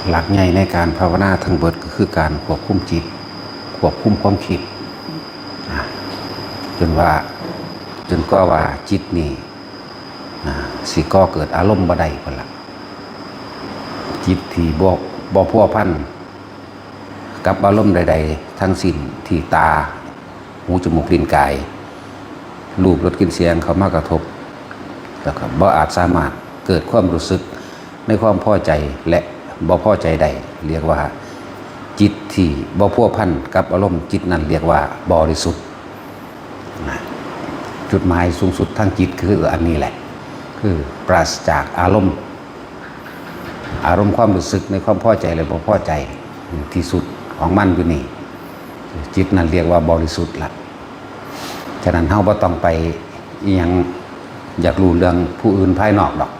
หลักใหญ่ในการภาวนาทั้งเบิดก็คือการควบคุมจิตควบคุมความคิดจนก็ว่าจิตนี่สิก่อเกิดอารมณ์บ่ได้พุ่นล่ะจิตที่บ่พัวพันกับอารมณ์ใดๆทั้งสิ้นที่ตาหูจมูกลิ้นกายรูปรสกลิ่นเสียงเข้ามากระทบแล้วก็บ่อาจสามารถเกิดความรู้สึกในความพอใจและบ่พอใจใดเรียกว่าจิตที่บ่พัวพันกับอารมณ์จิตนั้นเรียกว่าบริสุทธิ์จุดหมายสูงสุดทางจิตคืออันนี้แหละคือปราศจากอารมณ์ความรู้สึกในความพอใจและบ่พอใจที่สุดของมันอยู่นี่จิตนั้นเรียกว่าบริสุทธิ์ละฉะนั้นเฮาบ่ต้องไปอิหยังอยากรู้เรื่องผู้อื่นภายนอกดอก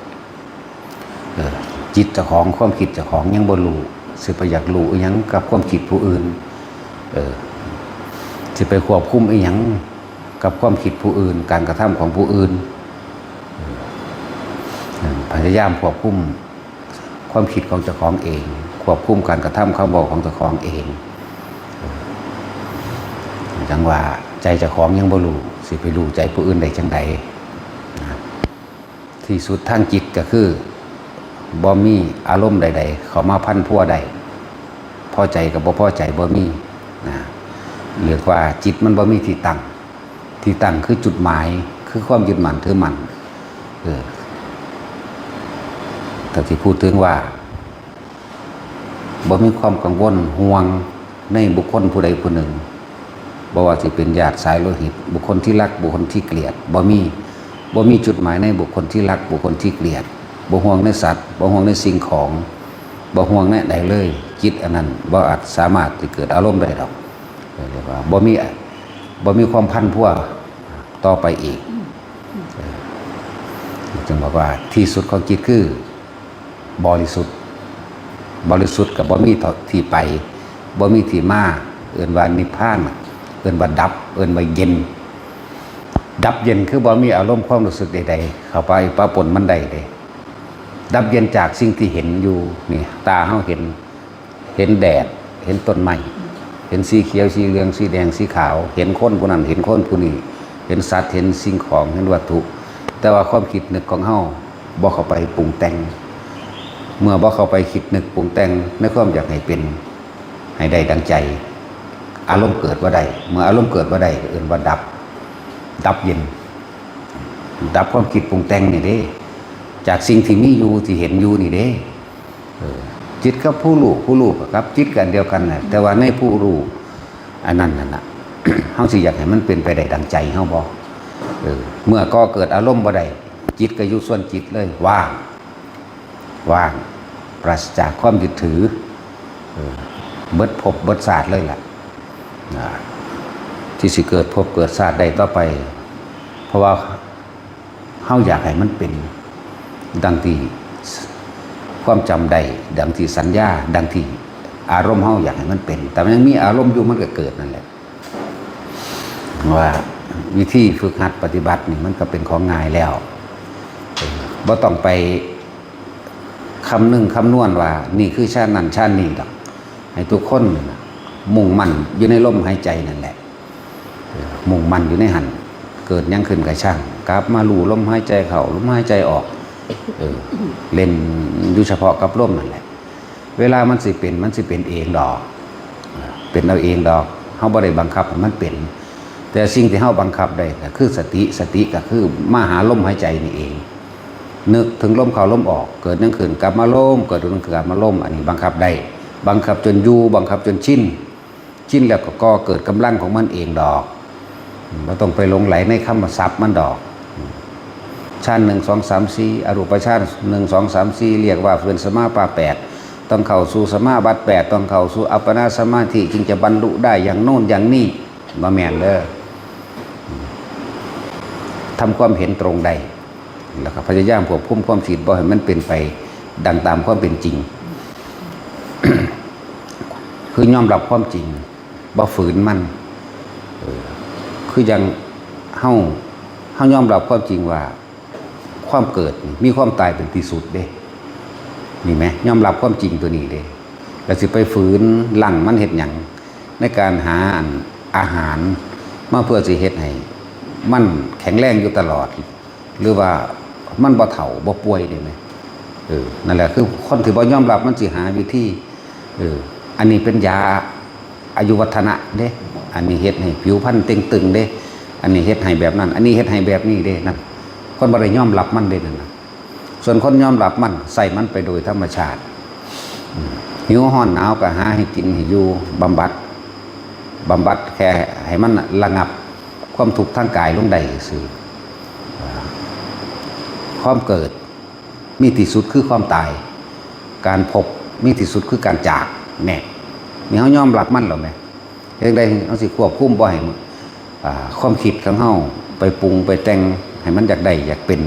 จิตเจ้าของความคิดเจ้าของยังบ่รู้สิไปอยากรู้อิหยังกับความคิดผู้อื่นสิไปควบคุมอิหยังกับความคิดผู้อื่นการกระทำของผู้อื่นพยายามควบคุมความคิดของเจ้าของเองควบคุมการกระทำคำบอกของเจ้าของเองจังว่าใจเจ้าของยังบ่รู้สิไปรู้ใจผู้อื่นได้จังใดที่สุดทางจิตก็คือบ่มีอารมณ์ใดๆเข้ามาพันพัวใดพอใจกับบ่พอใจบ่มีเรียกว่าจิตมันบ่มีที่ตั้งคือจุดหมายคือความยึดมั่นถือมั่นแต่ที่พูดถึงว่าบ่มีความกังวลห่วงในบุคคลผู้ใดผู้หนึ่งบ่ว่าสิเป็นญาติสายโลหิตบุคคลที่รักบุคคลที่เกลียดบ่มีจุดหมายในบุคคลที่รักบุคคลที่เกลียดบ่ห่วงในสัตว์บ่ห่วงในสิ่งของบ่ห่วงในใดเลยจิตอันนั้นบ่อาจสามารถที่เกิดอารมณ์ได้ดอกเรียกว่าบ่มีความพันพัวต่อไปอีกจึงบอกว่าที่สุดของจิตคือบริสุทธิ์กับบ่มีที่ไปบ่มีที่มาเอิ้นว่านิพพานเอิ้นว่าดับเอิ้นว่าเย็นดับเย็นคือบ่มีอารมณ์ความรู้สึกใดๆเข้าไปปะปนมันได้เด้ดับเย็นจากสิ่งที่เห็นอยู่นี่ตาเฮาเห็นแดดเห็นต้นไม้เห็นสีเขียวสีเหลืองสีแดงสีขาวเห็นคนผู้นั้นเห็นคนผู้นี้เห็นสัตว์เห็นสิ่งของเห็นวัตถุแต่ว่าความคิดนึกของเฮาบ่เข้าไปปรุงแต่งเมื่อบ่เข้าไปคิดนึกปรุงแต่งในความอยากให้เป็นให้ได้ดังใจอารมณ์เกิดว่าได้เมื่ออารมณ์เกิดว่าได้เอิ้นว่าดับเย็นดับความคิดปรุงแต่งนี่เด้จากสิ่งที่มีอยู่ที่เห็นอยู่นี่เด้จิตกับผู้รู้กับจิตกันเดียวกันน่ะแต่ว่าในผู้รู้อันนั้นน่ะ เฮาสิอยากให้มันเป็นไปได้ดังใจเฮาบ่เมื่อก็เกิดอารมณ์บ่ได้จิตก็อยู่ส่วนจิตเลยว่างปราศจากความยึดถือเบิดภพเบิดชาติเลยล่ะที่สิเกิดภพเกิดชาติได้ต่อไปเพราะว่าเฮาอยากให้มันเป็นดังที่ความจำได้ดังที่สัญญาดังที่อารมณ์เฮาอยากให้มันเป็นแต่มันยังมีอารมณ์อยู่มันก็เกิดนั่นแหละว่าวิธีฝึกหัดปฏิบัตินี่มันก็เป็นของง่ายแล้วบ่ต้องไปคำนวณว่านี่คือชาตินั้นชาตินี้ดอกให้ทุกคนมุ่งมั่นอยู่ในลมหายใจนั่นแหละมุ่งมั่นอยู่ในหันเกิดยังขึ้นกับช่างกลับมาลู่ลมหายใจเข้าลมหายใจออกเล่นอยู่เฉพาะกับลมนั่นแหละเวลามันสิเป็นเองดอกเป็นเอาเองดอกเฮาบ่ได้บังคับให้มันเป็นแต่สิ่งที่เฮาบังคับได้ก็คือสติก็คือมาหาลมหายใจนี่เองนึกถึงลมเข้าลมออกเกิดยังขึ้นกลับมาลมเกิดยังขึ้นกลับมาลมอันนี้บังคับได้บังคับจนอยู่บังคับจนชินแล้วก็เกิดกำลังของมันเองดอกเราต้องไปหลงไหลในคำศัพท์มันดอกฌาน1 2 3 4อรูปฌาน1 2 3 4เรียกว่าเป็นสมาปา8ต้องเข้าสู่สมาบัติ8ต้องเข้าสู่อัปปนาสมาธิจึงจะบรรลุได้อย่างโน้นอย่างนี้บ่แม่นเด้อทำความเห็นตรงใดแล้วก็พยายามควบคุมความคิดบ่ให้มันเป็นไปดังตามความเป็นจริง คือยอมรับความจริงบ่ฝืนมันคือยังเฮายอมรับความจริงว่าความเกิดมีความตายเป็นที่สุดเด้ นี่ไหมยอมรับความจริงตัวนี้เลยแล้วสิไปฝืนหลังมันเห็ดหยังในการหาอาหารมาเพื่อสิเฮ็ดให้มันแข็งแรงอยู่ตลอดหรือว่ามันบ่เฒ่าบ่ป่วยได้ไหมนั่นแหละคือคนที่บ่ยอมรับมันสิหาวิธีอันนี้เป็นยาอายุวัฒนะเด้อันนี้เฮ็ดให้ผิวพรรณเต่งตึงเด้อันนี้เฮ็ดให้แบบนั้นอันนี้เฮ็ดให้แบบนี้เด้นั่นคนบ่ได้ยอมรับมันเด้นั่นน่ะส่วนคนยอมรับมันใส่มันไปโดยธรรมชาติหิวร้อนหนาวก็หาให้กินให้อยู่บำบัดแค่ให้มันระงับความทุกข์ทางกายลงได้ซื่อความเกิดมีที่สุดคือความตายการพบมีที่สุดคือการจากแน่นี่เขายอมรับมันหรอไหมยังได้เขาสิควบคุมบ่ให้ความคิดของเขาไปปรุงไปแต่งให้มันอยากได้อยากเป็น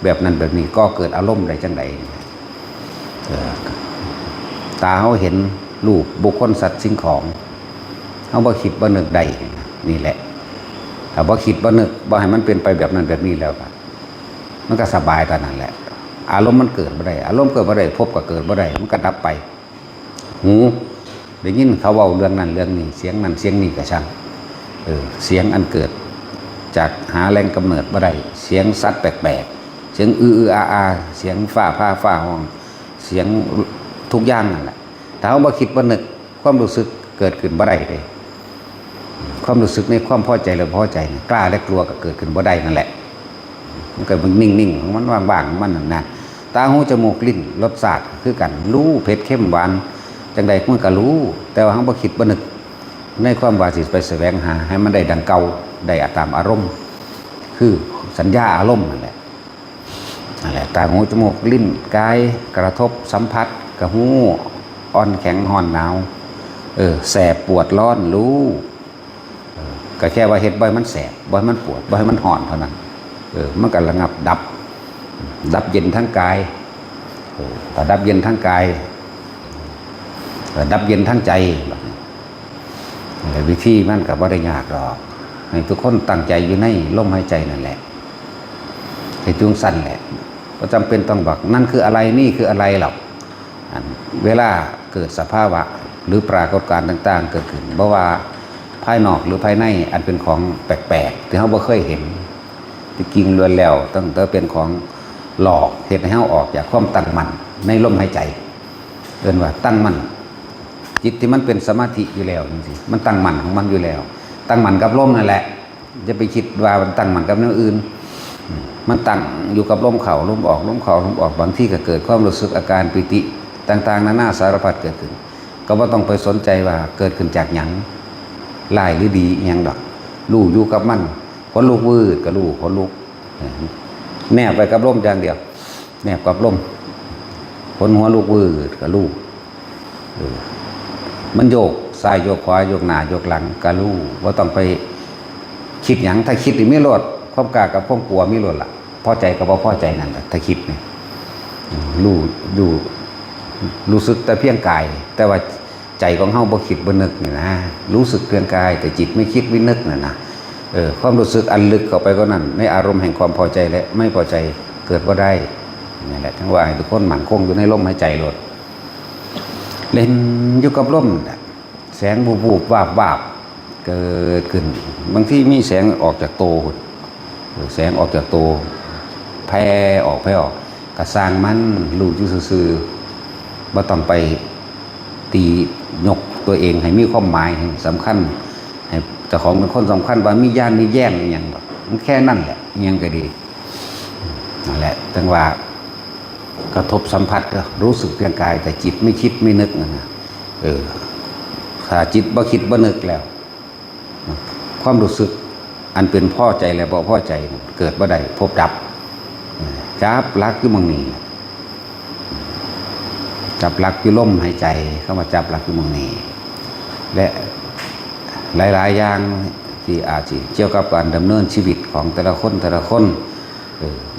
แบบนั้นแบบนี้ก็เกิดอารมณ์ใดจังใดตาเขาเห็นรูปบุคคลสัตว์สิ่งของเขาบ่คิดบ่นึกได้นี่แหละถ้าบ่คิดบ่นึกบ่ให้มันเป็นไปแบบนั้นแบบนี้แล้วมันก็สบายตอนนั้นแหละอารมณ์มันเกิดบ่ได้อารมณ์เกิดบ่ได้พบก็เกิดบ่ได้มันก็ดับไปหูได้ยินเขาเว้าเรื่องนั้นเรื่องนี้เสียงนั้นเสียงนี้ก็ช่างเสียงอันเกิดจากหาแรงกำเนิดบ่ได้เสียงสัตว์แปลกๆเสียงอาเสียงฟ้าห้องเสียงทุกอย่างนั่นแหละถ้าเราบ่คิดบ่นึกความรู้สึกเกิดขึ้นบ่ได้เลยความรู้สึกในความพอใจหรือพอใจกล้าและกลัวก็เกิดขึ้นบ่ได้นั่นแหละมันก็นิ่งๆมันว่างๆมันนั่นนะตาหูจมูกลิ้นรสชาติคือกันรู้เผ็ดเข้มหวานจังใดมันก็รู้แต่ว่าเราบ่คิดบ่นึกในความว่าสิไปแสวงหาให้มันได้ดังเก่าได้ตามอารมณ์คือสัญญาอารมณ์นั่นแหละตาหูจมูกลิ้นกายกระทบสัมผัสกระหูอ่อนแข็งห่อนหนาวแสบปวดร้อนรู้ก็แค่ว่าเฮ็ดบ่ให้มันแสบบ่ให้มันปวดบ่ให้มันห่อนเท่านั้นมันก็ระงับดับเย็นทั้งกายแต่ดับเย็นทั้งกายดับเย็นทั้งใจวิธีมันก็บ่ได้ยากหรอกให้ทุกคนตั้งใจอยู่ในลมหายใจนั่นแหละให้จุงสั้นแหละก็จำเป็นต้องบอกนั่นคืออะไรนี่คืออะไรหรอกเวลาเกิดสภาวะหรือปรากฏการณ์ต่างๆเกิดขึ้นเพราะว่าภายนอกหรือภายในอันเป็นของแปลกๆที่เราบ่เคยเห็นที่จริงล้วนแล้วตั้งแต่เป็นของหลอกเฮ็ดให้เราออกจากความตั้งมั่นในลมหายใจเรียกว่าตั้งมั่นจิตที่มันเป็นสมาธิอยู่แล้วจริงๆมันตั้งมั่นของมันอยู่แล้วตั้งมั่นกับลมนั่นแหละจะไปคิดว่ามันตั้งมั่นกับแนวอื่นมันตั้งอยู่กับลมเข้าลมออกลมเข้าลมออกบางที่ก็เกิดความรู้สึกอาการปิติต่างๆนานาสารพัดเกิดขึ้นก็บ่ต้องไปสนใจว่าเกิดขึ้นจากหยังร้ายหรือดีหยังดอกรู้อยู่กับมันขนลุกวืดก็รู้ขนลุกแนบไปกับลมอย่างเดียวแนบกับลมขนหัวลุกวืดก็รู้มันโยกซ้ายโยกขวาโยกหน้าโยกหลังก็รู้บ่ต้องไปคิดหยังถ้าคิดนี่มีโลดความกล้ากับความกลัวมีโลดล่ะพอใจกับบ่พอใจนั่นแหละถ้าคิดนี่รู้สึกแต่เพียงกายแต่ว่าใจของเฮาบ่คิดบ่นึกนี่นะรู้สึกเพียงกายแต่จิตไม่คิดไม่นึกนั่นนะความรู้สึกอันลึกเข้าไปก็นั่นในอารมณ์แห่งความพอใจและไม่พอใจเกิดบ่ได้นี่แหละทั้งว่าให้ทุกคนมั่นคงอยู่ในลมหายใจโลดเล่นอยู่กับลมแสงบูบๆวาบๆเกิดขึ้นบางทีมีแสงออกจากโตแสงออกจากโตแผ่ออกก็สร้างมันรู้อยู่ซื่อๆบ่ต้องไปตียกตัวเองให้มีความหมายสำคัญให้เจ้าของเป็นคนสำคัญว่ามีย่านมีแย่งอย่างแบบมันแค่นั่นแหละยังก็ดีนั่นแหละทั้งว่ากระทบสัมผัสก็รู้สึกเพียงกายแต่จิตไม่คิดไม่นึกนะถ้าจิตบ่คิดบ่นึกแล้วความรู้สึกอันเป็นพอใจและบ่พอใจเกิดบ่ได้พบดับจับลักอยู่มั่งนี้จับลักอยู่ลมหายใจเข้ามาจับลักอยู่มั่งนี้และหลายๆอย่างที่อาจจะเกี่ยวกับการดำเนินชีวิตของแต่ละคน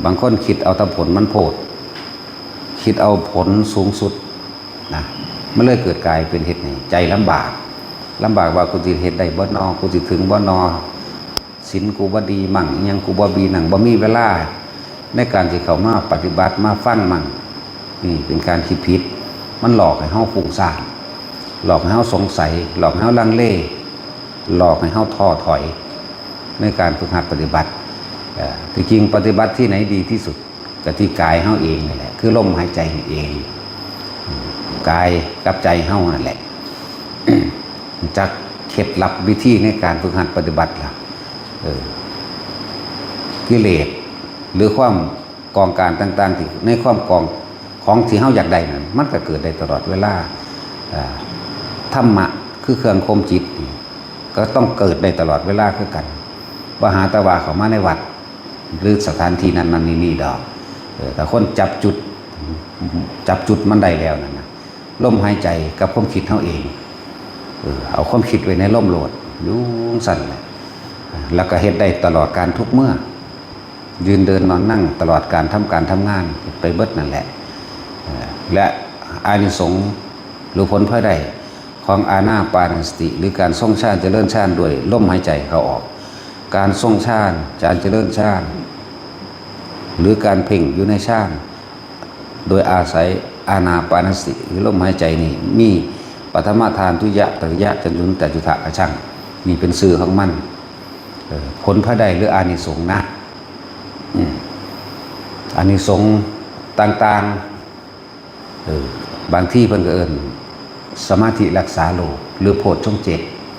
บางคนคิดเอาแต่ผลมันโพดคิดเอาผลสูงสุดนะมันเลยเกิดกลายเป็นเหตุนี้ใจลำบากว่ากูจะเหตุใดบ่นอกูจะถึงบ่นอศีลกูบ่ดีมั่งยังกูบ่บีหนังบ่มีเวลาในการที่เข้ามาปฏิบัติมาฟังมั่งนี่เป็นการคิดผิด มันหลอกให้เฮาฟุ้งซ่านหลอกให้เฮาสงสัยหลอกให้เฮาลังเลหลอกให้เฮาท้อถอยในการฝึกหัดปฏิบัติที่จริงปฏิบัติที่ไหนดีที่สุดก็ที่กายเฮาเองนี่แหละคือลมหายใจเองกายกับใจเฮานั่นแหละ จากเคล็ดลับวิธีในการฝึกหัดปฏิบัติล่ะกิเลสหรือความกองการต่างๆที่ในความกองของที่เฮาอยากได้นั้นมันก็เกิดได้ตลอดเวลาธรรมะคือเครื่องคมจิตก็ต้องเกิดได้ตลอดเวลาคือกันว่าหาตะวาเข้ามาในวัดหรือสถานที่นั้นนี่ดอกแต่คนจับจุดมันได้แล้วนั่นนะลมหายใจกับความคิดเฮาเองเอาความคิดไว้ในลมโลดอยู่สั่นแหละแล้วก็เฮ็ดได้ตลอดการทุกเมื่อยืนเดินนอนนั่งตลอดการทำงานไปเบิดนั่นแหละและอานิสงส์หรือผลพลอยได้ของอานาปานสติหรือการทรงฌานเจริญฌานด้วยลมหายใจเข้าออกการทรงฌานการเจริญฌานหรือการเพ่งอยู่ในฌานโดยอาศัยอานาปานสติหรือลมหายใจนี่มีปฐมฌานทุติยะตติยะจนถึงจตุตถะกระชั่งนี่เป็นสื่อของมันผลพระใดหรืออานิสงส์นะอานิสงส์ต่างๆบางที่เพิ่นก็เอิ้นสมาธิรักษาโลกหรือโพชฌงค์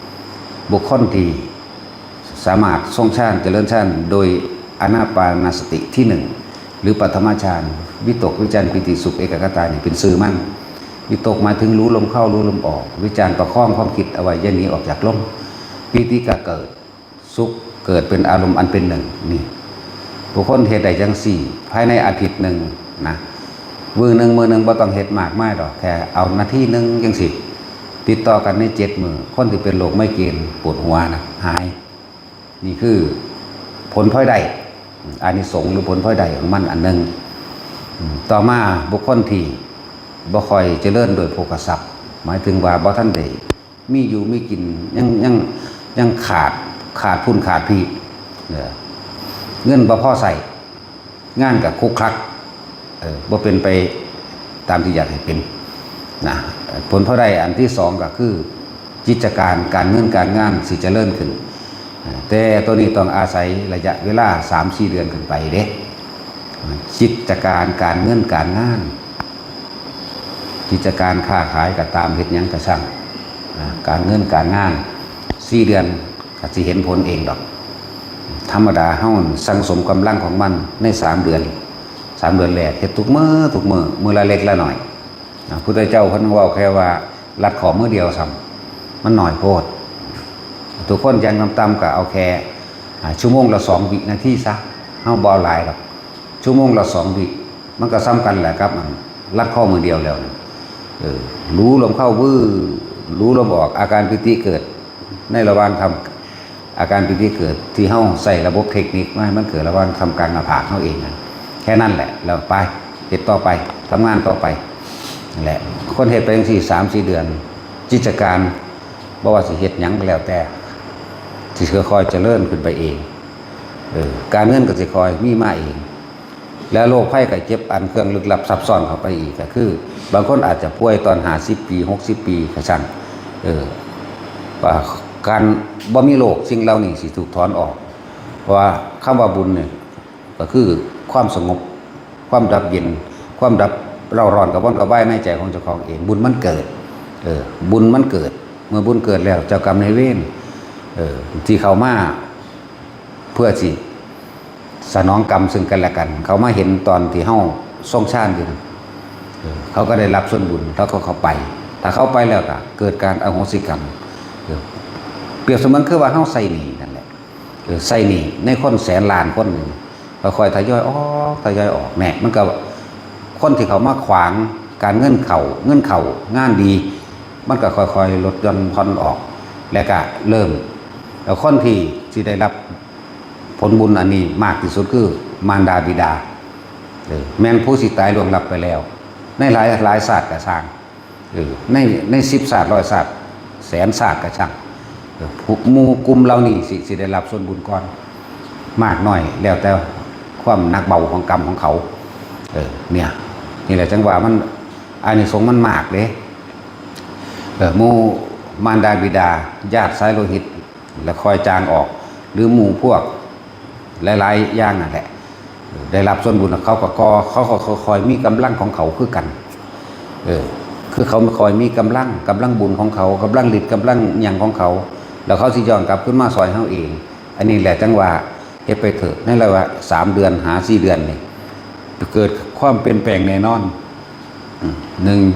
7บุคคลที่สามารถทรงฌานเจริญฌานโดยอานาปานสติที่1หรือปฐมฌานวิตกวิจารปิติสุขเอกคตานี่เป็นสื่อมันวิตกหมายถึงรู้ลมเข้ารู้ลมออกวิจารประคองความคิดเอาไว้อย่าหนีออกจากลมปิติก็เกิดสุขเกิดเป็นอารมณ์อันเป็นหนึ่งนี่บุคคลเฮ็ดได้จังสี่ภายในอาทิตย์หนึ่งนะมือหนึ่งบ่ต้องเฮ็ดมากมายดอกแค่เอานาทีหนึ่งจังสิติดต่อกันใน7 มื้อคนที่เป็นโรคไมเกรนปวดหัวนะหายนี่คือผลพลอยได้อานิสงส์หรือผลพลอยได้ของมันอันหนึ่งต่อมาบุคคลที่บ่ค่อยเจริญโดยโภคทรัพย์หมายถึงว่าบ่ทันได้มีอยู่มีกินยังขาดทุนขาดพีเงินบ่พอใส่งานกับคุกคลักบ่เป็นไปตามที่อยากให้เป็นนะผลพลอยได้อันที่2ก็คือกิจการเงินการงานสิเจริญขึ้นแต่ตัวนี้ต้องอาศัยระยะเวลา 3-4 เดือนขึ้นไปเด้กิจการเงินการงานกิจการค้าขายก็ตามเฮ็ดหยังก็ช่างการเงินการงาน4 เดือนก็สิเห็นผลเองดอกธรรมดาเฮาสั่งสมกำลังของมันใน3 เดือนแรกเฮ็ดทุกมื้อละเล็กละน้อยพระพุทธเจ้าเพิ่นเว้าแค่ว่ารัดขอมื้อเดียวซ้ำมันน้อยโพดทุกคนอย่างต่ำๆก็เอาแค่ชั่วโมงละ2 วินาทีซะเฮาบ่หลายดอกชั่วโมงละ2 วิมันก็ซ้ำกันแหละครับรัดข้อมือเดียวแล้วรู้ลมเข้าวื้อรู้ลมออกอาการปิติเกิดในระหว่างทำอาการปิติเกิดที่เฮาใส่ระบบเทคนิคมาให้มันเกิดระหว่างทำกลางหน้าผากเฮาเองแค่นั้นแหละแล้วไปเฮ็ดต่อไปทำงานต่อไปนั่นแหละคนเฮ็ดไปจังซี่ 3-4 เดือนกิจการบ่ว่าสิเฮ็ดหยังก็แล้วแต่สิค่อยๆเจริญขึ้นไปเองการเงินก็สิค่อยมีมาเองแล้วโรคภัยไข้เจ็บอันเครื่องลึกลับซับซ้อนเข้าไปอีกก็คือบางคนอาจจะป่วยตอน50 ปี60 ปีก็ช่างว่าการบ่มีโรคสิ่งเหล่านี้สิถูกถอนออกเพราะว่าคำว่าบุญเนี่ยก็คือความสงบความดับเย็นความดับเร่าร้อนกับว่อนกับว่ายในใจของเจ้าของเองบุญมันเกิดบุญมันเกิดเมื่อบุญเกิดแล้วเจ้ากรรมนายเวรที่เขามาเพื่อสิสนองกรรมซึ่งกันและกันเขามาเห็นตอนที่เฮาทรงฌานอยู่เขาก็ได้รับส่วนบุญแล้วก็เขาไปถ้าเขาไปแล้วก็เกิดการอโหสิกรรมเปรียบเสมือนคือว่าเฮาใส่หนี้นั่นแหละใส่หนี้ในคนแสนล้านคนนึงค่อยๆทยอยออกแน่มันก็คนที่เขามาขวางการเงินเข่างานดีมันก็ค่อยๆลดหย่อนผ่อนออกแล้วก็เริ่มแล้วคนที่ได้รับผลบุญอันนี้มากที่สุดคือมารดาบิดาแม่นผู้สิตายล่วงลับไปแล้วในหลายศาสตร์กระช่างใน10 ศาสตร์100 ศาสตร์แสนศาสตร์กระช่างหมู่กลุ่มเหล่านี้สิได้รับส่วนบุญก่อนมากน้อยแล้วแต่ความหนักเบาของกรรมของเขานี่แหละจังหวะมัน อานิสงส์มันมากเด้หมู่มารดาบิดาญาติสายโลหิตแล้วคอยจางออกหรือหมู่พวกหลายๆอย่างนั่นแหละได้รับส่วนบุญเขาก็คอยมีกำลังของเขาคือกันคือเขาคอยมีกำลังบุญของเขากำลังฤทธิ์กำลังหยังของเขาแล้วเขาสิย้อนกลับขึ้นมาซอยเฮาเองอันนี้แหละจังว่าเฮ็ดไปเถอะนั่นแหละว่า3 เดือนหา4 เดือนนี่เกิดความเปลี่ยนแปลงแน่นอน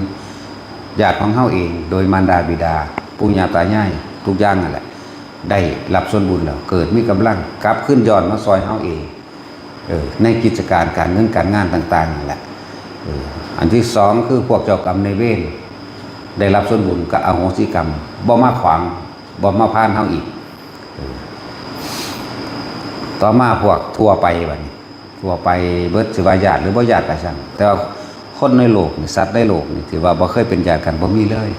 1ญาติของเฮาเองโดยมารดาบิดาปู่ย่าตายายทุกอย่างนั่นแหละได้รับส่วนบุญแล้วเกิดมีกำลังกลับขึ้นย้อนมาซอยเฮาเองในกิจการการเงินการงานต่างๆนั่นแหละอันที่2คือพวกเจ้ากรรมนายเวรได้รับส่วนบุญก็อโหสิกรรมบ่มาขวางบ่มาพานเฮาอีกต่อมาพวกทั่วไปบัดนี้ทั่วไปเบิดสิว่าญาติหรือบ่ญาติก็ช่างแต่ว่าคนในโลกนี่สัตว์ในโลกนี่ถือว่าบ่เคยเป็นญาติกันบ่มีเลย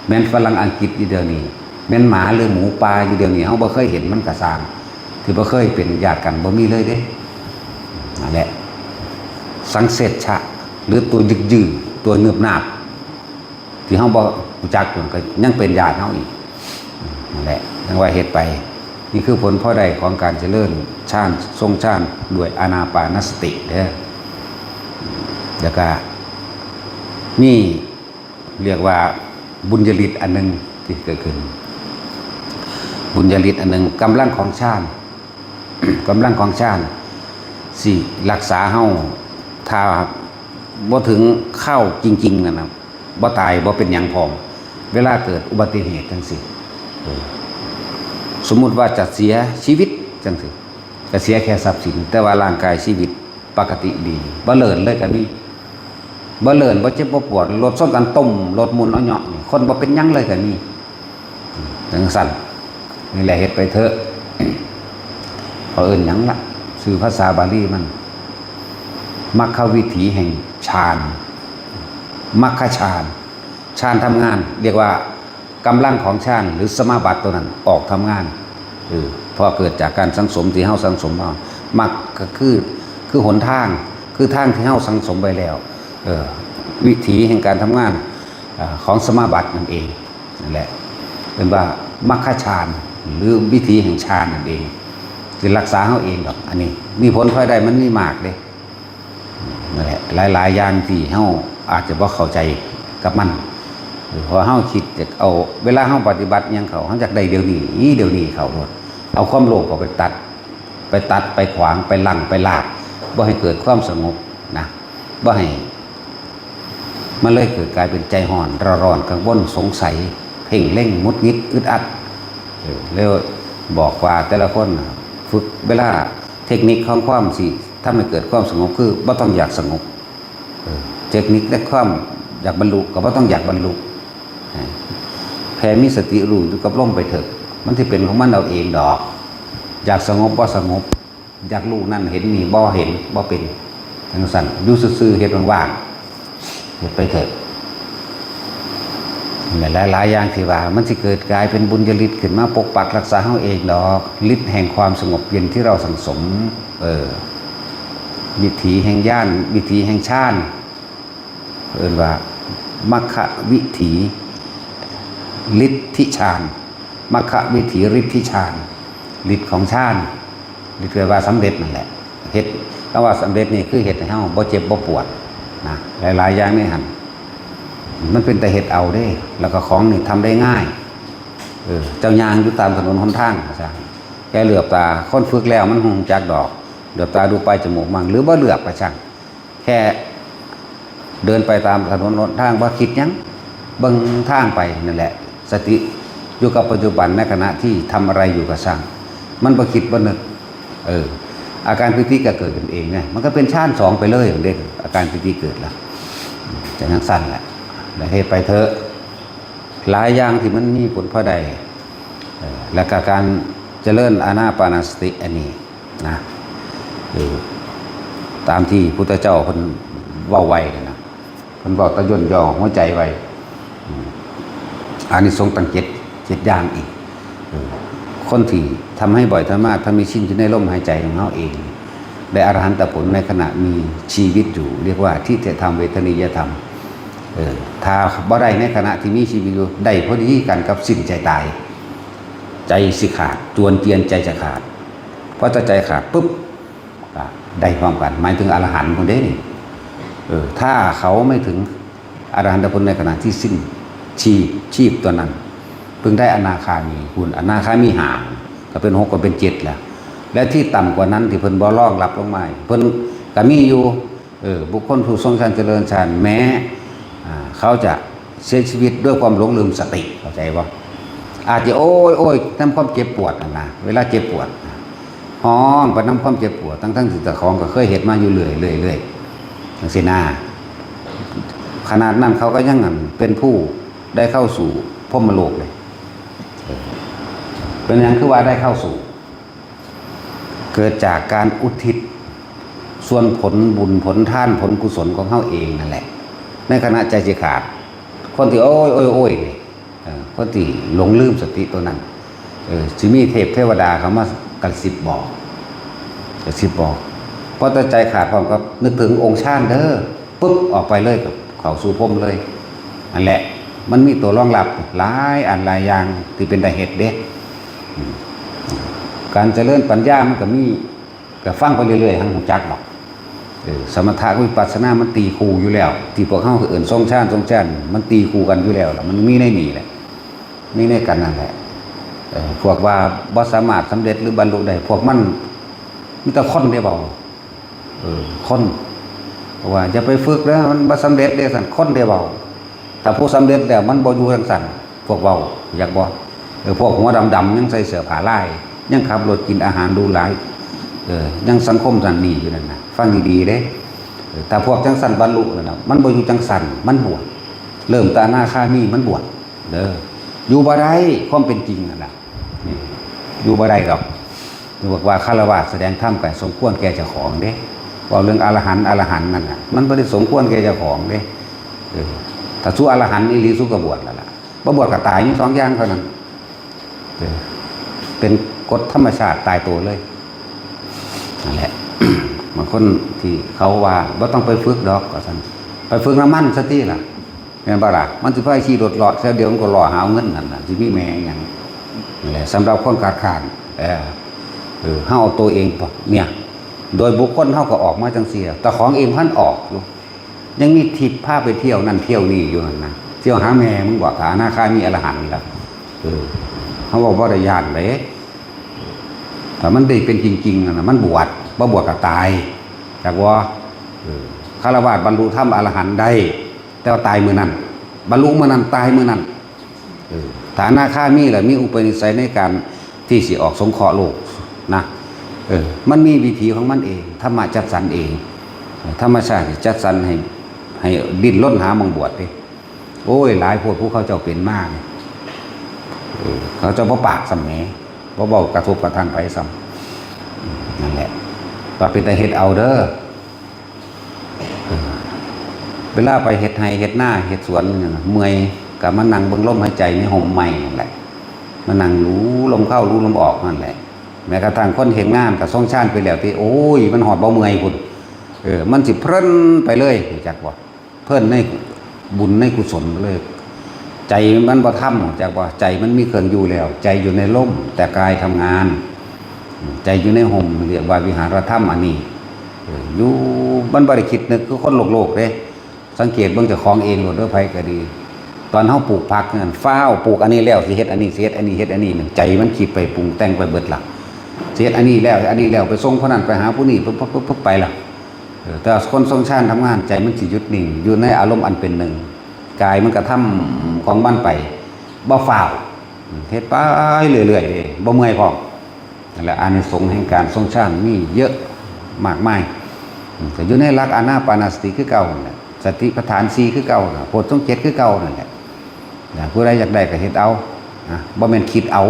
แม้นฝรั่งอังกฤษอยู่เดี๋ยวนี้แม่นหมาหรือหมูป่าอยู่เดี๋ยวนี้เฮาบ่เคยเห็นมันก็สร้างที่บ่เคยเป็นญาติกันบ่มีเลยเด้นั่นแหละสังเสชะหรือตัวยึกยือตัวเนืบหนาบที่เฮาบ่รู้จักอยู่ก็ยังเป็นญาติเฮาอีกนั่นแหละจังว่าเฮ็ดไปนี่คือผลพอได้ของการเจริญฌานทรงฌานด้วยอานาปานสติเด้อแล้วก็นี่เรียกว่าบุญญาฤทธิ์อันนึงที่เกิดขึ้นบุญญาฤทธิ์อันนึงกำลังของฌาน กำลังของฌานสิรักษาเฮาถ้าบ่ถึงเข้าจริงๆนะครับบ่ตายบ่เป็นหยังพร้อมเวลาเกิดอุบัติเหตุจังซี่สมมุติว่าจะเสียชีวิตจังซี่ก็เสียแค่ทรัพย์สินแต่ว่าร่างกายชีวิตปกติดีบ่เลินเลยก็มีบ่เลินบ่เจ็บบ่ปวดรถส้นกันต้มรถมุนเอาเหาะนี่คนบ่เป็นหยังเลยก็มีจังซั่นนี่แหละเฮ็ดไปเถอะเขาเอิ้นหยังล่ะชื่อภาษาบาลีมันมรรควิถีแห่งฌานมรรคฌานฌานทำงานเรียกว่ากำลังของฌานหรือสมาบัติตัวนั้นออกทำงานเพราะเกิดจากการสังสมที่เฮาสังสมมามรรคก็คือหนทางคือทางที่เฮาสังสมไปแล้ววิถีแห่งการทำงานของสมาบัตินั่นเองนั่นแหละเป็นว่ามรรคฌานหรือวิถีแห่งฌานนั่นเองจะรักษาเฮาเองดอกอันนี้มีผลพลอยได้มันมีมากเด้นั่นแหละหลายๆอย่างที่เฮาอาจจะบ่เข้าใจกับมันพอเฮาคิดจะเอาเวลาเฮาปฏิบัติหยังเขาเฮาอยากได้เดี๋ยวนี้เขาหมดเอาความโลภก็ไปตัดไปขวางไปลั่งไปลากบ่ให้เกิดความสงบนะบ่ให้มันเลยเกิดกลายเป็นใจห่อนร้อนกังวลสงสัยเพ่งเร่งมุดมิดอึดอัดแล้วบอกว่าแต่ละคนฝึกเวลาเทคนิคของความสิถ้าไม่เกิดความสงบคือบ่ต้องอยากสงบเทคนิคและความอยากบรรลุก็บ่ต้องอยากบรรลุแผ่มีสติรู้อยู่กับลมไปเถอะมันที่เป็นของมันเอาเองดอกอยากสงบบ่สงบอยากรู้นั่นเห็นนี่บ่เห็นบ่เป็นจังซั่นอยู่ซื่อๆเฮ็ดว่างๆเฮ็ดไปเถอะหลายๆอย่างที่ว่ามันสิเกิดกลายเป็นบุญญาฤทธิ์ขึ้นมาปกปักรักษาเฮาเองดอกฤทธิ์แห่งความสงบเย็นที่เราสังสมวิถีแห่งญาณวิถีแห่งฌานเอิ้นว่ามรรควิถีฤทธิฌานมรรควิถีฤทธิฌานฤทธิ์ของฌานนี่คือว่าสำเร็จนั่นแหละเฮ็ดคำว่าสำเร็จนี่คือเฮ็ดให้เฮาบ่เจ็บบ่ปวดนะหลายๆอย่างนี่หั่นมันเป็นแต่เฮ็ดเอาเด้แล้วก็ของนี่ทำได้ง่ายเจ้ายางอยู่ตามถนนหนทางซะแค่เหลือบตาคนฝึกแล้วมันฮู้จักดอกเหลือบตาดูไปจมูกมั่งหรือบ่เหลือบก็ช่างแค่เดินไปตามถนนหนทางบ่คิดหยังเบิ่งทางไปนั่นแหละสติอยู่กับปัจจุบันในขณะที่ทำอะไรอยู่ก็ช่างมันบ่คิดบ่นึกอาการปิติก็เกิดขึ้นเองเนี่ยมันก็เป็นฌาน2ไปเลยเด็กอาการปิติเกิดแล้วจะนั่งสั้นแหละแล้วเฮ็ดไปเถอะหลายอย่างที่มันมีผลพอใดและก็การเจริญอานาปานสติอันนี้นะตามที่พุทธเจ้าเพิ่นเว้าไว้นะเพิ่นเว้าตะย่นย่อหัวใจไว้อานิสงส์ตั้ง7อย่างอีกคนที่ทำให้บ่อยทำมากถ้ามีชิ้นอยู่ในลมหายใจของเขาเองได้อรหันตผลในขณะมีชีวิตอยู่เรียกว่าทิฏฐธรรมเวทนิยธรรม ถ้าบ่ได้ในขณะที่มีชีวิตอยู่ได้พอดีกันกับสิ้นใจตายใจสิขาดจวนเจียนใจจะขาดเพราะถ้าใจขาดปุ๊บได้พร้อมกันหมายถึงอรหันต์คนเด้นี่ถ้าเขาไม่ถึงอรหันตผลในขณะที่สิ้นชีพตัวนั้นเพิ่งได้อนาคามีคุณอนาคามีห่างก็เป็น6ก็เป็น7แล้วและที่ต่ำกว่านั้นที่เพิ่นบ่รองรับลงมาเพิ่นก็มีอยู่บุคคลผู้ทรงฌานเจริญฌานแม้เขาจะเสียชีวิตด้วยความหลงลืมสติเข้าใจบ่อาจจะโอ้ยน้ำความเจ็บปวดนะเวลาเจ็บปวดห้องไปน้ำความเจ็บปวดทั้งที่เจ้าของก็เคยเห็นมาอยู่เรื่อยจังซี่นะขนาดนั้นเขาก็ยังเป็นผู้ได้เข้าสู่พรหมโลกเลยเป็นอย่างคือว่าได้เข้าสู่เกิดจากการอุทิศส่วนผลบุญผลท่านผลกุศลของเขาเองนั่นแหละในขณะใจสิขาดคนที่โอ้ยคนที่หลงลืมสติตัวนั้นสิมีเทพเทวดาเขามากระซิบบอกเพราะตั้งใจขาดความก็นึกถึงองค์ชาติเด้อปุ๊บออกไปเลยกับเขาสู่พรหมเลยนั่นแหละมันมีตัวรองรับหลายอันหลายอย่างที่เป็นได้เหตุเด้การเจริญปัญญามันก็มีก็ฟังไปเรื่อยๆทั้งหูจักหรอกสมถะวิปัสสนามันตีคู่อยู่แล้วที่พวกเขาคือทรงฌานมันตีคู่กันอยู่แล้วมันมีในนี่แหละมีในกันนั่นแหละพวกว่าบ่สามารถสำเร็จหรือบรรลุได้พวกมันมีแต่คนได้เบาคนเพราะว่าจะไปฝึกแล้วมันบ่สำเร็จได้สั่นคนได้เบาถ้าผู้สำเร็จแล้วมันบ่อยู่จังสั่นพวกเบาอยากบ่พวกหัวดำๆยังใส่เสื้อผ้าลายยังขับรถกินอาหารดูหลายยังสังคมสันนี่อยู่นั่นนะฟังดีๆเด้แต่พวกจังสันบรรลุนะมันบ่อยู่จังสันมันบวชเริ่มตาหน้าข้ามีมันบวชอยู่บ่ได้ความเป็นจริงนั่นแหละอยู่บ่ได้หรอกบอกว่าฆราวาสแสดงธรรมกันสมควรแก่เจ้าของเด้ว่าเรื่องอรหันต์นั่นน่ะมันบ่ได้สมควรแก่เจ้าของเด้ถ้าสู้อรหันต์อีหลีสู้ก็บวชแล้วล่ะบ่บวชก็ตายอยู่2อย่างเท่านั้นเป็นกฎธรรมชาติตายตัวเลยนั่นแหละ บางคนที่เขาว่าบ่ต้องไปฝึกดอกก็ซั่นไปฝึกน้ำมันซะติล่ะแม่นบ่ล่ะมันสิพาขี่รถเลาะซะเดี๋ยวมันก็ล่อหาเงินนั่นน่ะสิมีแม่หยังนั่นแหละสำหรับคนขาดคร้านเฮาเอาตัวเองเนี่ยโดยบุคคลเฮาก็ออกมาจังซี่แต่ของเองพันออกอยู่ยังมีทิพย์พาไปเที่ยวนั่นเที่ยวนี่อยู่นั่นนะเที่ยวหาแม่มึงบอกหาหน้าคามีอรหันต์นี่ล่ะเขาบอกว่าได้ญาติเลยแต่มันได้เป็นจริงๆนะมันบวชบ่บวชก็ตายจากว่าฆราวาสบรรลุธรรมอรหันต์ได้แต่ว่าตายมื้อนั้นบรรลุมื้อนั้นตายมื้อนั้นฐานะข้ามีแหละมีอุปนิสัยในการที่สิออกสงเคราะห์โลกนะมันมีวิถีของมันเองธรรมะจัดสรรเองธรรมชาติจัดสรรให้ดิ้นรนหามังบวชดิโอ้ยหลายพวกผู้เขาเจ้าเป็นมากเขาจะบ่ปากสำแหน่บ่เว้ากระทบกระทั่งไปซ้ำนั่นแหละว่าเป็นแต่เฮ็ดเอาเด้อเวลาไปเฮ็ดไร่เฮ็ดนาเฮ็ดสวนนั่นน่ะเมื่อยก็มานั่งเบิ่งลมหายใจในห่มไม้นั่นแหละมานั่งรู้ลมเข้ารู้ลมออกนั่นแหละแม้กระทั่งคนเห็นงานก็ทรงฌานไปแล้วที่โอ้ยมันหอดบ่เมื่อยพุ่นมันสิเพลินไปเลยรู้จักบ่เพลินในบุญในกุศลเลยใจมันบ่ทำจากว่าใจมันมีเครื่องอยู่แล้วใจอยู่ในลมแต่กายทำงานใจอยู่ในห่มเรียกว่าวิหารธรรมอันนี้อยู่มันบ่ได้คิดนึกคือคนโลกเด้สังเกตเบิ่งเจ้าของเองโลดเด้อไผก็ดีตอนเฮาปลูกผักนั่นฟ้าวปลูกอันนี้แล้วสิเฮ็ดอันนี้สิเฮ็ดอันนี้เฮ็ดอันนี้นั่นใจมันคิดไปปรุงแต่งไปเบิดล่ะสิเฮ็ดอันนี้แล้วไปส่งคนนั้นไปหาผู้นี้ปุ๊บไปล่ะแต่คนทรงฌานทำงานใจมันสิหยุดนิ่งอยู่ในอารมณ์อันเป็นหนึ่งกายมันกระทำของมันไปบ่ฟ้าวเฮ็ดไปเรื่อยๆบ่เมื่อยพร้อมนั่นแหละอานิสงส์แห่งการทรงฌานมีเยอะมากมายก็อยู่ในหลักอานาปานสติคือเก่านั่นแหละสติปัฏฐาน4คือเก่าโพชฌงค์7คือเก่านั่นแหละผู้ใดอยากได้ก็เฮ็ดเอาบ่แม่นคิดเอา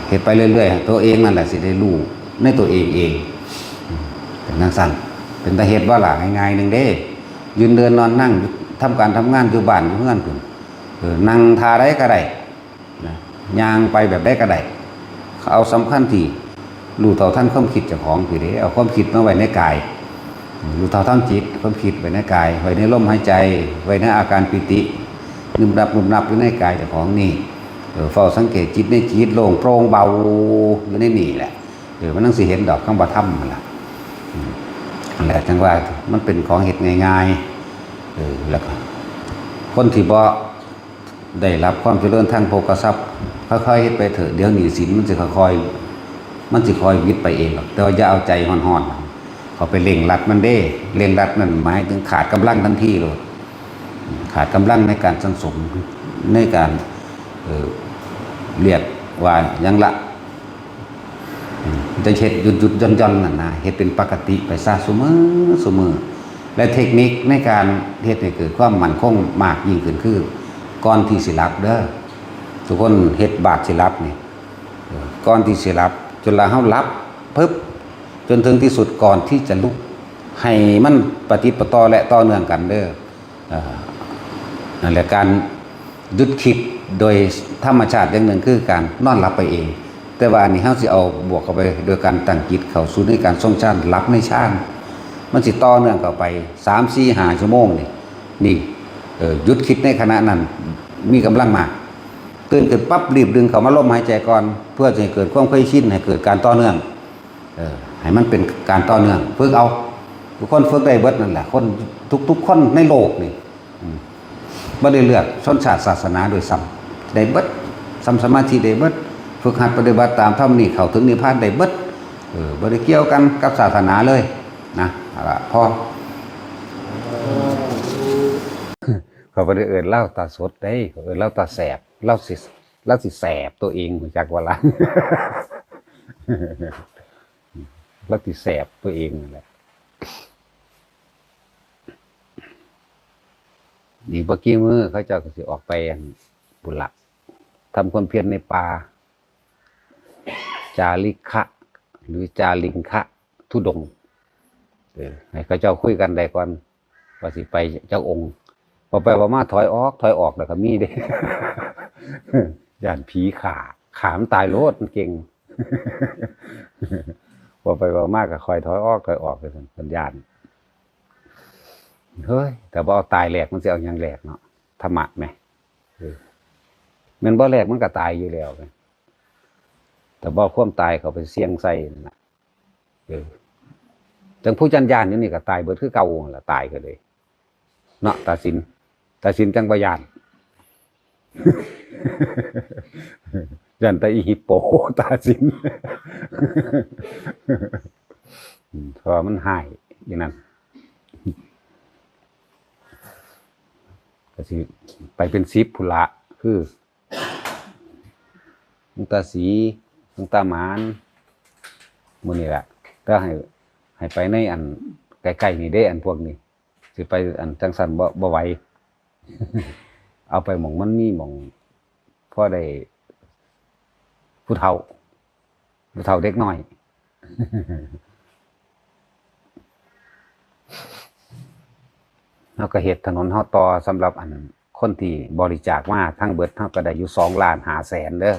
เฮ็ดไปเรื่อยๆตัวเองนั่นแหละสิได้รู้ในตัวเองเป็นจังซั่นเป็นตาเฮ็ดว่าล่ะง่ายๆนึงเด้ยืนเดินนอนนั่งทำการทำงานอยู่บ้านอยู่เฮือนพุ่นนั่งทาได้ก็ได้ย่างไปแบบได้ก็ได้เอาสำคัญที่รู้เท่าทันความคิดเจ้าของคือเด้เอาความคิดมาไว้ในกาย รู้เท่าทั้งจิตความคิดไว้ในกายไว้ในลมหายใจไว้ในอาการปิตินึมนับอยู่ในกายเจ้าของนี่เฝ้าสังเกตจิตในจิตโล่งโปร่งเบาอยู่ในนี่แหละมันต้องสิเห็นดอกคำว่าธรรมนั่นแหละนั่นแหละจังว่ามันเป็นของเหตุง่ายๆแล้วก็คนที่บ่ได้รับความเจริญทางโภคทรัพย์ค่อยๆเฮ็ดไปเถอะเดี๋ยวหนี้สินมันจะค่อยวิทย์ไปเองหรอกแต่ว่าอย่าเอาใจห่อนๆเขาไปเร่งรัดมันเด้เร่งรัดนั่นหมายถึงขาดกำลังทันทีเลยขาดกำลังในการสังสมในการเรียกว่ายังละจะเฮ็ดหยุดย่อนนั่นนะเฮ็ดเป็นปกติไปซะเสมอและเทคนิคในการเฮ็ดให้เกิดความมั่นคงมากยิ่งขึ้นคือก่อนที่สิหลับเด้อทุกคนเฮ็ดบาดสิหลับนี่ก่อนที่สิหลับจนละเฮาหลับปึ๊บจนถึงที่สุดก่อนที่จะลุกให้มันปฏิปต่อและต่อเนื่องกันเด้อนั่นแหละการหยุดคิดโดยธรรมชาติอย่างหนึ่งคือการนอนหลับไปเองแต่ว่าอันนี้เฮาสิเอาบวกเข้าไปโดยการตั้งจิตเข้าสู่ในการทรงฌานหลับในฌานมันสิต่อเนื่องเข้าไป 3-4-5 ชั่วโมงนี่หยุดคิดในขณะนั้นมีกำลังมากตื่นขึ้นปั๊บรีบดึงเข้ามาลมหายใจก่อนเพื่อจะให้เกิดความเคยชินให้เกิดการต่อเนื่องให้มันเป็นการต่อเนื่องฝึกเอาทุกคนฝึกได้เบิดนั่นแหละคนทุกคนในโลกนี่บ่ได้เลือกชนชาติศาสนาโดยซ้ำได้เบิดซ้ำสมาธิได้เบิดฝึกหัดปฏิบัติตามธรรมนี่เข้าถึงนิพพานได้เบิดบ่ได้เกี่ยวกันกับศาสนาเลยนะพอเขาบ่ได้เอิ้นเล่าตาสดได้เขาเอิ้นเล่าตาแสบเล่าสิแสบตัวเองจักว่าล่ะเล่าสิแสบตัวเองนั่นแหละนี่บ่กี่มื้อเขาเจ้าก็สิออกไปบุญละทำความเพียรในป่าจาริคะหรือจาริงคะธุดงค์ให้เขาเจ้าคุยกันได้ก่อนว่าสิไปเจ้าองค์พอไปว่ามาถอยออกแล้วก็มีเด้ ย่านผีขามตายโลดมันเก่ง พอไปว่ามาก็คอยถอยออกไปสัญญาณเฮ้ยแต่บ่เอาตายแหลกมันสิเอาหยังแหลกเนาะธรรมะแม่มันบ่แหลกมันก็ตายอยู่แล้วแต่บ่ความตายเขาไปเสี่ยงใส่นั่นน่ะจังผู้จัญญาณอยู่นี่ก็ตายเบิดคือเก่าล่ะตายก็เลยเนาะตาสินจังบ่ย่าน ยันตาอีฮิปโปตาสิน เพราะมันหายอย่างนั้นก็สิไปเป็น10พุละคือหลวงตาศรีหลวงตาหมานมื้อนี้ล่ะก็ให้ไปในอันใกล้ๆนี่เด้อันพวกนี้สิไปอันจังซั่นบ่ไหว เอาไปหม่องมันมีหม่องพอได้ผู้เฒ่าเด็กน้อยเราก็เฮ็ดถนนเฮาต่อสำหรับอันคนที่บริจาคมาทั้งเบิดเฮาก็ได้อยู่2,500,000เด้อ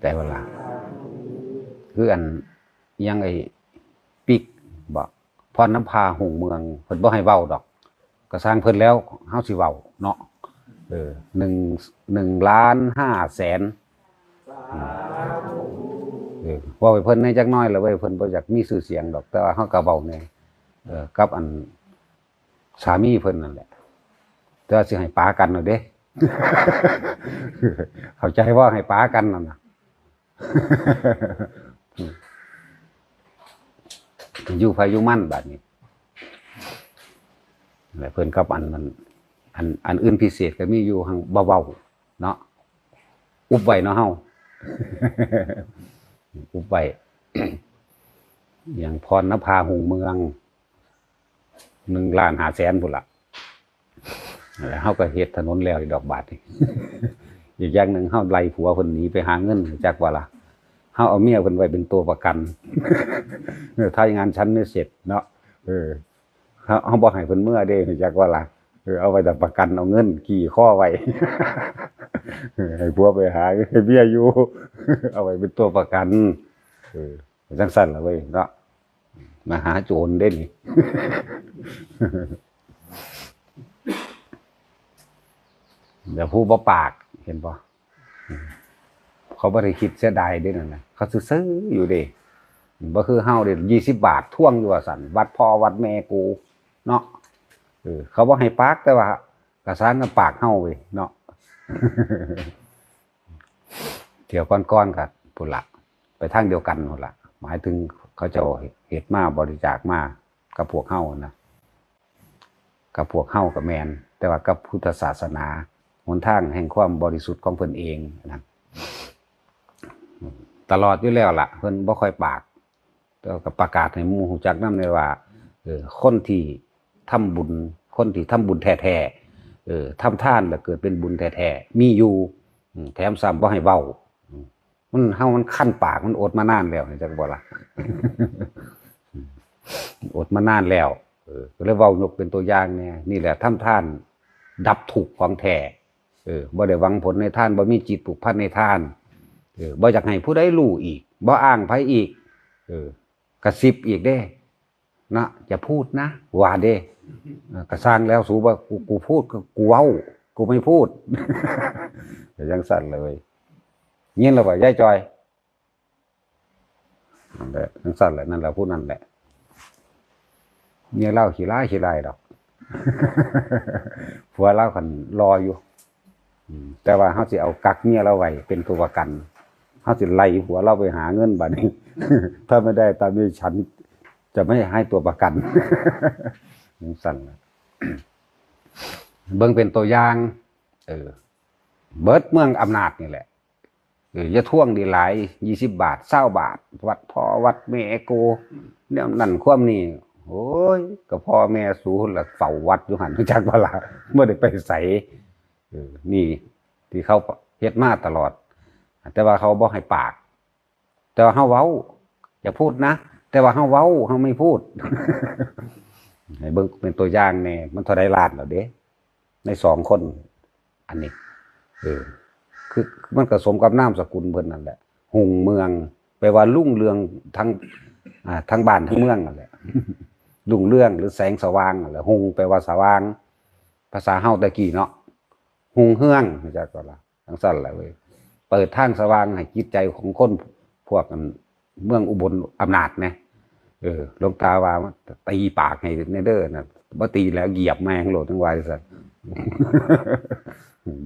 แต่เวลาคืออันยังไอ้ปิกบ่พรน้ำพาหุ่งเมืองเพิ่นบ่ให้เว้าดอกก็สร้างเพิ่นแล้วเฮาสิเว้าเนาะ1,500,000ว่าไปเพิ่นให้จักน้อยแล้วเว้ยเพิ่นบ่อยากมีชื่อเสียงดอกแต่ว่าเฮาก็เว้าแน่กับอันสามีเพิ่นนั่นแหละแต่ว่าสิให้ปากันเอาเด้ เข้าใจว่าให้ปากันนั่นน่ะ อยู่ไผอยู่มั่นบัดนี้แล้วเพิ่นกับอันอื่นพิเศษก็มีอยู่หังเบาๆเนาะอุบไว้เนาะเฮา อุบไว้ อย่างพรณภาหุ่งเมือง1,500,000พุ่นล่ะแล้วเฮาก็เฮ็ดถนนแล้วอีกดอกบาทนี่ อีกอย่างหนึ่งเฮาไล่ผัวเพิ่นหนีไปหาเงินจักว่าล่ะเฮาเอาเมียเพิ่นไว้เป็นตัวประกัน ถ้างานชั้นไม่เสร็จเนาะเฮาบ่ให้เพิ่นเมื่อเด้จักว่าล่ะเอาไว้แต่ประกันเอาเงินกี่ข้อไว้ ให้ผัวไปหาให้เมียอยู่ เอาไว้เป็นตัวประกันจังซั่นล่ะเว้ยเนาะ มหาโจรเด่น เดี๋ยวผู้บ่ปากเห็นปะเขาบ่ได้คิดเสียดายเด้นั่นนะเขาซื้ออยู่เด้บ่คือเฮาเด้20 บาทท่วงอยู่ว่าสั่นวัดพ่อวัดแม่กูเนาะเขาบ่ให้ปากแต่ว่ากระสานกับปากเฮาเว้ยเนาะ เที่ยวก้อนๆกับพุ่นละไปทางเดียวกันพุ่นละหมายถึงเขาจะเฮ็ดมาบริจาคมากับพวกเฮานะกับพวกเฮากับแมนแต่ว่ากับพุทธศาสนาหนทางแห่งความบริสุทธิ์ของเพิ่นเองนะตลอดอยู่แล้วล่ะเพิ่นบ่ค่อยปากแต่ก็ประกาศให้หมู่รู้จักนำเลยว่าคนที่ทำบุญคนที่ทำบุญแท้ๆทำทานแล้วเกิดเป็นบุญแท้ๆมีอยู่แถมซ้ำบ่ให้เว้ามันเฮามันคั้นปากมันอดมานานแล้วจักบ่ล่ะ อดมานานแล้วก็เลยเว้ายกเป็นตัวอย่างเนี่ยนี่แหละทำทานดับทุกข์ของแท้บ่ได้หวังผลในทานบ่มีจิตผูกพันในทานบ่อยากให้ผู้ใดรู้อีกบ่อ้างไผอีกกระซิบอีกเด้นะอย่าพูดนะว่าเด้กระสร้างแล้วสูว่ากูพูดกูเว้ากูไม่พูด จังสั่นเลยเงี้ยแล้วว่ายายจอยนั่นแหละจังสั่นแหละนั่นแหละพูดนั่นแหละเมียเล่าขี้ร้ายดอก ผัวเล่าคันรออยู่แต่ว่าเขาสิเอากักเมียเราไว้เป็นตัวประกันเขาสิไล่ผัวเราไปหาเงินบัดนี้ ถ้าไม่ได้ตามนี้ฉันจะไม่ให้ตัวประกัน สั่น เบิ่งเป็นตัวอย่างเบิดเมืองอำนาจนี่แหละอย่าท่วงดีหลาย20 บาท20 บาทวัดพ่อวัดแม่โกเนี่ยนั่นความนี่โอ้ยก็พ่อแม่สูละเฝ้าวัดอยู่หันจักบ่ล่ะบ่ได้ไปไสนี่ที่เขาเฮ็ดมาตลอดแต่ว่าเขาบ่ให้ปากแต่ว่าเฮาเว้าอย่าพูดนะแต่ว่าเฮาเว้าเฮาไม่พูด ให้เบิ่งเป็นตัวอย่างแน่มันเท่าใดล้านแล้วเด้ใน2 คนอันนี้คือมันก็สมกับนามสกุลเพิ่นนั่นแหละหุ่งเมืองแปลว่ารุ่งเรืองทั้งบ้านทั้งเมืองนั่นแหละ รุ่งเรืองหรือแสงสว่างนั่นแหละหุ่งแปลว่าสว่างภาษาเฮาตะกี้เนาะหุ่งเฮืองจักก็ล่ะจังซั่นแหละเว้ยเปิดทางสว่างให้จิตใจของคนพวกเมืองอุบลอำนาจนะหลวงตาว่าตีปากให้ในเด้อน่ะบ่ตีแล้วเหยียบแมงโลดทั้งวายซั่น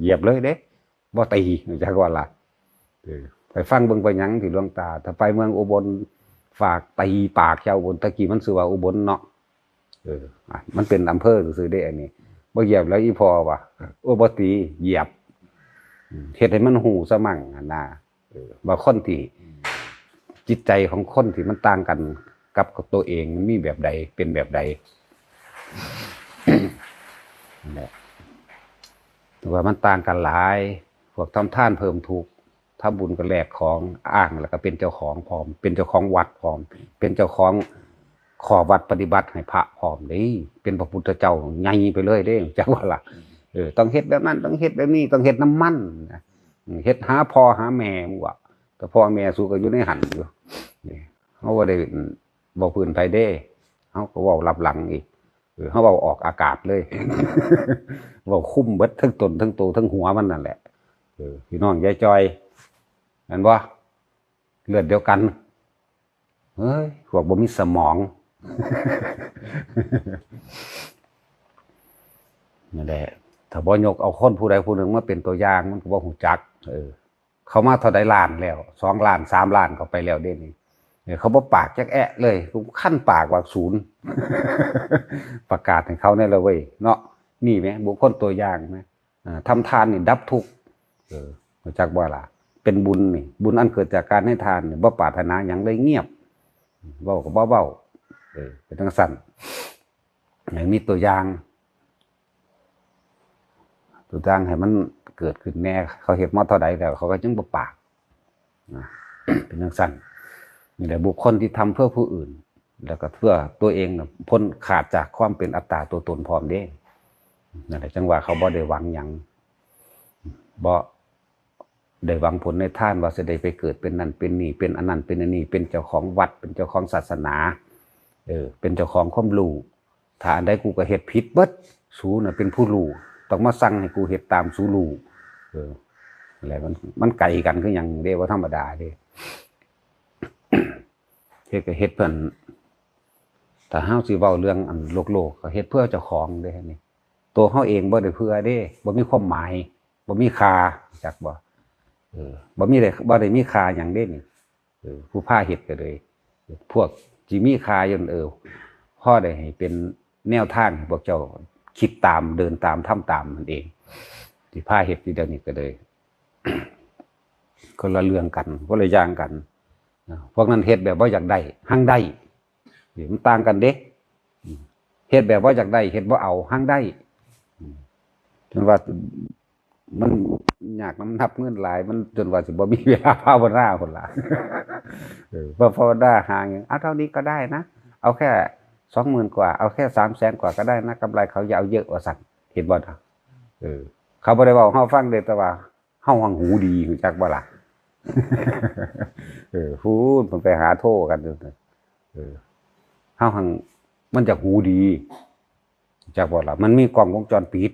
เหยียบเลยเด้บ่ตีจักว่าล่ะไปฟังเบิ่งไปหยังที่หลวงตาถ้าไปเมืองอุบลฝากตีปากชาวอุบลตะกี้มันชื่อว่าอุบลเนาะมันเป็นอำเภอซื่อๆเด้อันนี้บ่เหยียบแล้วอีพอว่ะโอ้บ่ตีเหยียบเฮ็ดให้มันหูซะมั่งน่ะว่าคนที่จิตใจของคนที่มันต่างกันกับตัวเองมันมีแบบใดเป็นแบบใด นั่นแหละแต่ว่ามันต่างกันหลายพวกทำทานเพิ่มทุกข์ทำบุญก็แลกของอ้างแล้วก็เป็นเจ้าของพร้อมเป็นเจ้าของวัดพร้อมเป็นเจ้าของขอวัดปฏิบัติให้พระพร้อมเด้เป็นพระพุทธเจ้าใหญ่ไปเลยเด้จักว่าล่ะต้องเฮ็ดแบบนั้นต้องเฮ็ดแบบนี้ต้องเฮ็ดน้ำมันเฮ็ดหาพ่อหาแม่มึงว่าแต่พ่อแม่สู้ก็อยู่ในหันอยู่เฮาบ่ได้บ่พื้นไผเด้เฮาก็เว้ารับหลังอีกเขาเอาออกอากาศเลย ว่าคุ้มเบิดทั้งตนทั้งตัวทั้งหัวมันนั่นแหละพี่น้องยายจอยนั่นว่าเลือดเดียวกันเฮ้ยพวกบ่มีสมอง นั่นแหละถ้าบ่ยกเอาคนผู้ใดผู้หนึ่งมาเป็นตัวอย่างมันก็บ่ฮู้จักเขามาเท่าใดล้านแล้ว2 ล้าน3 ล้านเขาไปแล้วเด้นี่เขาบ่ปากจักแอะเลยขั้นปากว่าศูนย์ ประกาศให้เขาแน่เลยเว้ยเนาะนี่ไหมบุคคลตัวอย่างไหมทำทานนี่ดับทุกข์จากบ่ล่ะเป็นบุญนี่บุญอันเกิดจากการให้ทานนี่บ่ปรารถนาหยังเลยเงียบเว้าก็บ่เว้าเป็นจังซั่นอย่างมีตัวอย่างให้มันเกิดขึ้นแน่เขาเฮ็ดมาเท่าใดแล้วเขาก็จึงบ่ปากเป็นจังซั่นนี่แหละบุคคลที่ทำเพื่อผู้อื่นแล้วก็เพื่อตัวเองพ้นขาดจากความเป็นอัตตาตัวตนพร้อมเด้นั่นแหละจังว่าเขาบ่ได้หวังหยังบ่ได้หวังผลในทานว่าจะได้ไปเกิดเป็นนั่นเป็นนี่เป็นอันนั้นเป็นอันนี้เป็นเจ้าของวัดเป็นเจ้าของศาสนา เป็นเจ้าของความรู้ถ้าอันใดกูก็เฮ็ดผิดเบิดสูน่ะเป็นผู้รู้ต้องมาสั่งให้กูเฮ็ดตามสูรู้อะไรมันไกลกันคือหยังเด้ว่าธรรมดาเด้เฮ็ดก็เฮ็ดเพิ่นถ้าเฮาสิเว้าเรื่องอันโลกก็เฮ็ดเพื่อเจ้าของเด้นี่ตัวเฮาเองบ่ได้เพื่อเด้บ่มีความหมายบ่มีค่าจักบ่บ่ได้มีค่าหยังเด้นี่ผู้พาเฮ็ดก็เลยพวกที่มีค่าอยู่พอได้ให้เป็นแนวทางให้พวกเจ้าคิดตามเดินตามทำตามมันเองที่พาเฮ็ดที่เดี๋ยวนี้ก็เลยคนละเรื่องกันคนละอย่างกันพวกนั้นเฮ็ดแบบบ่อยากได้หั่งได้มันต่างกันเด้เฮ็ดแบบบ่อยากได้เฮ็ดบ่เอาหั่งได้จนว่ามันยากน้ำนับเงินหลายมันจนว่าสิบ่มีเวลาภาวนาพุ่นล่ะบ่ภาวนาหาเงินเอาเท่านี้ก็ได้นะเอาแค่ 20,000 กว่าเอาแค่300,000 กว่าก็ได้นะกำไรเขาอย่าเอาเยอะว่าซั่นเห็นบ่ล่ะเขาบ่ได้เว้าเฮาฟังเด้แต่ว่าเฮาหังหูดีรู้จักบ่ล่ะพูดเพิ่นไปหาโทรกันอยู่เฮาหังมันจะหูดีจักบ่ล่ะมันมีกล้องวงจรปิด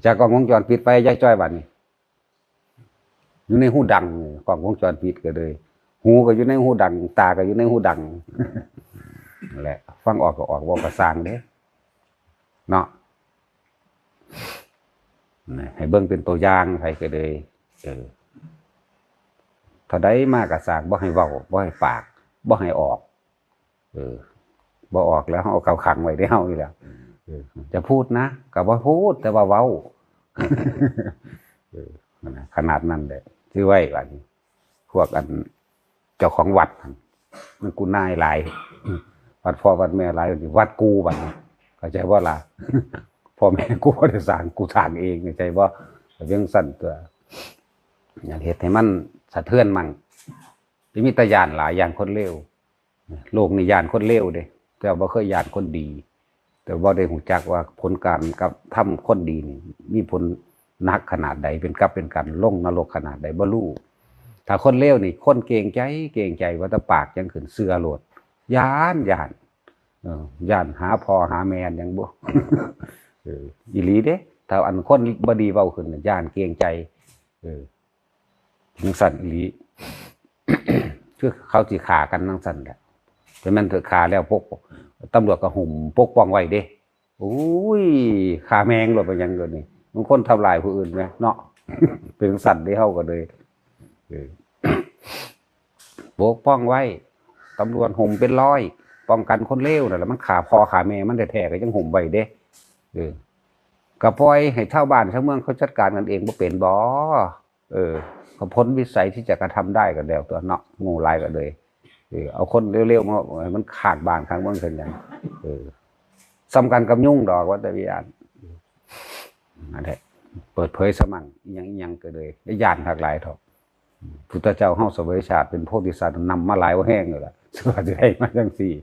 จากกล้องวงจรปิดไปยายจ้อยบัดนี้อยู่ในหูดังกล้องวงจรปิดก็เลยหูก็อยู่ในหูดังตาก็อยู่ในหูดังนั่นแหละฟังออกก็ออกบ่ก็สร้างเด้เนาะให้เบิ่งเป็นตัวอย่างไผก็เลยถ้าได้มาก็สร้างบ่ให้เว้าบ่ให้ปากบ่ให้ออกบ่ออกแล้วเอาเข้าขังไว้ได้เฮานี่แหละจะพูดนะก็บ่พูดแต่ว่าเว้าขนาดนั้นเลยที่ไว้บัดนี้พวกอันเจ้าของวัดมันกูนายหลายวัดพ่อวัดแม่หลายวัดกูบัดนี้เข้าใจบ่ล่ะพ่อแม่กูบ่ได้สร้างกูสร้างเองเข้าใจบ่เรื่องสั่นตัวอยากเฮ็ดให้มันสะเทือนมั่งสิมีแต่ย้านหลายย้านคนเลวโลกนี้ย้านคนเลวเด้แต่บ่เคยย้านคนดีแต่บ่ได้รู้จักว่าผลการกับทำคนดีนี่มีผลหนักขนาดใดเป็นการลงนรกขนาดใดบ่รู้ถ้าคนเลวนี่คนเกรงใจว่าแต่ปากยังขึ้นเสือโลดย้านหาพ่อหาแม่ยังบ่อีหลีเด้ถ้าอันคนบ่ดีเว้าขึ้นย้านเกรงใจจังซั่นอีหลีคือเขาสิฆ่ากันจังซั่นแหละแต่มันฆ่าแล้วตำรวจก็หุ่มปกป้องไว้เด้โอ้ยฆ่าแมงโลดไปยังเกินนี่บางคนทำลายผู้อื่นแม่เนาะเป็นสัตว์ได้เฮาก็เลยปกป้องไว้ตำรวจหุ่มเป็นร้อยป้องกันคนเลวนั่นแหละมันฆ่าพ่อฆ่าแม่มันแท้ๆก็ยังหุ่มไว้เด้ก็ปล่อยให้ชาวบ้านชาวเมืองเขาจัดการกันเองบ่เป็นบ่เขาพ้นวิสัยที่จะกระทำได้ก็แล้วตัวเนาะงูลายก็เลยเอาคนเร็วๆมามันขาดบ้านข้างเมืองซั่นหยังสำคัญกับยุ่งดอกว่าแต่วิญญาณนั่นแหละเปิดเผยสมั่งอีหยังก็เลยญาณทักหลายเถาะพุทธเจ้าเฮาเสวยชาติเป็นโพธิสัตว์นำมาหลายว่าแห้งอยู่ล่ะสิว่าสิได้มาจังซี่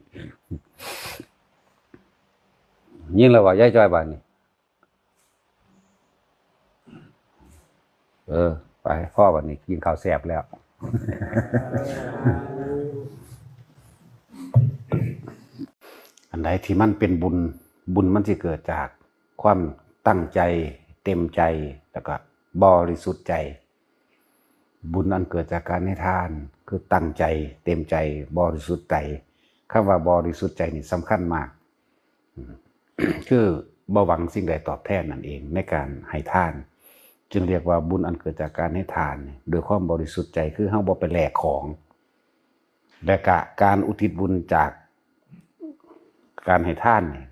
ยิ่งแล้วว่ายายจ้อยบัดนี้ไปพ่อบัดนี้กินข้าวแซ่บแล้วอันใดที่มันเป็นบุญมันสิเกิดจากความตั้งใจเต็มใจแล้วก็บริสุทธิ์ใจบุญอันเกิดจากการให้ทานคือตั้งใจเต็มใจบริสุทธิ์ใจคำว่าบริสุทธิ์ใจนี่สำคัญมากคือบ่หวังสิ่งใดตอบแทนนั่นเองในการให้ทานจึงเรียกว่าบุญอันเกิดจากการให้ทานโดยความบริสุทธิ์ใจคือเฮาบ่ไปแลกของและก็การอุทิศบุญจากการให้ทานนี่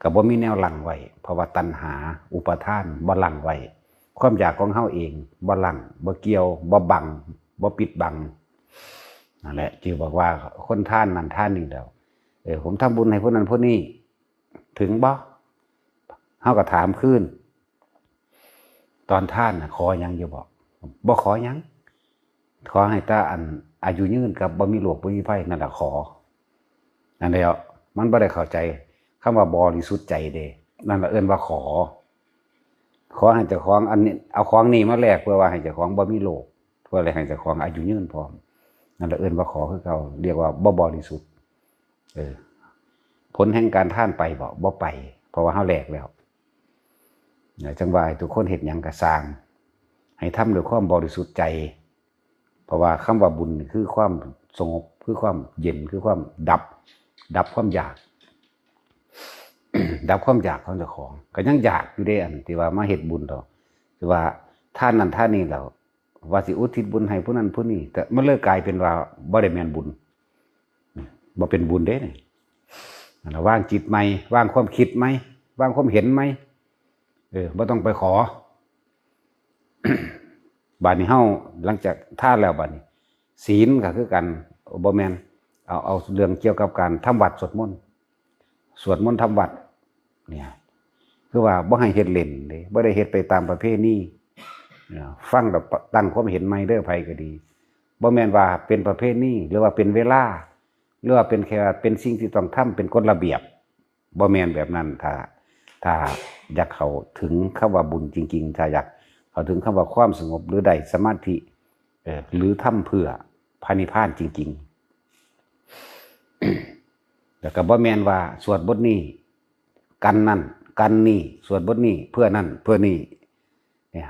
ก็บ่มีแนวลังไว้เพราะว่าตัณหาอุปทานบ่ลังไว้ความอยากของเฮาเองบ่ลังบ่เกี่ยวบ่บังบ่ปิดบังนั่นแหละจึงบอกว่าคนทานนั่นทานนี่แล้วผมทำบุญให้ผู้นั้นผู้นี้ถึงบ่เฮาก็ถามคืนตอนท่านน่ะขอหยังอยู่บ่ขอหยังขอให้ตาอันอายุยืนกับบ่มีโรคบ่มีภัยนั่นแหละขอนั่นแหละมันบ่ได้เข้าใจคำว่าบริสุทธิ์ใจเด้นั่นละเอิ้นว่าขอให้เจ้าของอันนี้เอาของนี้มาแลกเพื่อว่าให้เจ้าของบ่มีโรคเพื่ออะไรให้เจ้าของอายุยืนพร้อมนั่นละเอิ้นว่าขอคือเขาเรียกว่าบ่บริสุทธิ์ ผลแห่งการท่านไปบ่ไปเพราะว่าเฮาแหลกแล้วจังว่าทุกคนเฮ็ดหยังก็สร้างให้ทำด้วยความบริสุทธิ์ใจเพราะว่าคำว่าบุญคือความสงบคือความเย็นคือความดับความอยาก ดับความอยากของเจ้าของก็ยังอยากอยู่ได้อันที่ว่ามาเฮ็ดบุญต่อคือว่าท่านนั้นท่านนี้แล้วว่าสิอุทิศบุญให้ผู้นั้นผู้นี้แต่มันเลยกลายเป็นว่าบ่ได้แม่นบุญบ่เป็นบุญเด้นี่ว่างจิตไหมว่างความคิดไหมว่างความเห็นไหมบ่ต้องไปขอ บัดนี้เฮาหลังจากท่านแล้วบัดนี้ศีลก็คือกันบ่แม่นเอาเรื่องเกี่ยวกับการทำวัดสวดมนต์ทำวัดเนี่ยคือว่าบ่ให้เฮ็ดเล่นเด้บ่ได้เฮ็ดไปตามประเพณีฟังแล้วตั้งความเห็นใหม่เด้อไผก็ดีบ่แม่นว่าเป็นประเพณีหรือว่าเป็นเวลาหรือว่าเป็นแค่เป็นสิ่งที่ต้องทำเป็นกฎระเบียบบ่แม่นแบบนั้นถ้าอยากเข้าถึงคำว่าบุญจริงๆถ้าอยากเข้าถึงคำว่าความสงบหรือได้สมาธิหรือทำเพื่อพระนิพพานจริงๆแล้วก็บ่แม่นว่าสวดบทนี้กันนั่นกันนี่สวดบทนี้เพื่อนั่นเพื่อนี่เนี่ย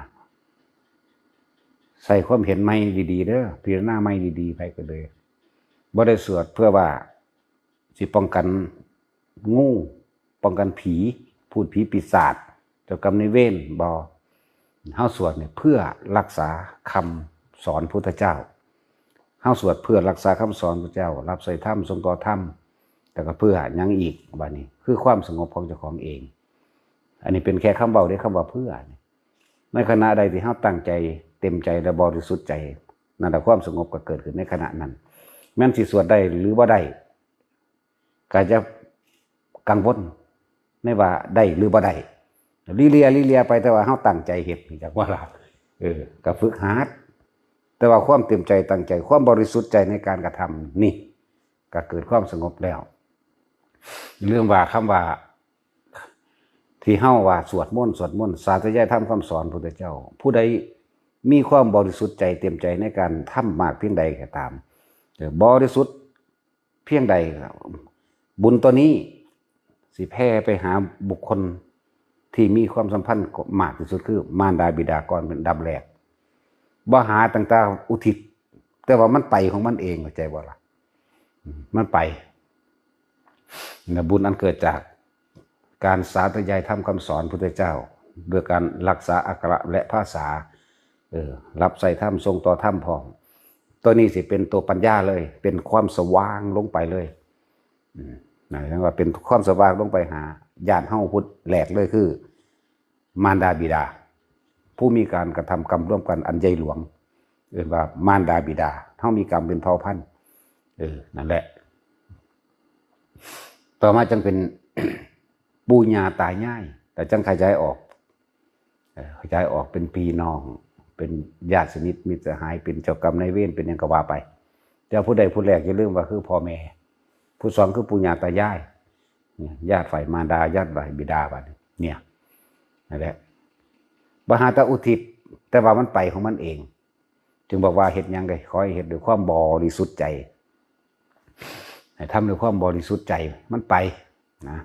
ใส่ความเห็นใหม่ดีๆเด้อพิจารณาใหม่ดีๆไปก็เลยบ่ได้สวดเพื่อว่าสิป้องกันงูป้องกันผีพูดผีปีศาจเจ้ากรรมนายเวรบ่เฮาสวดเนี่ยเพื่อรักษาคำสอนพุทธเจ้าเฮาสวดเพื่อรักษาคำสอนพระเจ้ารับใส่ธรรมทรงต่อธรรมแต่ก็เพื่อหยังอีกบัดนี้คือความสงบของเจ้าของเองอันนี้เป็นแค่คำเบาได้คำว่าเพื่อในขณะใดที่เฮาตั้งใจเต็มใจและบริสุทธิ์ใจนั่นแหละความสงบก็เกิดขึ้นในขณะนั้นแม้นสิสวดได้หรือบ่ได้ก็จะกังวลไม่ว่าได้หรือบ่ได้ลิเลียไปแต่ว่าเฮาตั้งใจเฮ็ดจักว่าล่ะก็ฝึกหัดแต่ว่าความเต็มใจตั้งใจความบริสุทธิ์ใจในการกระทำนี่ก็เกิดความสงบแล้วเรื่องว่าคำว่าที่เฮาว่าสวดมนต์สาธยายธรรมคำสอนพระพุทธเจ้าผู้ใดมีความบริสุทธิ์ใจเต็มใจในการทำมากเพียงใดก็ตามบริสุทธิ์เพียงใดบุญตัวนี้สิแผ่ไปหาบุคคลที่มีความสัมพันธ์มากที่สุดคือมารดาบิดาก่อนเป็นดับแรกบ่หาต่างๆอุทิศแต่ว่ามันไปของมันเองเข้าใจบ่ล่ะมันไปบุญอันเกิดจากการสาธยายธรรมคำสอนพุทธเจ้าด้วยการรักษาอักขระและภาษารับใส่ธรรมทรงต่อธรรมพร้อมตัวนี้สิเป็นตัวปัญญาเลยเป็นความสว่างลงไปเลยนะเรียกว่าเป็นความสว่างลงไปหาญาติเฮาพุทธแหลกเลยคือมารดาบิดาผู้มีการกระทำกรรมร่วมกันอันใหญ่หลวงเรียกว่ามารดาบิดาเฮามีกรรมเป็นเผ่าพันธุ์นั่นแหละต่อมาจึงเป็น ปู่ย่าตายายแต่จังขยายออกเป็นพี่น้องเป็นญาติสนิทมิตรสหายเป็นเจ้ากรรมนายเวรเป็นหยังก็ว่าไปแต่ผู้ใดผู้แรกอย่าลืมว่าคือพ่อแม่ผู้สองคือปู่ย่าตายายญาติฝ่ายมารดาญาติฝ่ายบิดาบัดเนี่ยนั่นแหละบหาตอุทิศแต่ว่ามันไปของมันเองจึงบอกว่าเฮ็ดหยังไงขอให้เฮ็ดด้วยความบริสุทธิ์ใจให้ทำด้วยความบริสุทธิ์ใจมันไปนะ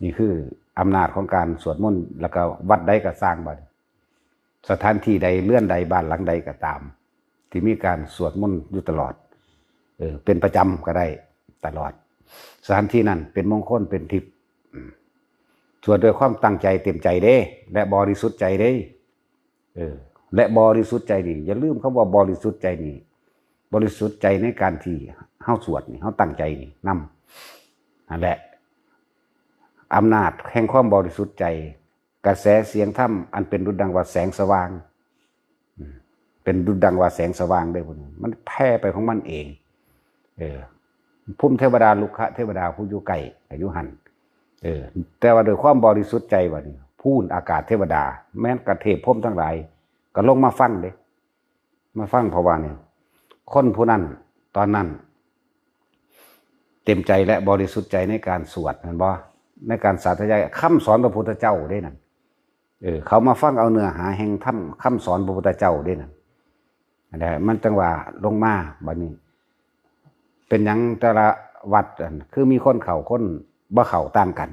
นี่คืออำนาจของการสวดมนต์แล้วก็วัดใดก็สร้างบัดสถานที่ใดเลื่อนใดบ้านหลังใดก็ตามที่มีการสวดมนต์อยู่ตลอดเป็นประจำก็ได้ตลอดสถานที่นั้นเป็นมงคลเป็นทิพย์สวดด้วยความตั้งใจเต็มใจเด้และบริสุทธิ์ใจเด้และบริสุทธิ์ใจนี่อย่าลืมคำว่าบริสุทธิ์ใจนี่บริสุทธิ์ใจในการที่เฮาสวดนี่เฮาตั้งใจนี่นำนั่นแหละอำนาจแห่งความบริสุทธิ์ใจกระแสเสียงธรรมอันเป็นดุจดังว่าแสงสว่างเป็นดุจดังว่าแสงสว่างได้พุ่นมันแผ่ไปของมันเองพุ่มเทวดาลุกะเทวดาผู้อยู่ไกลอายุหันแต่ว่าโดยความบริสุทธิ์ใจว่านี่พูนอากาศเทวดาแม้นกระเทพพรหมทั้งหลายก็ลงมาฟังเด้มาฟังเพราะว่าเนี่ยคนผู้นั้นตอนนั้นเต็มใจและบริสุทธิ์ใจในการสวดนั่นบ่ในการสาธยายคำสอนพระพุทธเจ้าได้นั่นเขามาฟังเอาเนื้อหาแห่งธรรมคำสอนพระพุทธเจ้าได้นั่นมันจังว่าลงมาบัดนี้เป็นหยังแต่ละ วัดคือมีคนเข้าคนบ่เข้าต่างกัน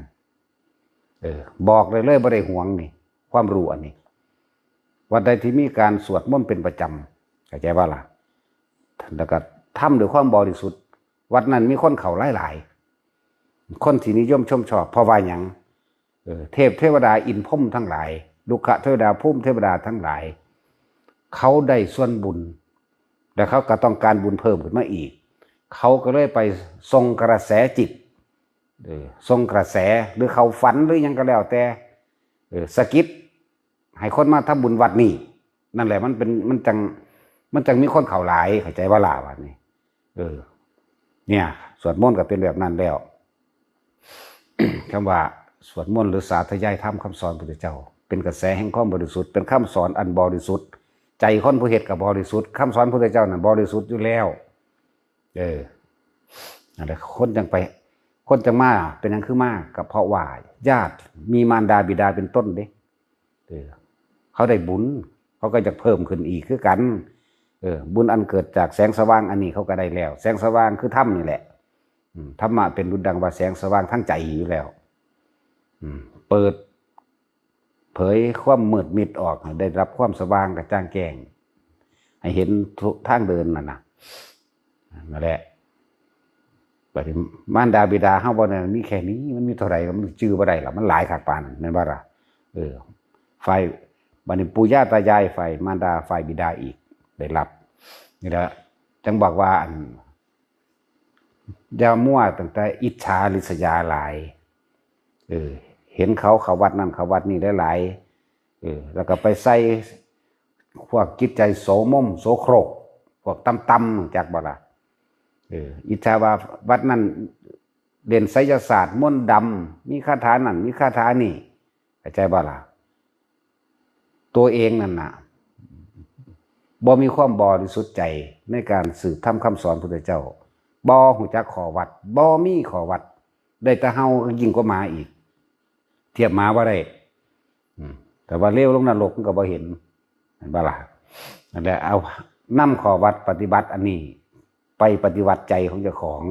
บอกเลยบ่ได้หวงนี่ความรู้อันนี้วัดใดที่มีการสวดมนต์เป็นประจำเข้าใจว่าล่ะแล้วก็ทำด้วยความบริสุทธิ์วัดนั้นมีคนเข้าหลายๆคนที่นิยมชมชอบเพราะว่าหยังเทพเทวดาอินพรหมทั้งหลายลุกขเทวดาภูมิเทวดาทั้งหลายเขาได้ส่วนบุญแต่เขาก็ต้องการบุญเพิ่มขึ้นมาอีกเขาก็เลยไปทรงกระแสจิตทรงกระแสหรือเขาฝันหรือยังก็แล้วแต่สะกิดให้คนมาทำบุญวัดนี้นั่นแหละมันจังมีคนเขาหลายเข้าใจว่าล่ะวันนี้เนี่ยสวดมนต์ก็เป็นแบบนั้นแล้ว คำว่าสวดมนต์หรือสาธยายธรรมคำสอนพระพุทธเจ้าเป็นกระแสแห่งความบริสุทธิ์เป็นคำสอนอันบริสุทธิ์ใจคนผู้เฮ็ดกับบริสุทธิ์คำสอนพระพุทธเจ้านั้นบริสุทธิ์อยู่แล้วนั่นแหละคนจังมาเป็นยังคือมากับเพราะว่าญาติมีมารดาบิดาเป็นต้นเด้เขาได้บุญเขาก็จะเพิ่มขึ้นอีกคือกันบุญอันเกิดจากแสงสว่างอันนี้เขาก็ได้แล้วแสงสว่างคือธรรมนี่แหละธรรมะเป็นดุจดังว่าแสงสว่างทั้งใจอยู่แล้วเปิดเผยความมืดมิดออกได้รับความสว่างกระจ่างแจ้งให้เห็นทางเดินนั่นแหละบัดนี้มารดาบิดาเฮาบ่ได้มีแค่นี้มันมีเท่าไหร่มันจื้อบ่ได้ล่ะมันหลายคักปานนั้นแม่นบ่ล่ะฝ่ายบัดนี้ปู่ย่าตายายฝ่ายมารดาฝ่ายบิดาอีกได้รับนี่แหละจังบอกว่าอย่ามั่วตั้งแต่อิจฉาริษยาหลายเห็นเขาวัดนั่นเขาวัดนี่ได้หลายแล้วก็ไปใส่พวกจิตใจโสมมโสโครกพวกต่ำๆจากบ่ล่ะอิจฉาว่าวัดนั้นเด่นไสยศาสตร์มนต์ดำมีคาถานั่นมีคาถานี่เข้าใจบ่ล่ะตัวเองนั่นน่ะบ่มีความบริสุทธิ์ใจในการสืบธรรมคำสอนพระพุทธเจ้าบ่ฮู้จักขอวัดบ่มีขอวัดได้แต่เฮายิ่งกว่าหมาอีกเทียบหมาบ่ได้แต่ว่าเลวลงนรกมันก็บ่เห็นบ่ล่ะนั่นแหละเอานำขอวัดปฏิบัติอันนี้ไปปฏิวัติใจของเจ้าของ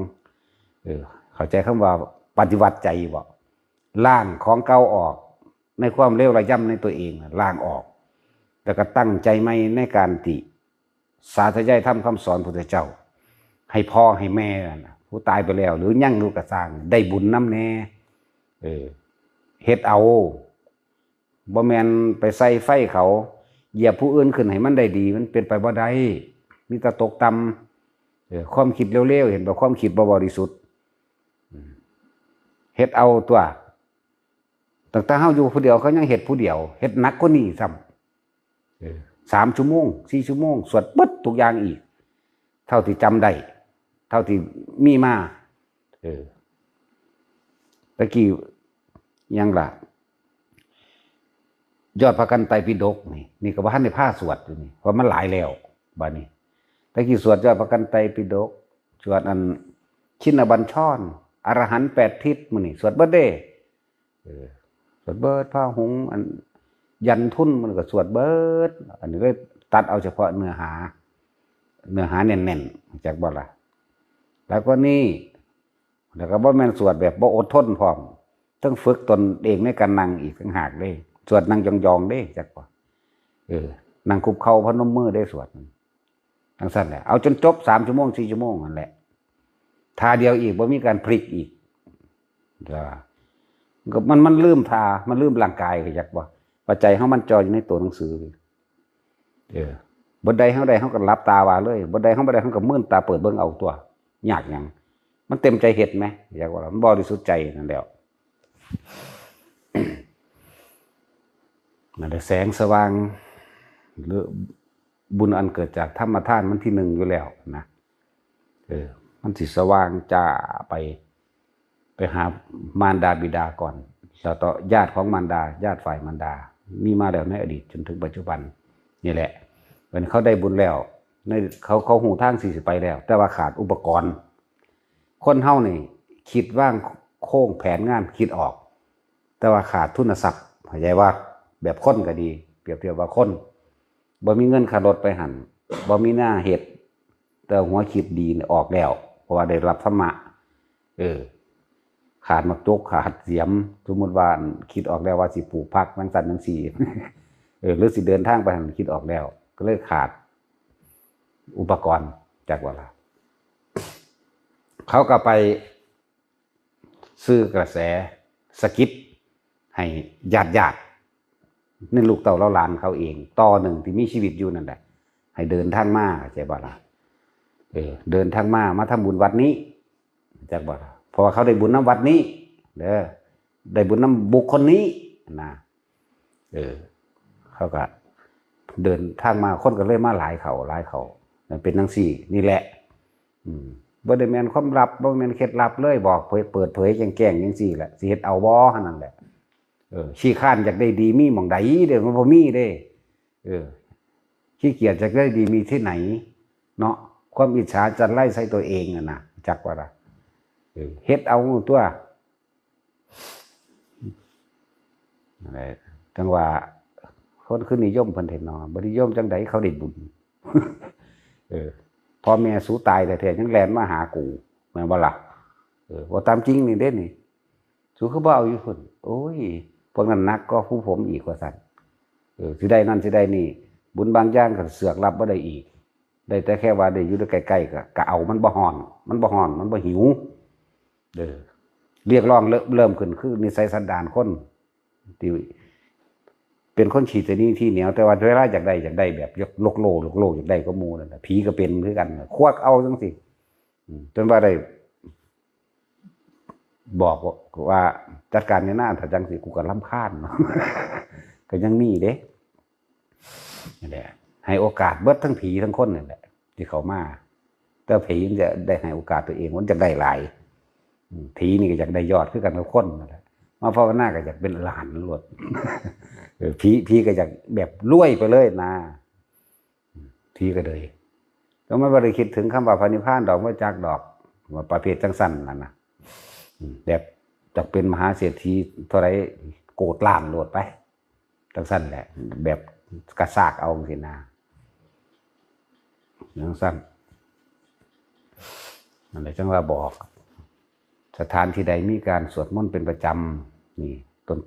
เข้าใจคำว่าปฏิวัติใจบ่ล้างของเก่าออกในความเลวระย่ำในตัวเองล้างออกแล้วก็ตั้งใจใหม่ในการติสาธยายธรรมคำสอนพระพุทธเจ้าให้พ่อให้แม่ผู้ตายไปแล้วหรือยั่งอยู่กระสร้างได้บุญน้ำแน่เฮ็ดเอาบ่แม่นไปใส่ไฟเขาเหยียบผู้อื่นขึ้นให้มันได้ดีมันเป็นไปบ่ได้มีแต่ตกต่ำความคิดเร็วๆเห็นบ่ความคิดบ่บริสุทธิ์เฮ็ดเอาตัวตั้งแต่เฮาอยู่ผู้เดียวเขายังเฮ็ดผู้เดียวเฮ็ดหนักกว่านี้ซ้ำ3 ชั่วโมง4 ชั่วโมงสวดเบิดทุกอย่างอีกเท่าที่จำได้เท่าที่มีมาตะกี้ยังล่ะยอดพระกันไตรปิฎกนี่ก็บ่ทันได้พาสวดอยู่นี่เพราะมันหลายแล้วบัดนี้ตะกี้สวดยอดพระกันไตรปิฎกสวดอันชินบัญชรอรหันต์8ทิศมื้อนี้สวดเบิดเด้สวดเบิดพระหงส์อันยันทุนมันก็สวดเบิดอันนี้เลยตัดเอาเฉพาะเนื้อหาแน่นๆจากบ่ล่ะแล้วก็นี่แล้วก็บ่แม่นสวดแบบบ่อดทนพร้อมต้องฝึกตนเองในการนั่งอีกต่างหากเด้สวดนั่งยองๆเด้จักบ่นั่งคุกเข่าพนมมือได้สวดทั้งสั้นแหละเอาจนจบ3 ชั่วโมง4 ชั่วโมงนั่นแหละท่าเดียวอีกบ่มีการพลิกอีกก็มันลืมท่ามันลืมร่างกายจักบ่ปัจจัยเฮามันจออยู่ในตัวหนังสือบทใดเฮาได้เฮาก็หลับตาว่าเลยบทใดเฮาบ่ได้เฮาก็มื่นตาเปิดเบิ่งเอาตัวยากหยังมันเต็มใจเฮ็ดไหมอยากว่ามันบริสุทธิ์ใจนั่นแหละนั่นแหละแสงสว่างหรือบุญอันเกิดจากธรรมทานมันที่1อยู่แล้วนะมันสิสว่างจ้าไปหามารดาบิดาก่อนแล้วต่อญาติของมารดาญาติฝ่ายมารดามีมาแล้วในอดีตจนถึงปัจจุบันนี่แหละwhenเขาได้บุญแล้วในเขาหูทาง40ไปแล้วแต่ว่าขาดอุปกรณ์คนเฮานี่คิดว่างโค้งแผนงานคิดออกแต่ว่าขาดทุนทรัพย์เข้าใจว่าแบบคนก็ดีเปรียบเทียบว่าคนบ่มีเงินค่ารถไปหั่นบ่มีหน้าเฮ็ดแต่หัวคิดดีออกแล้วเพราะว่าได้รับธรรมะ เออขาดมักจกขาดเสียมสมมติว่าคิดออกแล้วว่าสิปลูกผักนังสันนังสีหรือสิเดินทางไปหันคิดออกแล้วก็เลยขาดอุปกรณ์จากว่าละเขาก็ไปซื้อกระแสสกิปให้ญาตินี่ลูกเต่าเล่าหลานเขาเองต่อหนึ่งที่มีชีวิตอยู่นั่นแหละให้เดินทางมาใช่บ่ล่ะเดินทางมาทำบุญวัดนี้จากบ่ล่ะเพราะว่าเขาได้บุญน้ำวัดนี้ได้บุญน้ำบุคคลนี้นะเขาก็เดินทางมาคนก็เลยมาหลายเขาเป็นทั้งสี่นี่แหละบ่ได้แม่นความลับบ่แม่นเคล็ดลับเลยบอกเปิดเผยแจ้งๆจังซี่แหละสิเฮ็ดเอาบ่หั่นนั่นแหละขี้ข้านอยากได้ดีมีหม่องใดเด้อมันบ่มีเด้ขี้เกียจอยากได้ดีมีที่ไหนเนาะความอิจฉาจะไล่ใส่ตัวเองน่ะนะจักว่าล่ะเฮ็ดเอาตัวอะไรจังว่าคนคือนิยมเพิ่นเห็นเนาะบ่นิยมจังไดเขาได้บุญพ่อแม่สู้ตายแต่แท้ยังแลนมาหากูแม่นบ่ล่ะว่าตามจริงนี่เด้นี่สู้คือบ่เอาอยู่พุ่นโอ้ยพวกนั้นนักก็ผู้ผมอีกว่าซั่นสิได้นั่นสิได้นี่บุญบางอย่างก็เสือกรับบ่ได้อีกได้แต่แค่ว่าได้อยู่ใกล้ๆก็เอามันบ่ฮ้อนมันบ่หิวเรียกร้องเริ่มขึ้นคือนิสัยสันดานคนที่เป็นคนขี้แต่นี่ที่เหนียวแต่ว่าเวลาอยากได้แบบโลกอยากได้ก็มูนั่นแหละผีก็เป็นคือกันควักเอาจังสิจนว่าได้บอกว่าจัดการในหน้าถ้าจังสิกูก็รำคาญก็ยังมีเด้นี่แหละให้โอกาสเบิดทั้งผีทั้งคนนี่แหละที่เขามาแต่ผีมันจะได้ให้โอกาสตัวเองมันจะได้หลายผีนี่ก็อยากได้ยอดคือกันกับคนนั่นแหละมาภาวนาก็อยากเป็นหลานล้วนผีก็อยากแบบรวยไปเลยนะผีก็เลยต้องไม่ได้คิดถึงคำว่าพระนิพพานดอกว่าจากดอกว่าประเภทจังสั้นนั่นนะแบบจะเป็นมหาเศรษฐีเท่าไรโกรธล้านโลดไปจังสั้นแหละแบบกระซากเอาสินะจังสั้นนั่นแหละจังว่าบอกสถานที่ใดมีการสวดมนต์เป็นประจำนี่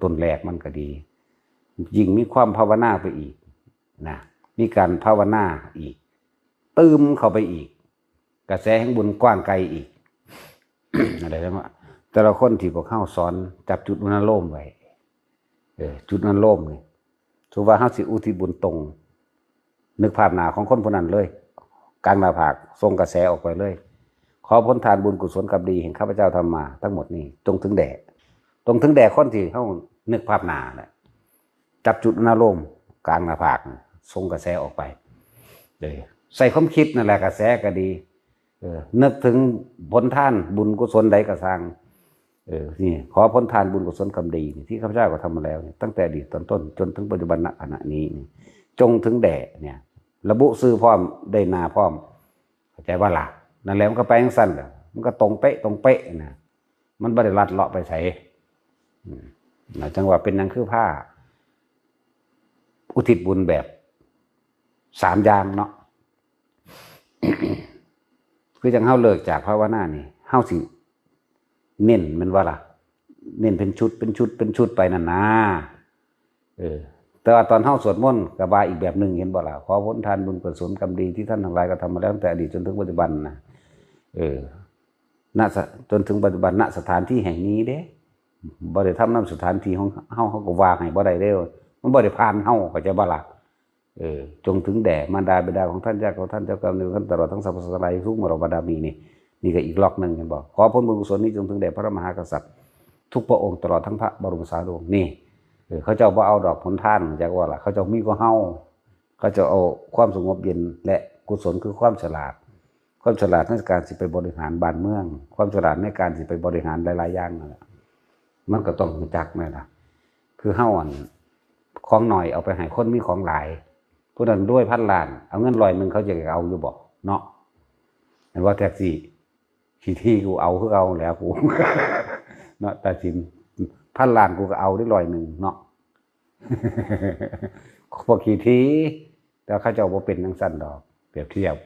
ต้นแรกมันก็ดียิ่งมีความภาวนาไปอีกนะมีการภาวนาอีกตืมเข้าไปอีกกระแสแห่งบุญกว้างไกลอีก อะไรแล้วแต่ละคนที่พวกเข้าสอนจับจุดอุณโลมไว้จุดอุณโลมนี่ถือว่าเข้าสิอุทิศบุญตรงนึกภาพหนาของคนคนนั้นเลยกลางหน้าผากส่งกระแสออกไปเลยขอพ้นทานบุญกุศลกับดีเห็นข้าพเจ้าทำมาทั้งหมดนี้จงถึงแด่คนที่เข้านึกภาพหนาแหละจับจุดอารมณ์กลางหน้าผากส่งกระแสออกไปเลยใส่ความคิดนั่นแหละกระแสก็ดีนึกถึงผลทานบุญกุศลใดก็สร้างนี่ขอพ้นทานบุญกุศลกรรมดีที่ข้าพเจ้าก็ทำมาแล้วตั้งแต่อดีตตอนต้นจนถึงปัจจุบันณขณะนี้จงถึงแด่เนี่ยระบุซื้อพร้อมได้นาพร้อมเข้าใจว่าล่ะนั่นแหละมันก็ไปอย่างสั้นมันก็ตรงเป๊ะนะมันบริลัดเลาะไปใส่จังหวะเป็นนังคือผ้าอุทิศบุญแบบ3 อย่างเนาะ คือจังเฮาเลิกจากภาวนานี่เฮาสิเน้นมันว่าล่ะเน้นเป็นชุดไปนั่นนะแต่ว่าตอนเฮาสวดมนต์ก็บาอีกแบบนึงเห็นบ่ล่ะขอพ้นทานบุญกุศลกรรมดีที่ท่านทั้งหลายก็ทำมาแล้วตั้งแต่อดีตจนถึงปัจจุบันนะจนถึงปัจจุบันณสถานที่แห่งนี้เด้บ่ได้ทำนำสถานที่ของเฮาก็วางให้บ่ได้เด้อมันบ่ได้ผ่านเฮาเข้าใจบ่ล่ะจงถึงแด่มารดาบิดาของท่านญาติของท่านเจ้ากรรมนายเวรท่านตลอดทั้งสรรพสัตว์ทั้งหลายทุกมรดกบารมีนี่ก็อีกล็อกนึงเห็นบ่ขอผลบุญกุศลนี้จงถึงแด่พระมหากษัตริย์ทุกพระองค์ตลอดทั้งพระบรมสารีวงศ์นี่เขาเจ้าบ่เอาดอกผลทานจากว่าล่ะเขาเจ้ามีก็เฮาเขาจะเอาความสงบเย็นและกุศลคือความฉลาดในการสิไปบริหารบ้านเมืองความฉลาดในการสิไปบริหารหลายๆอย่างนั่นแหละมันก็ต้องรู้จักแม่ล่ะคือเฮาของหน่อยเอาไปให้คนมีของหลายผู้นั้นด้วย1,000 ล้านเอาเงิน100เขาจะเอาอยู่บ่เนาะเห็นว่าแท็กซี่ขี่ที่กูเอาคือเอาแล้วกู เนาะแต่สิน1,000 ล้านกูก็เอาได้100เนาะ พวกขี่ที่แต่เขาเจ้าบ่เป็นจังซั่นดอกเปรียบเทียบ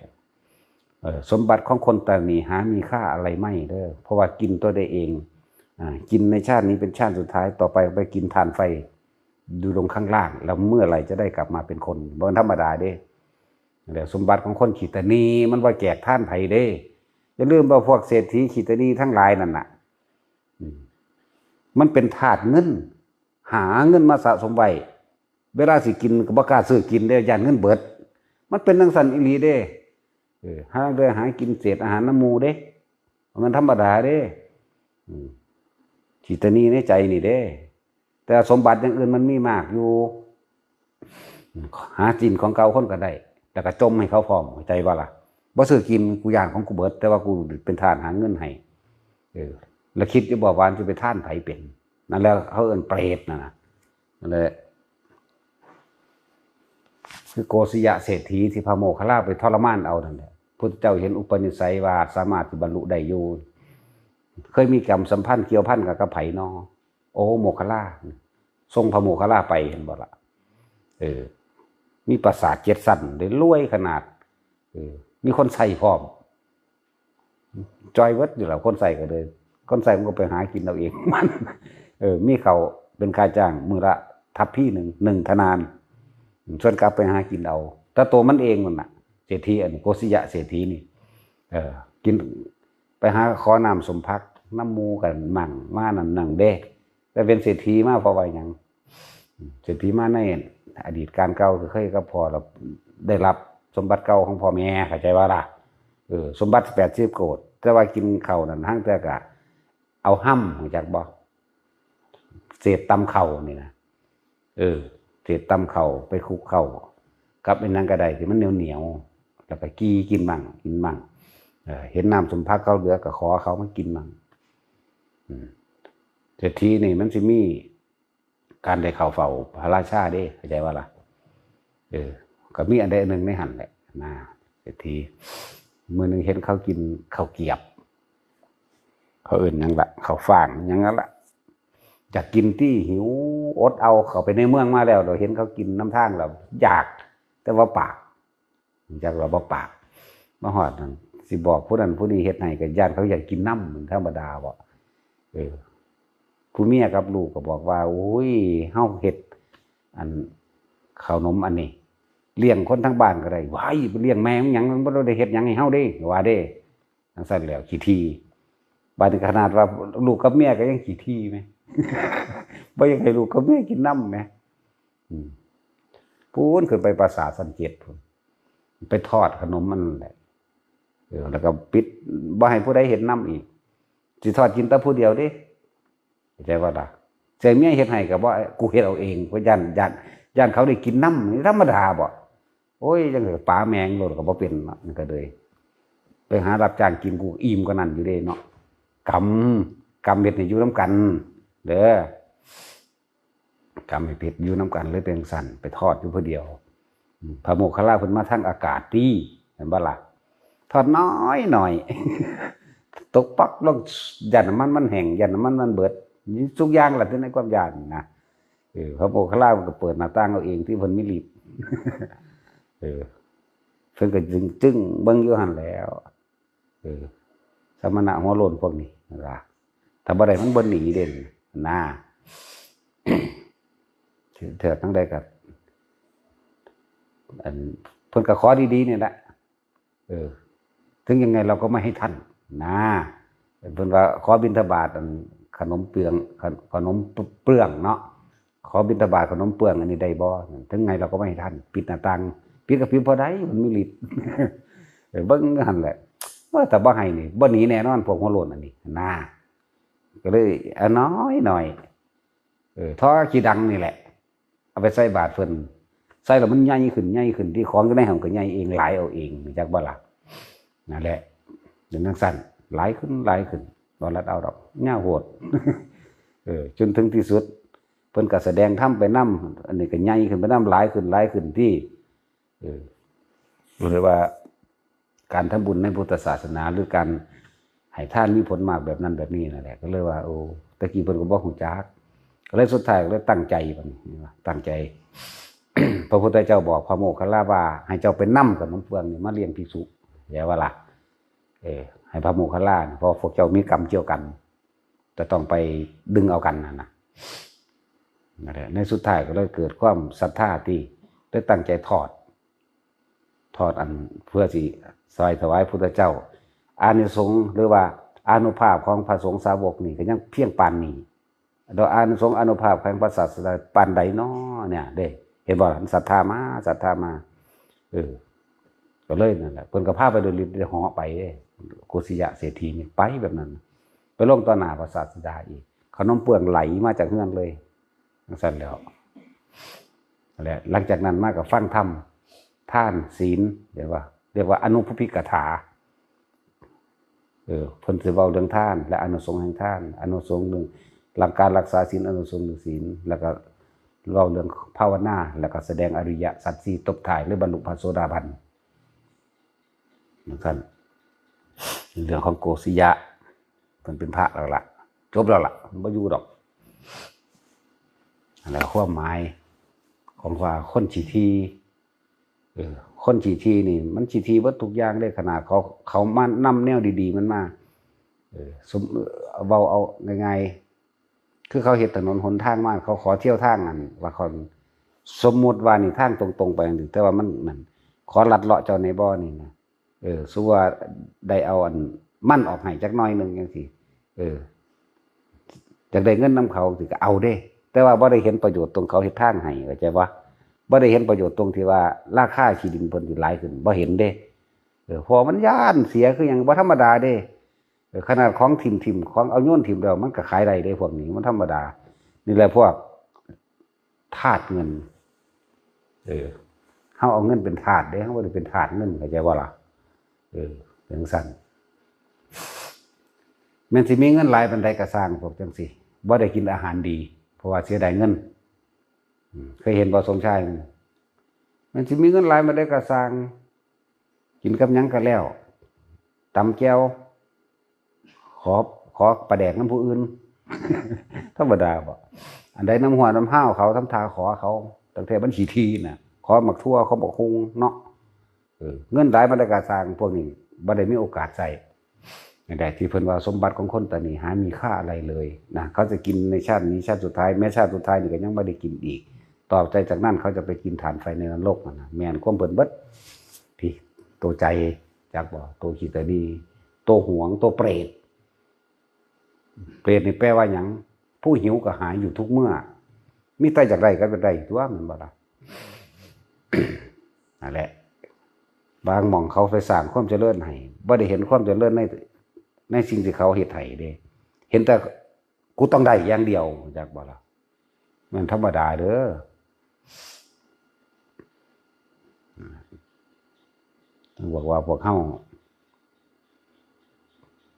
สมบัติของคนตานีหามีค่าอะไรไม่เด้อเพราะว่ากินตัวได้เองกินในชาตินี้เป็นชาติสุดท้ายต่อไปไปกินทานไฟดูลงข้างล่างแล้วเมื่อไหร่จะได้กลับมาเป็นคนบ่ธรรมดาเด้แล้วสมบัติของคนขีตานีมันว่าแจกท่านไผเด้อย่าลืมว่าพวกเศรษฐีขีตานีทั้งหลายนั่นน่ะมันเป็นธาตุเงินหาเงินมาสะสมไว้เวลาสิกินก็บ่กล้าซื้อกินเด้ย่านเงินเบิดมันเป็นจังซั่นอีหลีเด้หาเด้หากินเศษอาหารน้ำหมู่เด้มันธรรมดาเด้ขีตานีในใจนี่เด้แต่สมบัติอย่างอื่นมันมีมากอยู่หากินของเก่าคนก็ได้แต่ก็จมให้เขาพร้อมใจว่าล่ะบ่ซื้อกินกูอย่างของกูเบิดแต่ว่ากูเป็นทานหาเงินให้แล้วคิดจะบอกว่าจะไปท่านไผเป็นนั่นแล้วเขาเอิ้นเปรตนั่นแหละคือโกศยเศรษฐีที่พระโมคคัลลาไปทรมานเอานั่นแหละพุทธเจ้าเห็นอุปนิสัยว่าสามารถที่บรรลุได้อยู่เคยมีกรรมสัมพันธ์เกี่ยวพันกับกระไผนอโอ้โมคคัลลาทรงพระโมคคัลลาไปเห็นบ่ล่ะมีปราสาท7 สั้นได้รวยขนาดมีคนใส่พร้อมจอยเวิร์ดอยู่แล้วคนใส่ก็เลยคนใส่มันก็ไปหากินเอาเองมันมีเขาเป็นค่าจ้างมือละทับพี่หนึ่งธนานส่วนกลับไปหากินเอาแต่ตัวมันเองมันน่ะเศรษฐีอันโกศยเศรษฐีนี่กินไปหาขอน้ำสมภักดิ์น้ำมูกันมั่งมานั่งเด้แต่เป็นเศรษฐีมาเพราะว่าอย่างเศรษฐีมาในอดีตการเก่าเคยก็พอเราได้รับสมบัติเก่าของพ่อแม่เข้าใจว่าล่ะสมบัติ80 โกฏแต่ว่ากินข้าวนั่นทั้งแต่กะเอาห้ำจากบ่เศษตำเข่านี่นะเศษตำเข่าไปคลุกเข่ากับไอ้นั่นก็ได้ที่มันเหนียวแล้วก็กินมั่งเห็นน้ำสมภักดิ์เขาเหลือก็ขอเขามากินมั่งเศรษฐีนี่มันสิมีการได้เข้าเฝ้าพระราชาเด้เข้าใจว่าล่ะก็มีอันใดอันหนึ่งในหันแหละนะเศรษฐีมื้อนึงเห็นเขากินข้าวเกียบเขาอื่นยังละข้าวฟ่างยังนั้นละอยากกินที่หิวอดเอาเขาไปในเมืองมาแล้วเราเห็นเขากินน้ำทางเราอยากแต่ว่าปากจากเราบ่ปากมาหอดนั่นสิบอกผู้นั้นผู้นี้เฮ็ดให้กับญาติเขาอยากกินน้ำเหมือนธรรมดาบ่ผู้เมียกับลูกก็บอกว่าโอ้ยเฮาเฮ็ดอันข้าวนมอันนี้เลี้ยงคนทั้งบ้านก็ได้ว้ายเลี้ยงแม่มันหยังมันบ่ได้เฮ็ดหยังให้เฮาเด้ว่าเด้จังซั่นแล้วขี้ทีบาดนี้ขนาดว่าลูกกับเมียก็ยังขี้ทีมั้ยบ่อยากให้ลูกกับเมียกินน้ำมั้ยพูนขึ้นไปปราสาทสันเจ็ดพุ่นไปทอดขนมมันแหละแล้วก็ปิดบ่ให้ผู้ใดเห็นน้ำอีกสิทอดกินแต่ผู้เดียวเด้เข้าใจว่าล่ะใจเมียเฮ็ดให้ก็บ่กูเฮ็ดเอาเองเพราะย่านเขาได้กินน้ำนี่ธรรมดาบ่โอ้ยจังได๋ปลาแมงโลดก็บ่เป็นเนาะมันก็เลยไปหารับจ้างกินกูอิ่มกว่านั้นอยู่เด้เนาะกรรมเฮ็ดให้อยู่นํกันเด้อกรรมให้เฮ็ดอยู่นํกันเลยเป็นสั่นไปทอดอยู่ผู้เดียวพระโมคคัลลาเพิ่นมาทางอากาศดีเห็นบ่ล่ะทอดน้อยหน่อยตกปักลงยันน้ำมันแห้งยันน้ำมันเบิดทุกอย่างล่ะที่ในความยานนะพระโมคคัลลาก็เปิดหน้าต่างเอาเองที่เพิ่นมีลิฟต์เพิ่นก็จึงเบิ่งอยู่หั่นแล้วสมณะหัวโล้นพวกนี้ล่ะถ้าบ่ได้มันบ่หนีเด่นนะเถิดทั้งใดก็อันเพิ่นก็ขอดีๆนี่แหละถึงยังไงเราก็ไม่ให้ท่านนะเพิ่นว่าขอบิณฑบาตขนมเปลืองเนาะขอบิณฑบาตขนมเปลืองอันนี้ได้บ่ถึงไงเราก็ไม่ให้ท่านปิดหน้าต่างปิดก็ปิดพอได้มันมีฤทธิ์เบิ่งหั่นแหละว่าแต่บ่ให้นี่บ่หนีแน่นอนพวกหัวโล้นอันนี้นะก็เลยน้อยหน่อยท่อขี้ดังนี่แหละเอาไปใส่บาตรเพิ่นใส่แล้วมันใหญ่ขึ้นที่ของอยู่ในห้องก็ใหญ่เองหลายเอาเองจักบ่ล่ะนั่นแหละอย่างนั้นสั่นหลายขึ้นบ่รัดเอาดอกย่าโหดจนถึงที่สุดเพิ่นก็แสดงธรรมไปนำอันนี้ก็ใหญ่ขึ้นไปนำหลายขึ้นที่รู้เลยว่าการทำบุญในพุทธศาสนาหรือการให้ทานมีผลมากแบบนั้นแบบนี้นั่นแหละก็เลยว่าโอ้ตะกี้เพิ่นก็บ่ฮู้จักก็เลยสุดท้ายก็เลยตั้งใจบัดนี้ตั้งใจ พระพุทธเจ้าบอกพระโมคคัลลาว่าให้เจ้าไปนำขนมเปลืองนี่มาเลี้ยงภิกษุอย่าว่าล่ะ ให้พระโมคคัลลาเพราะพวกเจ้ามีกรรมเกี่ยวกันจะต้องไปดึงเอากันนะในสุดท้ายก็เลยเกิดความศรัทธาที่ได้ตั้งใจทอดอันเพื่อสิซอยถวายพุทธเจ้าอานิสงส์หรือว่าอานุภาพของพระสงฆ์สาวกนี่ก็ยังเพียงปานนี้โดยอานิสงส์อานุภาพของพระศาสดาปานใดน้อเนี่ยเด้เห็นบ่ล่ะศรัทธามาก็เลยนั่นแหละเพิ่นก็พาไปโดยฤทธิ์เหาะไปโกศิยะเศรษฐีนี่ไปแบบนั้นไปลงต่อหน้าพระศาสดาอีกขนมเปลืองไหลมาจากเฮือนเลยจังซั่นแล้วแหละหลังจากนั้นมาก็ฟังธรรมท่านศีลเรียกว่าอนุพุพิกถาเพิ่นสิเว้าเรื่องท่านและอานุสงส์แห่งท่านอานุสงส์หนึ่งหลักการรักษาศีลอานุสงส์หนึ่งศีลแล้วก็เว้าเรื่องภาวนาแล้วก็แสดงอริยสัจสี่ตบท้ายหรือบรรลุพระโสดาบันเหมือนกันเรื่องของโกศิยะเพิ่นเป็นพระแล้วล่ะจบแล้วล่ะบ่อยู่ดอกแล้วความหมายของว่าคนฉีทีคนฉีทีนี่มันฉีทีวัตทุกอย่างได้ขนาดเขามานำแนวดีๆมันมาเบาเอาง่ายๆคือเขาเห็นถนนหนทางมาเขาขอเที่ยวทางนั้นว่าคนสมมุติว่านี่ทางตรงๆไปอย่างนึงแต่ว่ามันขอลัดเลาะเจ้าในบ่อนี่นะสู้ว่าได้เอาอันมั่นออกให้จักหน่อยนึงจังซี่จากได้เงินนำเขาสิก็เอาเด้แต่ว่าบ่ได้เห็นประโยชน์ตรงเขาเฮ็ดทางให้เข้าใจบ่บ่ได้เห็นประโยชน์ตรงที่ว่าราคาที่ดินเพิ่นสิหลายขึ้นบ่เห็นเด้พอมันย่านเสียคือหยังบ่ธรรมดาเด้ขนาดของทิ่มของเอาโยนทิ่มแล้วมันก็ขายได้เด้พวกนี้มันธรรมดานี่แหละพวกทาสเงินเฮาเอาเงินเป็นทาสเด้เฮาบ่ได้เป็นทาสเงินเข้าใจบ่ล่ะจังซั่นแม้นสิมีเงินหลายปานใดก็สร้างพวกจังซี่บ่ได้กินอาหารดีเพราะว่าเสียดายเงินเคยเห็นบ่สมชายมันสิมีเงินหลายมาได้ก็สร้างกินกับหยังก็แล้วตำแก้วขอปลาแดกน้ำผู้อื่น ธรรมดาบ่อันใดน้ำหัวน้ำห้าวเขาทำทาขอเขาตั้งแต่บัญชีทีน่ะขอหมักทั่วเขาบอกคงเนาะเงินหลายมาได้ก็สร้างพวกนี้บ่ได้มีโอกาสใช้แต่ที่เพิ่นว่าสมบัติของคนตอนนี้หามีค่าอะไรเลยนะเขาจะกินในชาตินี้ชาติสุดท้ายแม้ชาติสุดท้ายนี่ก็ยังไม่ได้กินอีกต่อใจจากนั้นเขาจะไปกินฐานไฟในนรกนะแม่นความเพิ่นเบิดที่ตัวใจจากบ่ตัวขี้ตาดีตัวหวงตัวเปรตนี่แปลว่าหยังผู้หิวก็หายอยู่ทุกเมื่อมีแต่จากใดก็เป็นใดตัวมันบ่ล่ะ นั่นแหละบางหม่องเขาไปสร้างความเจริญให้บ่ได้เห็นความเจริญในสิ่งที่เขาเฮ็ดให้เด้เห็นแต่กูต้องได้อย่างเดียวจากบ่ล่ะมันธรรมดาเด้อต้องบอกว่าพวกเฮา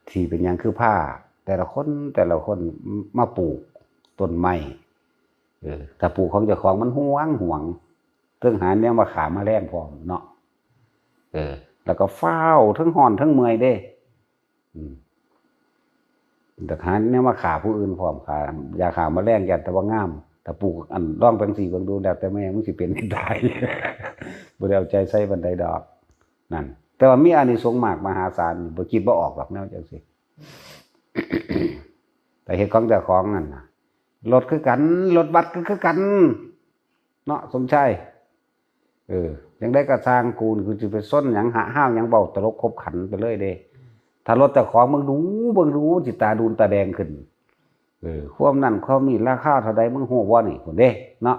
ที่เป็นอย่างคือผ้าแต่ละคนมาปลูกต้นไม้ถ้าปลูกของเจ้าของมันห่วงเรื่องหาแนวมาขามาแรงพร้อมเนาะแล้วก็ฟ้าวทั้งฮ้อนทั้งเมื่อยเด้แต่หาแนวมาขาผู้อื่นพร้อมขายาขามาแรงยันแต่ว่างามถ้าปลูกอันร่องเป็นสีเบิ่งดูแล้วแต่แม่มันสิเป็นได้ บ่ได้เอาใจใส่บันไดดอกนั่นแต่ว่ามีอานิสงส์มากมหาศาลบ่คิดบ่ออกหรอกแนวจังซี่ แต่เฮ็ดของเจ้าของนั่นน่ะรถคือกันรถบัสคือกันเนาะสมชายยังได้กระสร้างกูคือสิไปส้นหยังหาห้าวหยังเบาตลกคบขันไปเลยเด้ถ้ารถเจ้าของเบิ่งดูสิตาดูนตาแดงขึ้นความนั่นความนี่ราคาเท่าใดมึงฮู้บ่นี่พุ่นเด้เนาะ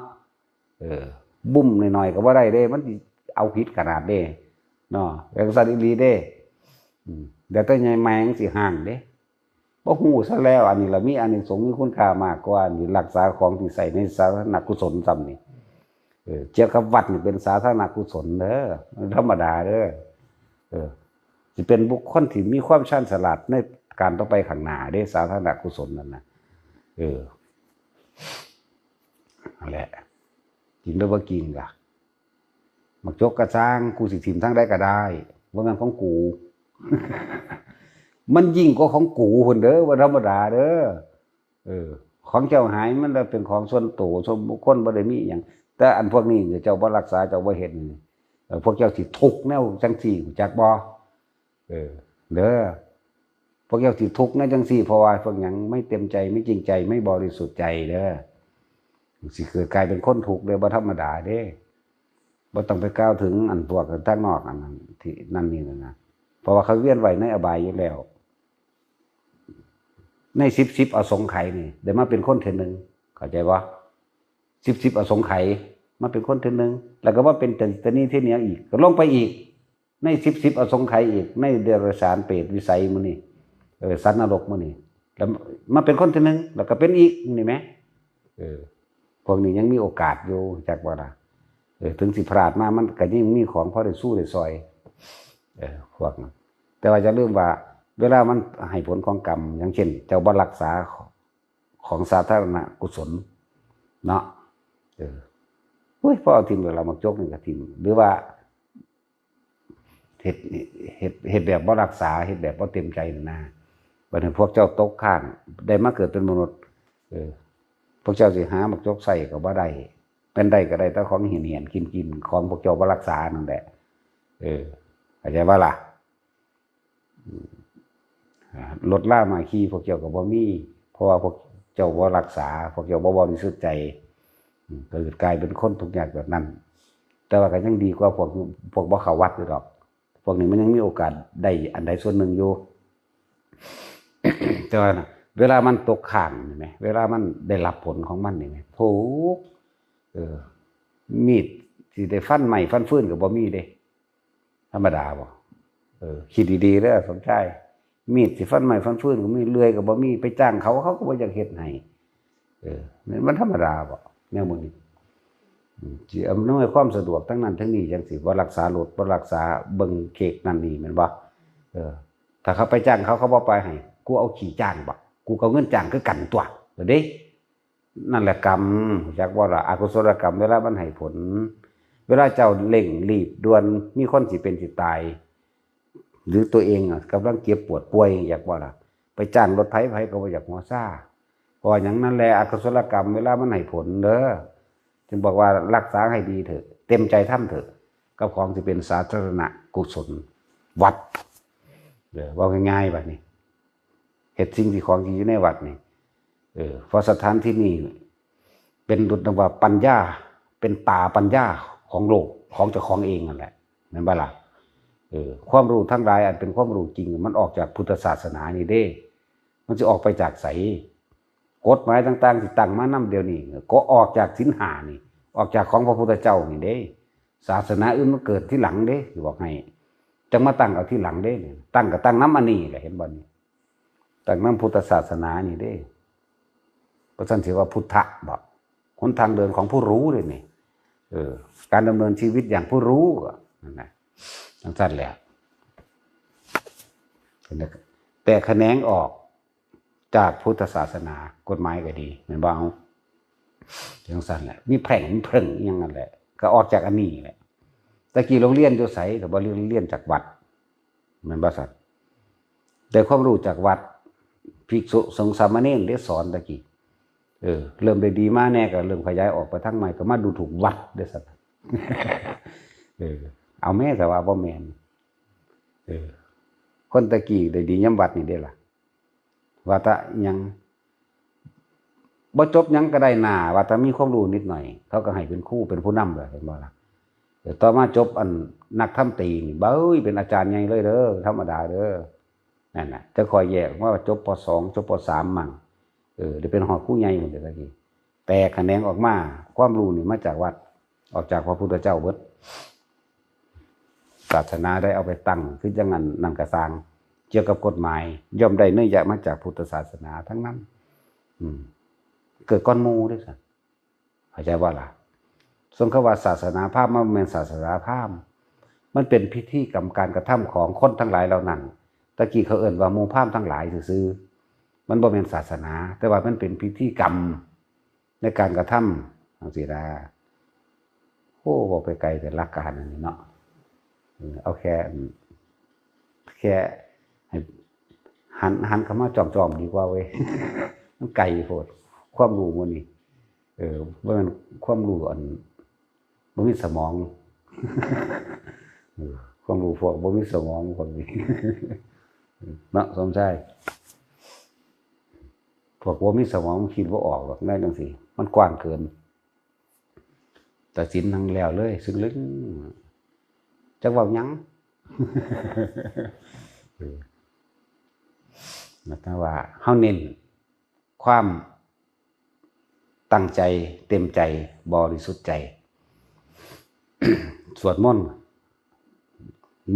บุ้มหน่อยๆก็บ่ได้เด้มันสิเอาผิดขนาดเด้เนาะจังซั่นอีหลีเด้เดี๋ยวแต่ใหญ่แมงสิห่างเด้บ่ฮู้ซะแล้วอันนี้ล่ะมีอานิสงส์มีคุณค่ามากกว่านี่รักษาของที่ใส่ในสาธารณกุศลซ้ำนี่เกี่ยวกับวัดนี่เป็นสาธารณกุศลเด้อธรรมดาเด้อสิเป็นบุคคลที่มีความชาญฉลาดในการต่อไปข้างหน้าเด้สาธารณกุศลนั่นน่ะนั่นแหละจริงหรือบ่จริงล่ะมักจกกระซ้างกูสิถิ่มทางใดก็ได้บ่แม่นของกู มันยิ่งกว่าของกูพุ่นเด้อบ่ธรรมดาเด้อของเจ้าหายมันเป็นของส่วนตัวส่วนบุคคลบ่ได้มีหยังแต่อันพวกนี้เจ้าบ่รักษาเจ้าบ่เฮ็ดพวกเจ้าสิทุกข์แนวจังซี่รู้จักบ่ เด้อพวกเจ้าสิทุกข์นะจังซี่เพราะว่าพวกหยังไม่เต็มใจไม่จริงใจไม่บริสุทธิ์ใจเด้อสิเกิดกลายเป็นคนทุกข์เด้อบ่ธรรมดาเด้บ่ต้องไปกล่าวถึงอันพวกทางนอกอันนั้นที่นั่นนี่นะเพราะว่าเขาเวียนไว้ในอบายอยู่แล้วใน10อสงไขยนี่ได้มาเป็นคนเทื่อนึงเข้าใจบ่10อสงไขยมาเป็นคนเทื่อนึงแล้วก็ว่าเป็นตะนี้ที่เหนืออีกก็ลงไปอีกใน10อสงไขยอีกในเดรัจฉานเปรตวิสัยมื้อนี้สัตว์นรกมื้อนี้แล้วมาเป็นคนเทื่อนึงแล้วก็เป็นอีกนี่แหมพวกนี้ยังมีโอกาสอยู่จักบ่ล่ะถึงสิพลาดมามันก็ยังมีของพอได้สู้ได้ซอยพวกนั้นแต่ว่าจะลืมว่าเวลามันให้ผลของกรรมอย่างเช่นเจ้าบ่รักษาของสาธารณกุศลเนาะเฮ้ยพอเอาทิมเรามาจกนี่ก็ทิมหรือว่าเฮ็ดแบบบ่รักษาเฮ็ดแบบบ่เต็มใจนะบัดนี้พวกเจ้าตกข้างได้มาเกิดเป็นมนุษย์พวกเจ้าสิหามักจกใส่ก็บ่ได้เป็นได้ก็ได้แต่ของเหี่ยนๆกินของพวกเจ้าบ่รักษานั่นแหละเข้าใจว่าล่ะรถล่ามาขี่พวกเจ้าก็บ่มีเพราะว่าพวกเจ้าบ่รักษาพวกเจ้าบ่บริสุทธิ์ใจเกิดกลายเป็นคนทุกข์ยากแบบนั้นแต่ว่าก็ยังดีกว่าพวกบ่เข้าวัดอยู่ดอกพวกนี้มันยังมีโอกาสได้อันใดส่วนหนึ่งอยู่ แต่ว่าเวลามันตกข้างเห็นไหมเวลามันได้รับผลของมันนี่ไหมถูกมีดที่ได้ฟันใหม่ฟันฟื้นก็บ่มีเด้ธรรมดาบ่คิดดีๆเด้อสมชายมีดสิฟันใหม่ฟันฟื้นก็มีเลื่อยก็บ่มีไปจ้างเขาก็บ่อยากเฮ็ดให้มันธรรมดาบ่แนวมื้อนี้สิอำนวยความสะดวกทั้งนั้นทั้งนี้จังสิบ่รักษารถบ่รักษาเบิ่งเค้กนั่นนี่แม่นบ่ถ้าเขาไปจ้างเขาบ่ไปให้กูเอาขี้จ้างบ่กูก็เอาเงินจ้างคือกันตัวเด้นั่นแหละกรรมจักว่าล่ะอกุศลกรรมเวลามันให้ผลเวลาเจ้าเร่งรีบด่วนมีคนสิเป็นสิตายหรือตัวเองกำลังเจ็บปวดป่วยอยากว่าล่ะไปจ้างรถไผก็บ่อยากหัวซ่าเพราะอย่างนั้นแหละอกุศลกรรมเวลามันให้ผลเด้อจึงบอกว่ารักษาให้ดีเถอะเต็มใจทำเถอะกับของที่เป็นสาธารณกุศลวัดว่าง่ายๆบัดนี้เฮ็ดสิ่งที่ของที่อยู่ในวัดนี่เพราะสถานที่นี้เป็นดุจว่าปัญญาเป็นป่าปัญญาของโลกของเจ้าของเองนั่นแหละแม่นบ่ล่ะความรู้ทั้งหลายอันเป็นความรู้จริงมันออกจากพุทธศาสนานี่เด้มันจะออกไปจากไสกฎหมายต่างๆที่ตั้งมานำเดียวนี้ก็ออกจากศีลห้านี่ออกจากของพระพุทธเจ้านี่เด้ศาสนาอื่นมันเกิดที่หลังเด้สิบอกให้จังมาตั้งเอาที่หลังเด้ตั้งก็ตั้งนำอันนี้แหละเห็นบ่นี่ตั้งนำพุทธศาสนานี่เด้เพราะฉะนั้นถือว่าพุทธะบ่หนทางเดินของผู้รู้เลยนี่การดำเนินชีวิตอย่างผู้รู้นั่นแหละทั้งสั้นแหละแต่แขนงออกจากพุทธศาสนากฎหมายก็ดีเหมือนบ้าทั้งสั้นแหละมีแผงเพิ่งอย่างนั้นแหละก็ออกจากอันนี้แหละตะกี้โรงเรียนอยู่ไสแต่ว่าเรียนจากวัดเหมือนบ้าสัตว์แต่ความรู้จากวัดภิกษุสงฆ์สามเณรได้สอนตะกี้เริ่มได้ดีมาแน่ก็เริ่มขยายออกไปทั้งใหม่ก็มาดูถูกวัดได้สัตว์เอาแม่แต่ว่าบ่แม่นคนตะกี้ได้ดีย่ำวัดนี่ได้ล่ะว่าถ้ายังบ่จบยังก็ได้หน้าว่าถ้ามีความรู้นิดหน่อยเขาก็ให้เป็นครูเป็นผู้นำเลยเห็นบ่ล่ะต่อมาจบอันนักทำตีนี่เบ้ยเป็นอาจารย์ใหญ่เลยเด้อธรรมดาเด้อนั่นน่ะจะคอยแยกว่าจบป.2 จบป.3 มั่งได้เป็นหอครูใหญ่หมดเลยตะกี้แต่แขนงออกมาความรู้นี่มาจากวัดออกจากพระพุทธเจ้าเบิดศาสนาได้เอาไปตั้งคือจังนั้นนั่นก็สร้างเกี่ยวกับกฎหมายย่อมได้เนื่องจากมาจากพุทธศาสนาทั้งนั้นเกิดก้อนหมู่ด้วยสิเข้าใจว่าล่ะส่วนคำว่าศาสนาพราหมณ์มันเป็นศาสนาพราหมณ์มันเป็นพิธีกรรมการกระทำของคนทั้งหลายเหล่านั้นตะกี้เขาเอ่นว่าหมู่พราหมณ์ทั้งหลายซื่อมันบ่เป็นศาสนาแต่ว่ามันเป็นพิธีกรรมในการกระทำจังซี่ล่ะโอ้บ่ไปไกลแต่หลักการอันนี้เนาะเอาแค่ให้หันเข้ามาจอมๆดีกว่าเว้ยมันไกลโพดความรู้มื้อนี้ว่ามันความรู้อันบ่มีสมองความรู้พวกบ่มีสมองพวกนี้ เนาะสมชายพวกว่ามีสมองคิดว่าออกหรอกได้จังสิมันกว้างเกินตัดสินทั้งแล้วเลยซึ่งลึกจักเว้าหยังแต่ว่าเฮาเน้นความตั้งใจเต็มใจบริสุทธิ์ใจ สวดมนต์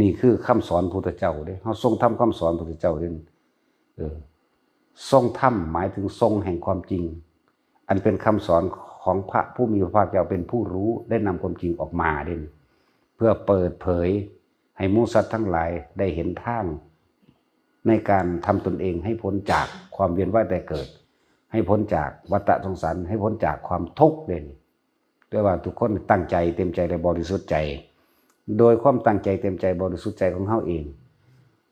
นี่คือคำสอนพุทธเจ้าเด้เฮาทรงทำคำสอนพุทธเจ้าเด้ทรงธรรมหมายถึงทรงแห่งความจริงอันเป็นคำสอนของพระผู้มีพระภาคเจ้าเป็นผู้รู้ได้นำความจริงออกมาเด่นเพื่อเปิดเผยให้หมู่สัตว์ทั้งหลายได้เห็นทางในการทำตนเองให้พ้นจากความเวียนว่ายตายเกิดให้พ้นจากวัฏสงสารให้พ้นจากความทุกข์เด่นด้วยว่าทุกคนตั้งใจเต็มใจและบริสุทธิ์ใจโดยความตั้งใจเต็มใจบริสุทธิ์ใจของเฮาเอง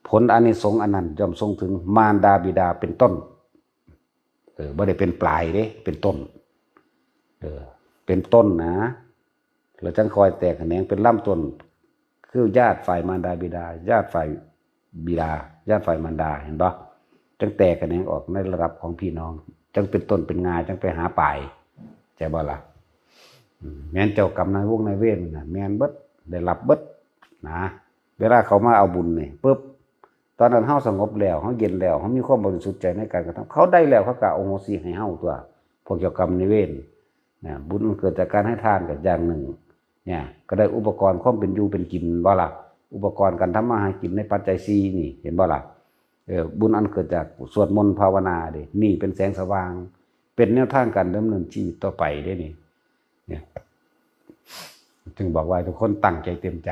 ผลอานิสงส์อันนั้นย่อมส่งถึงมารดาบิดาเป็นต้นบ่ได้เป็นปลายเด้เป็นต้นเป็นต้นนะแล้วจังคอยแตกแขนงเป็นลำต้นคือญาติฝ่ายมารดาบิดาญาติฝ่ายบิดาญาติฝ่ายมารดาเห็นปะจังแตกแขนงออกในระดับของพี่น้องจังเป็นต้นเป็นงาจังไปหาปลายใจบ่ล่ะแม่นเจ้ากรรมนายวงนายเวรน่ะแม่นเบิดได้รับเบิดนะเวลาเขามาเอาบุญนี่ปึ๊บตอนนั้นเฮาสงบแล้วเฮาเย็นแล้วเฮามีความบริสุทธิ์ใจในการกระทำเขาได้แล้วเขาก็โอโหสิให้เฮาตัวพวกเจ้ากรรมนายเวรนะบุญเกิดจากการให้ทานกับอย่างหนึ่งเนี่ยก็ได้อุปกรณ์ความเป็นอยู่เป็นกินบ่ล่ะอุปกรณ์การทำมาหากินในปัจจัย4นี่เห็นบ่ล่ะบุญอันเกิดจากสวดมนต์ภาวนาเด้นี่เป็นแสงสว่างเป็นแนวทางการดำเนินชีวิตต่อไปเด้นี่เนี่ยจึงบอกว่าทุกคนตั้งใจเต็มใจ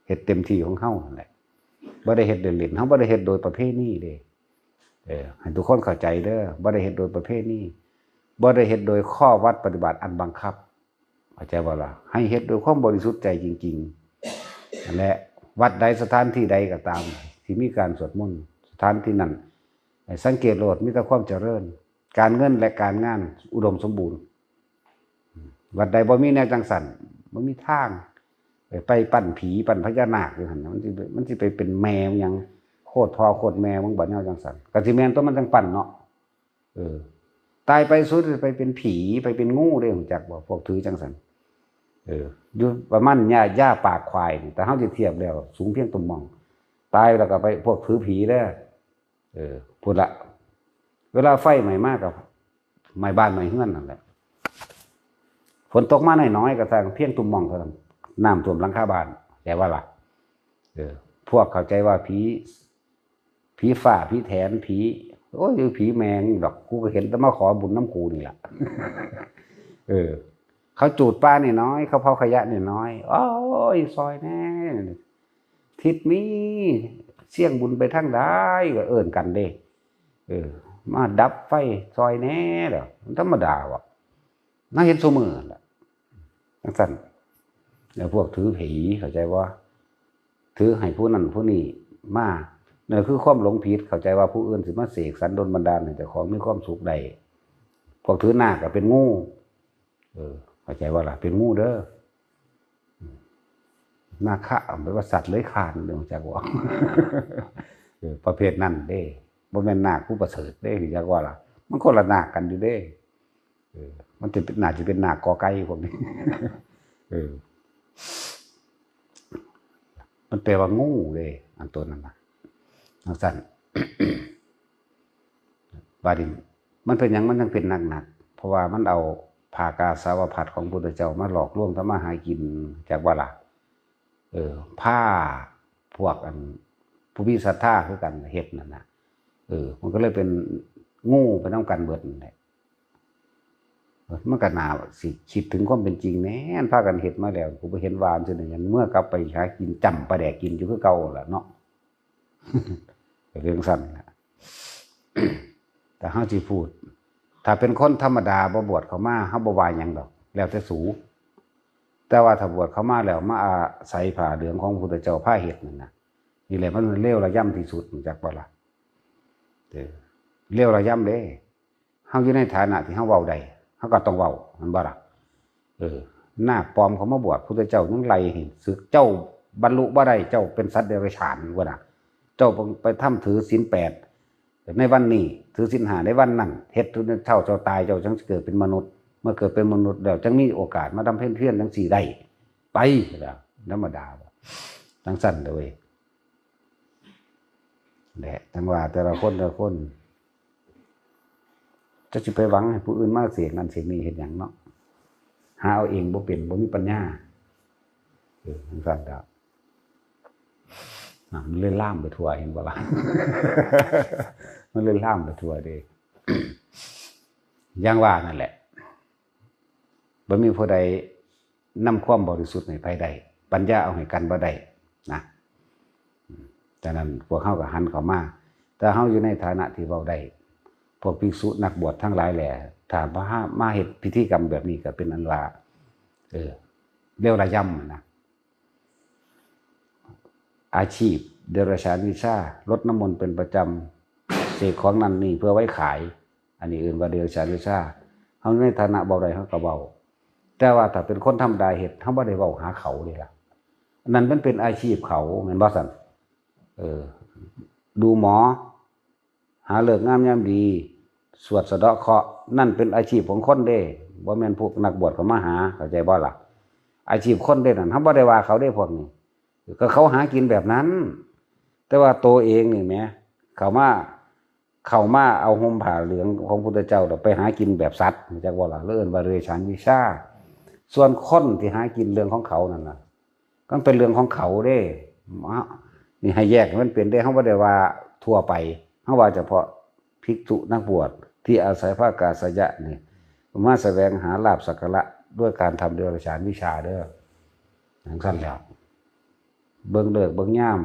เฮ็ดเต็มที่ของเฮานั่นแหละบ่ได้เฮ็ดเล่นๆเฮาบ่ได้เฮ็ดโดยประเภทนี้เด้ให้ทุกคนเข้าใจเด้อบ่ได้เฮ็ดโดยประเภทนี้บ่ได้เฮ็ดโดยข้อวัดปฏิบัติอันบังคับเข้าใจบ่ล่ะให้เฮ็ดโดยความบริสุทธิ์ใจจริงๆนั่นแหละวัดใดสถานที่ใดก็ตามที่มีการสวดมนต์สถานที่นั้นให้สังเกตโลดมีแต่ความเจริญการเงินและการงานอุดมสมบูรณ์วัดใดบ่มีแนวจังสันบ่มีทางไปปั้นผีปั้นพญานาคอยู่หั่นมันสิไปเป็นแมวหยังโคตรพ่อโคตรแม่มึงบ่แนวจังสันก็สิแม่นตัวมันจังปั้นเนาะตายไปสุดไปเป็นผีไปเป็นงูได้รู้จักบ่พวกถือจังสันอยู่ประมาณหญ้าปากควายแต่เฮาสิเทียบแล้วสูงเพียงตุ่มหม่องตายแล้วก็ไปพวกถือผีเด้อพูดละเวลาไฟไหม้มากกับไหม้บ้านไหม้เฮือนนั่นแหละฝนตกมาน้อยๆก็ทางเพียงตุ่มหม่องเท่านั้นน้ำท่วมหลังคาบ้านแต่ว่าล่ะพวกเข้าใจว่าผีฝ่าผีแถนผีโอ้ยผีแมงดอกกูก็เห็นแต่มาขอบุญน้ำกูนี่แหละเขาจูดป้าเนี่ยน้อยเขาเผาขยะเนี่ยน้อยโอ้ยซอยแน่ทิศมีเสี่ยงบุญไปทางใดก็เอิ้นกันเด้มาดับไฟซอยแน่เด้อธรรมดาวะน่าเห็นซุมื้อล่ะจังซั่นแล้วพวกถือผีเข้าใจว่าถือให้ผู้นั้นผู้นี้มาเนี่ยคือความหลงผิดเข้าใจว่าผู้อื่นสิมาเสกสรรดลบันดาลให้เจ้าของมีความสุขใดพวกถือหน้าก็เป็นงูเข้าใจว่าล่ะเป็นงูเด้อนาคะแปลว่าสัตว์เลื้อยคลานเรื่องจักว่าประเภทนั้นเด้บ่แม่นนาคผู้ประเสริฐเด้จักว่าล่ะมันคนละนาคกันอยู่เด้มันจะเป็นน่าจะเป็นนาคกอไก่พวกนี้มันแปลว่างูเลยอันตัวนั้นนะสั้น บาดิมันเป็นอย่างมันยังเป็นหนักๆเพราะว่ามันเอาภากาสาวพัดของพุทธเจ้ามาหลอกลวงทำมาหากินจากว่าล่ะผ้าพวกอันผู้มีศรัทธาคือกันเฮ็ดนั่นนะมันก็เลยเป็นงูไปน้ำกันเบิดนั่นแหละมันก็น่าสิคิดถึงความเป็นจริงแน่นพากันเฮ็ดมาแล้วกูไปเห็นวานซื่ออย่างเมื่อกลับไปหากินจำปลาแดกกินอยู่คือเก่าล่ะเนาะ เรื่องสั้นนะ แต่เฮาสิพูดถ้าเป็นคนธรรมดาบ่บวชเข้ามาเฮาบ่ว่าหยังดอกแล้วแต่สูแต่ว่าถ้าบวชเข้ามาแล้วมาอาศัยผ้าเหลืองของพระพุทธเจ้าผ้าเฮ็ดนั่นน่ะนี่แหละมันเลวระย่ำที่สุดจักบ่ล่ะเลวระย่ำเด้เฮาอยู่ในฐานะที่เฮาเว้าได้เฮาก็ต้องเว้ามันบ่ล่ะหน้าปลอมเขามาบวชพุทธเจ้ายังไล่ให้สึกเจ้าบรรลุบ่ได้เจ้าเป็นสัตว์เดรัจฉานว่าน่ะ เจ้าไปทำถือศีล8ในวันนี้ถือศีล5ในวันนั้นเฮ็ดเท่าเจ้าตายเจ้าจังเกิดเป็นมนุษย์เมื่อเกิดเป็นมนุษย์แล้วจังมีโอกาสมาทำเพี้ยนจังสี่ได้ไปแล้วธรรมดาจังสั้นเลยแหละจังว่าแต่ละคนจะไปหวังให้ผู้อื่นมาเสกนั่นเสกนี่เห็นอย่างเนาะหาเอาเองบ่เป็นบ่มีปัญญาจังสั้นแล้วมันเลยล่ามไปทั่วเห็นบ่ล่ะ มันเลยล่ามไปทั่วเด้ อย่างว่านั่นแหละบ่มีผู้ใดนำความบริสุทธิ์ให้ไผได้ปัญญาเอาให้กันบ่ได้นะฉะนั้นพวกเฮาก็หันเข้ามาแต่เฮาอยู่ในฐานะที่เว้าได้พวกภิกษุนักบวชทั้งหลายแหละถ้ามาเฮ็ดพิธีกรรมแบบนี้ก็เป็นอันว่าเร็วระย่ำนะอาชีพเดรัจฉานวิชารดน้ำมนต์เป็นประจำเสกของนั่นนี่เพื่อไว้ขายอันนี้อื่นว่าเดรัจฉานวิชาเฮาในฐานะเว้าได้เฮาก็เว้าแต่ว่าถ้าเป็นคนธรรมดาเฮ็ดเฮาบ่ได้เว้าหาเขาเลยล่ะนั่นมันเป็นอาชีพเขาแม่นบ่ซั่นดูหมอหาฤกษ์งามยามดีสวดสะเดาะเคราะห์นั่นเป็นอาชีพของคนเด้บ่แม่นพวกนักบวชเขามาหาเข้าใจบ่ล่ะอาชีพคนเด้นั่นเฮาบ่ได้ว่าเขาเด้พวกนี้ก็เขาหากินแบบนั้นแต่ว่าตัวเองนี่แหมเข้ามาเอาห่มผ้าเหลืองของพุทธเจ้าไปหากินแบบสัตว์จักบ่ล่ะเอิ้นว่าเดรัจฉานวิชาส่วนคนที่หากินเรื่องของเขานั่นน่ะก็เป็นเรื่องของเขาเด้นี่ให้แยกมันเป็นได้เฮาบ่ได้ว่าทั่วไปเฮาว่าเฉพาะภิกษุนักบวชที่อาศัยภาคกาสยะนี่มาแสวงหาลาภสักการะด้วยการทำเดรัจฉานวิชาเด้อจังซั่นแล้วเบิ่งเลิกเบิ่งยาม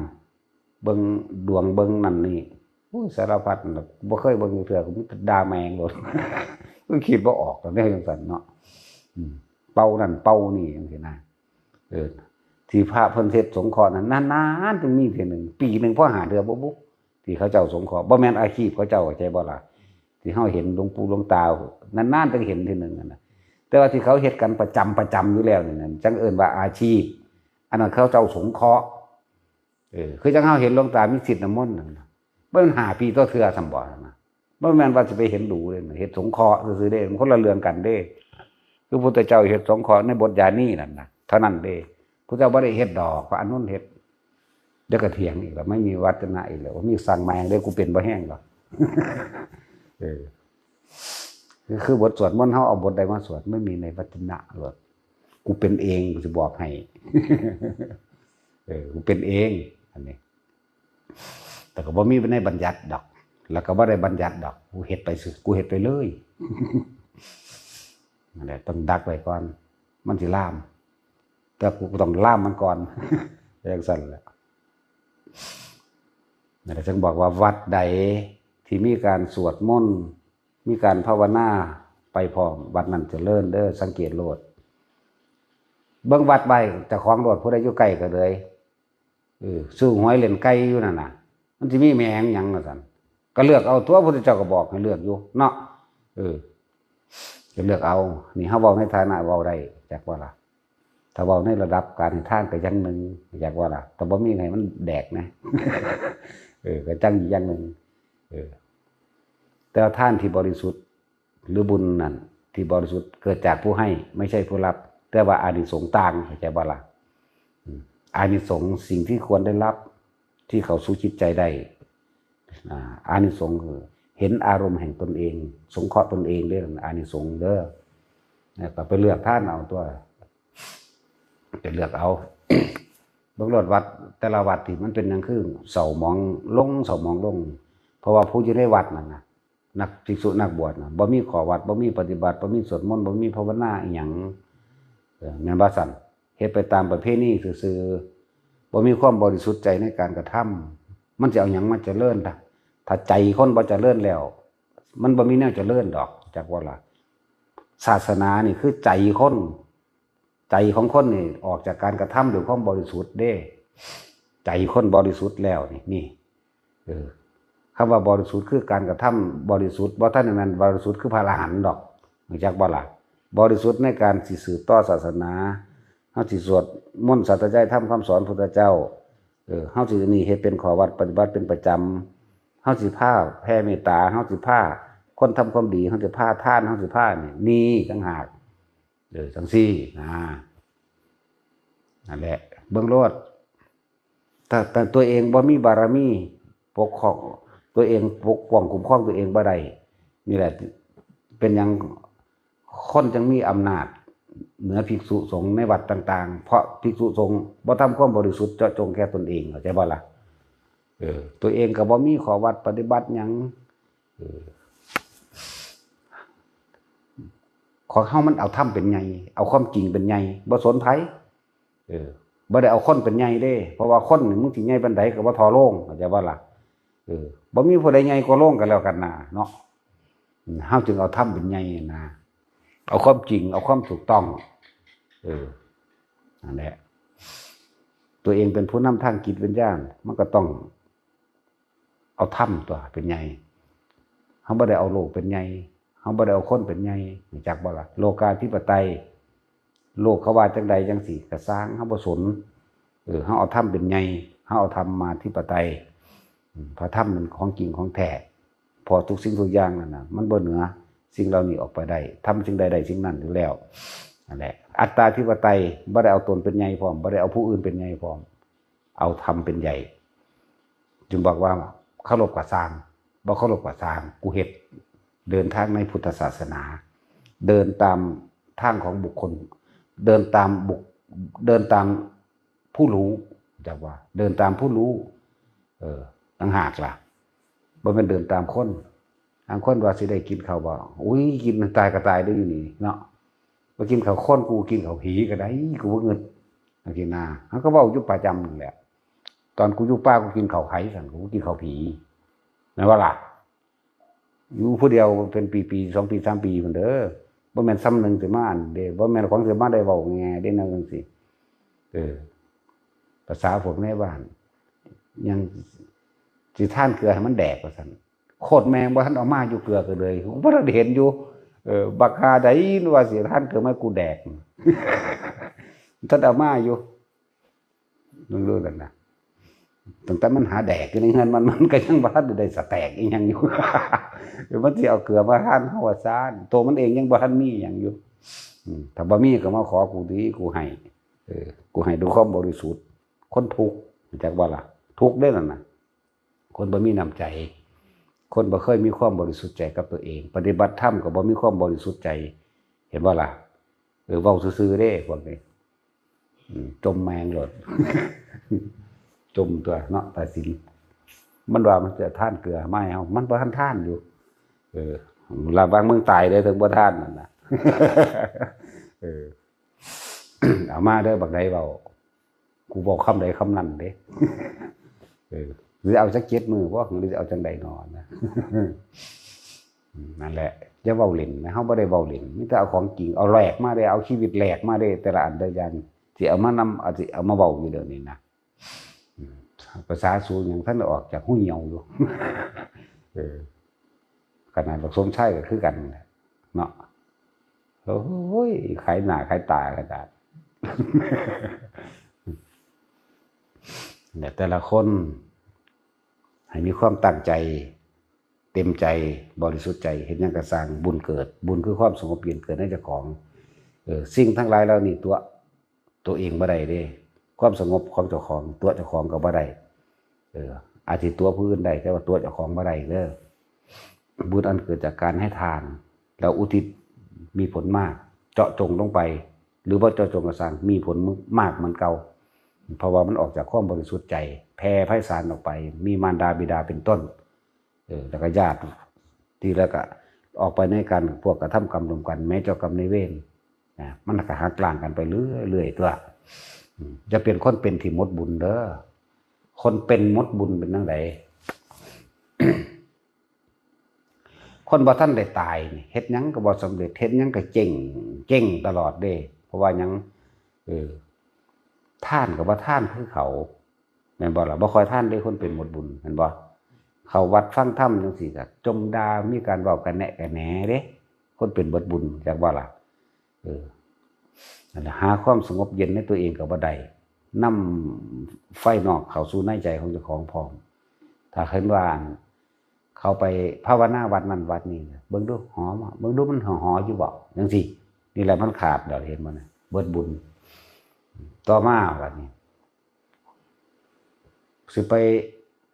เบิ่งดวงเบิ่งนั่นนี่โอ้ยสารพัดบ่เคยเบิ่งอยู่เทื่อก็มีด่าแมงโลดก็คิดบ่ออกตอนนี้จังซั่นเนาะเป่านั่นเป่านี่จังซี่นะที่พระเพิ่นเทศสงฆ์นั้นนานๆจึงมีเทื่อนึงปีนึงพอหาเดือบ่บุที่เขาเจ้าสงฆ์บ่แม่นอาชีพเขาเจ้าเข้าใจบ่ล่ะที่เฮาเห็นหลวงปู่หลวงตานานๆจึงเห็นเทื่อนึงนั่นน่ะแต่ว่าที่เขาเฮ็ดกันประจำอยู่แล้วนี่นั่นจังเอิ้นว่าอาชีพอันนั้นเขาเจ้าสงเคราะห์คือจังเฮาเห็นหลวงตามีสิทธิ์น้ำมนต์นั่นน่ะบ่มัน5 ปีต่อเทื่อซั่นบ่นะบ่แม่นว่าสิไปเห็นดูเลยเฮ็ดสงเคราะห์ซื่อๆเด้มันคนละเรื่องกันเด้คือพุทธเจ้าเฮ็ดสงเคราะห์ในบทญาณีนั่นน่ะเท่านั้นเด้พุทธเจ้าบ่ได้เฮ็ดดอกว่าอันนู้นเฮ็ดเดี๋ยวก็เถียงอีกแล้วไม่มีวัฒนะอีกแล้วมีสั่งแมงเด้กูเป็นบ่แห้งหรอกคือบทสวดมนต์เฮาเอาบทใดมาสวดไม่มีในวัฒนะหรอกกูเป็นเองกูสิบอกให้กูเป็นเองอันนี้แต่ก็บ่มีในบัญญัติดอกแล้วก็บ่ได้บัญญัติดอกกูเฮ็ดไปกูเฮ็ดไปเลยนั่นแหละต้องดักไว้ก่อนมันสิล่ามแต่กูต้องล่ามมันก่อนอย่างสั่นแหละนั่นแหละจึงบอกว่าวัดใดที่มีการสวดมนต์มีการภาวนาไปพร้อมวัดนั้นเจริญเด้อสังเกตโลดเบิ่งวัดใบแต่ของโลดผู้ใดอยู่ใกล้ก็เลยสู้หวยเล่นไก่อยู่นั่นน่ะมันสิมีแมงหยังว่าซั่นก็เลือกเอาตัวพระพุทธเจ้าก็บอกให้เลือกอยู่เนาะจะเลือกเอานี่เฮาเว้าในฐานะเว้าได้จักว่าล่ะถ้าเว้าในระดับการให้ทานก็อย่างนึงอยากว่าล่ะแต่บ่มีไงมันแดกนะก็จังอีกอย่างนึงแต่ทานที่บริสุทธิ์หรือบุญนั่นที่บริสุทธิ์เกิดจากผู้ให้ไม่ใช่ผู้รับแต่ว่าอานิสงส์ต่างเข้าใจบ่ล่ะอานิสงส์สิ่งที่ควรได้รับที่เขาสู่จิตใจได้อานิสงส์คือเห็นอารมณ์แห่งตนเองสงเคราะห์ตนเองเรื่องอานิสงส์เด้อก็ไปเลือกท่านเอาตัวจะเลือกเอาเบิ่งรถวัดแต่ละวัดที่มันเป็นอย่างคือเสาหมองลงเพราะว่าผู้อยู่ในวัดนั่นน่ะนักภิกษุนักบวชน่ะบ่มีขอวัดบ่มีปฏิบัติบ่มีสวดมนต์บ่มีภาวนาอีหยังแม่นบ่ซั่นเฮ็ดไปตามประเพณีซื่อๆบ่มีความบริสุทธิ์ใจในการกระทำมันจะเอาหยังมาเจริญถ้าใจคนบ่เจริญแล้วมันบ่มีแนวเจริญดอกจักว่าล่ะศาสนานี่คือใจคนใจของคนนี่ออกจากการกระทำด้วยความบริสุทธิ์เด้ใจคนบริสุทธิ์แล้วนี่คำว่าบริสุทธิ์คือการกระทำบริสุทธิ์บ่ท่านนั้นบริสุทธิ์คือพระอรหันต์ดอกจักบ่ล่ะบริสุทธิ์ในการสิสืบต่อศาสนาเฮาสิสวดมนต์สัตย์ใจธรรมคำสอนพุทธเจ้า เฮาสินี่เฮ็ดเป็นข้อวัดปฏิบัติเป็นประจำเฮาสิพาแผ่เมตตาเฮาสิพาคนทำความดีเฮาสิพาทานเฮาสิพานี่ต่างหากจังซี่นั่นแหละเบิ่งโลดถ้าตัวเองบ่มีบารมีปกครองตัวเองปกป้องคุ้มครองตัวเองบ่ได้นี่แหละเป็นหยังคนจังมีอำนาจเหนือภิกษุสงฆ์ในวัดต่างๆเพราะภิกษุสงฆ์บ่ทำความบริสุทธิ์เจาะจงแก่ตนเองเข้าใจบ่ล่ะตัวเองก็บ่มีข้อวัดปฏิบัติหยังของเฮามันเอาธรรมเป็นใหญ่เอาความจริงเป็นใหญ่บ่สนไผบ่ได้เอาคนเป็นใหญ่เด้เพราะว่าคนนี่มึงสิใหญ่ปานใดก็บ่ทอโลงเข้าใจบ่ล่ะบ่มีผู้ใดใหญ่กว่าโลงกันแล้วกันนะเนาะเฮาจึงเอาธรรมเป็นใหญ่นะเอาความจริงเอาความถูกต้องนั่นแหละตัวเองเป็นผู้นำทางจิตวิญญาณมันก็ต้องเอาธรรมตัวเป็นใหญ่เฮาบ่ได้เอาโลกเป็นใหญ่เฮาบ่ได้เอาคนเป็นใหญ่รู้จักบ่ล่ะโลกาธิปไตยโลกเขาว่าจังใดจังสิก็สร้างเฮาบ่สนเฮาเอาธรรมเป็นใหญ่เฮาเอาธรรมมาธิปไตยพระธรรมมันของจริงของแท้พอทุกสิ่งทุกอย่างนั่นน่ะมันบ่เหนือสิ่งเหล่านี้ออกไปได้ทำสิ่งใดได้สิ่งนั้นอยู่แล้วนั่นแหละอัตตาธิปไตยบ่ได้เอาตนเป็นใหญ่พร้อมบ่ได้เอาผู้อื่นเป็นใหญ่พร้อมเอาธรรมเป็นใหญ่จึงบอกว่าเคารพกว่าสร้างบ่เคารพกว่าสร้างกูเฮ็ดเดินทางในพุทธศาสนาเดินตามทางของบุคคลเดินตามผู้รู้จักว่าเดินตามผู้รู้ต่างหากล่ะบ่แม่นเดินตามคนทางคนว่าสิได้กินข้าวบ่อุ้ยกินตายก็ตายได้อยู่นี่เนาะบ่กินข้าวคนกูกินข้าวผีก็ได้กูบ่เงินจังซี่นะเฮาก็เว้าอยู่ประจำนั่นแหละตอนกูอยู่ป่ากูกินข้าวไผซั่นกูกินข้าวผีแม่นว่าล่ะอยู่ผู้เดียวเป็นปีๆ2 ปี 3 ปีพุ่นเด้อบ่แม่นซ้ำนึงสิมาอันเด้บ่แม่นของสิมาได้เว้าแง่ได้นั่นจังซี่ภาษาพวกในบ้านยังสิท่านเกลือให้มันแดกว่าซั่นโคตรแมงบ่ทันเอามาอยู่เกลือก็เลยบ่ทันเห็นอยู่บักหาใดว่าสิท่านเกลือมากูแดกท่านเอามาอยู่นึงรู้นั่นน่ะตั้งแต่มันหาแดกอยู่ในเฮือนมันก็ยังบ่ทันได้สแต็กอีหยังอยู่มันสิเอาเกลือมาทานเฮาว่าซ่านตัวมันเองยังบ่ทันมีหยังอยู่ถ้าบ่มีก็มาขอกูดีกูให้กูให้ด้วยความบริสุทธิ์คนทุกข์จักว่าล่ะทุกข์เด้อนั่นน่ะคนบ่มีน้ำใจคนบ่เคยมีความบริสุทธิ์ใจกับตัวเองปฏิบัติธรรมก็บ่มีความบริสุทธิ์ใจเห็นบ่ล่ะเว้าซื่อๆเด้พวกนี้จมแมงโลด จมตัวเนาะตาสินมันว่ามันจะท่านเกลือไม่เฮามันบ่ทันท่านอยู่ระวังมึงตายเด้อถึงบ่ท่านนั่นน่ะ เอามาเด้อบักใดเว้ากูบอกคำใดคำนั้นเด้ หรือเอาสัก7 มื้อบ่หรือเอาจังใดนอนนะ นั่นแหละอย่าเว้าเล่นนะเฮาบ่ได้เว้าเล่นมีแต่เอาของจริงเอาแหลกมาได้เอาชีวิตแหลกมาได้แต่ละอันแต่ละอย่างที่เอามานำสิเอามาเว้าอยู่เดี๋ยวนี้นะภาษาสูงยังท่านออกจากหูเหี่ยวอยู่ขนาดบักสมชัยก็คือกันเนาะโอ้ยขายหน้าขายตากระดาษแต่ละคนให้มีความตั้งใจเต็มใจบริสุทธิ์ใจเห็นยังกระสร้างบุญเกิดบุญคือความสงบเย็นเกิดในเจ้าของสิ่งทั้งหลายเหล่านี้ตัวเองบ่ได้เด้ความสงบของเจ้าของตัวเจ้าของก็บ่ได้อาจสิตัวผู้อื่นได้แต่ว่าตัวเจ้าของบ่ได้เด้อบุญอันเกิดจากการให้ทานแล้วอุทิศมีผลมากเจาะจงลงไปหรือว่าเจาะจงกระสร้างมีผลมากเหมือนเก่าเพราะว่ามันออกจากความบริสุทธิ์ใจแผ่ไพศาลออกไปมีมารดาบิดาเป็นต้นแล้วก็ญาติที่แล้วก็ออกไปในการพวกกระทำกรรมรวมกันแม้เจ้ากรรมในเวรมันก็หักกลางกันไปเรื่อยๆตัวจะเป็นคนเป็นที่มดบุญเด้อคนเป็นมดบุญเป็นจังได คนบ่ทันได้ตายเฮ็ดหยังก็บ่สำเร็จเฮ็ดหยังก็เจ๊งตลอดเด้เพราะว่าหยังท่านก็บ่ท่านคือเขาแม่นบ่ล่ะบ่ค่อยท่านเด้คนเป็นมดบุญแม่นบ่เขาวัดฟังธรรมจังซี่ก็จมด่ามีการเว้ากันแหนะกันแหนเด้คนเป็นมดบุญจักว่าล่ะนั่นแหละหาความสงบเย็นในตัวเองก็บ่ได้ นำไฟนอกเข้าสู่ในใจของเจ้าของพร้อมถ้าเห็นว่าเขาไปภาวนาวัดนั้นวัดนี้เบิ่งดูหอมเบิ่งดูมันหออยู่บ่จังซี่นี่แหละมันขาดเดี๋ยวเห็นบ่นะเบิดบุญต่อมาบัดนี้สิไป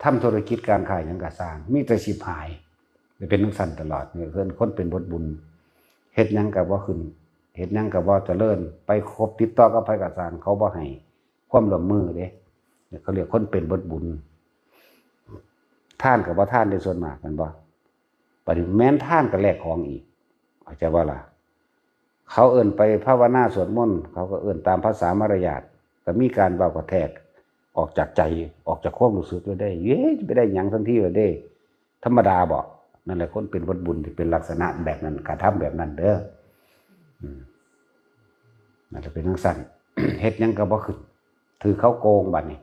ทำธุรกิจการขายหยังก็สร้างมีแต่สิบหายเป็นจังซั่นตลอดเนี่ยเพิ่นคนเป็นบทบุญเฮ็ดหยังก็บ่ขึ้นเฮ็ดหยังก็บ่เจริญไปคบติดต่อกับไผก็สร้างเขาบ่ให้ความร่วมมือเด้เขาเรียกคนเป็นบทบุญท่านกับว่าท่านในส่วนมากกันบ่ปฏิแม้นท่านก็แลกของอีกเข้าใจว่าล่ะเขาเอิ่นไปภาวนาสวดมนต์เขาก็เอิ่นตามภาษามารยาทแต่มีการเบากระแทกออกจากใจออกจากความรู้สึกได้เย้จะไปได้หยังทันทีว่าได้ธรรมดาบ่นั่นแหละคนเป็นวัดบุญที่เป็นลักษณะแบบนั้นกระทำแบบนั้นเด้อนั่นจะเป็นทั้งสั้น เฮ็ดหยังก็บ่ขึ้นถือเขาโกงบัดนี้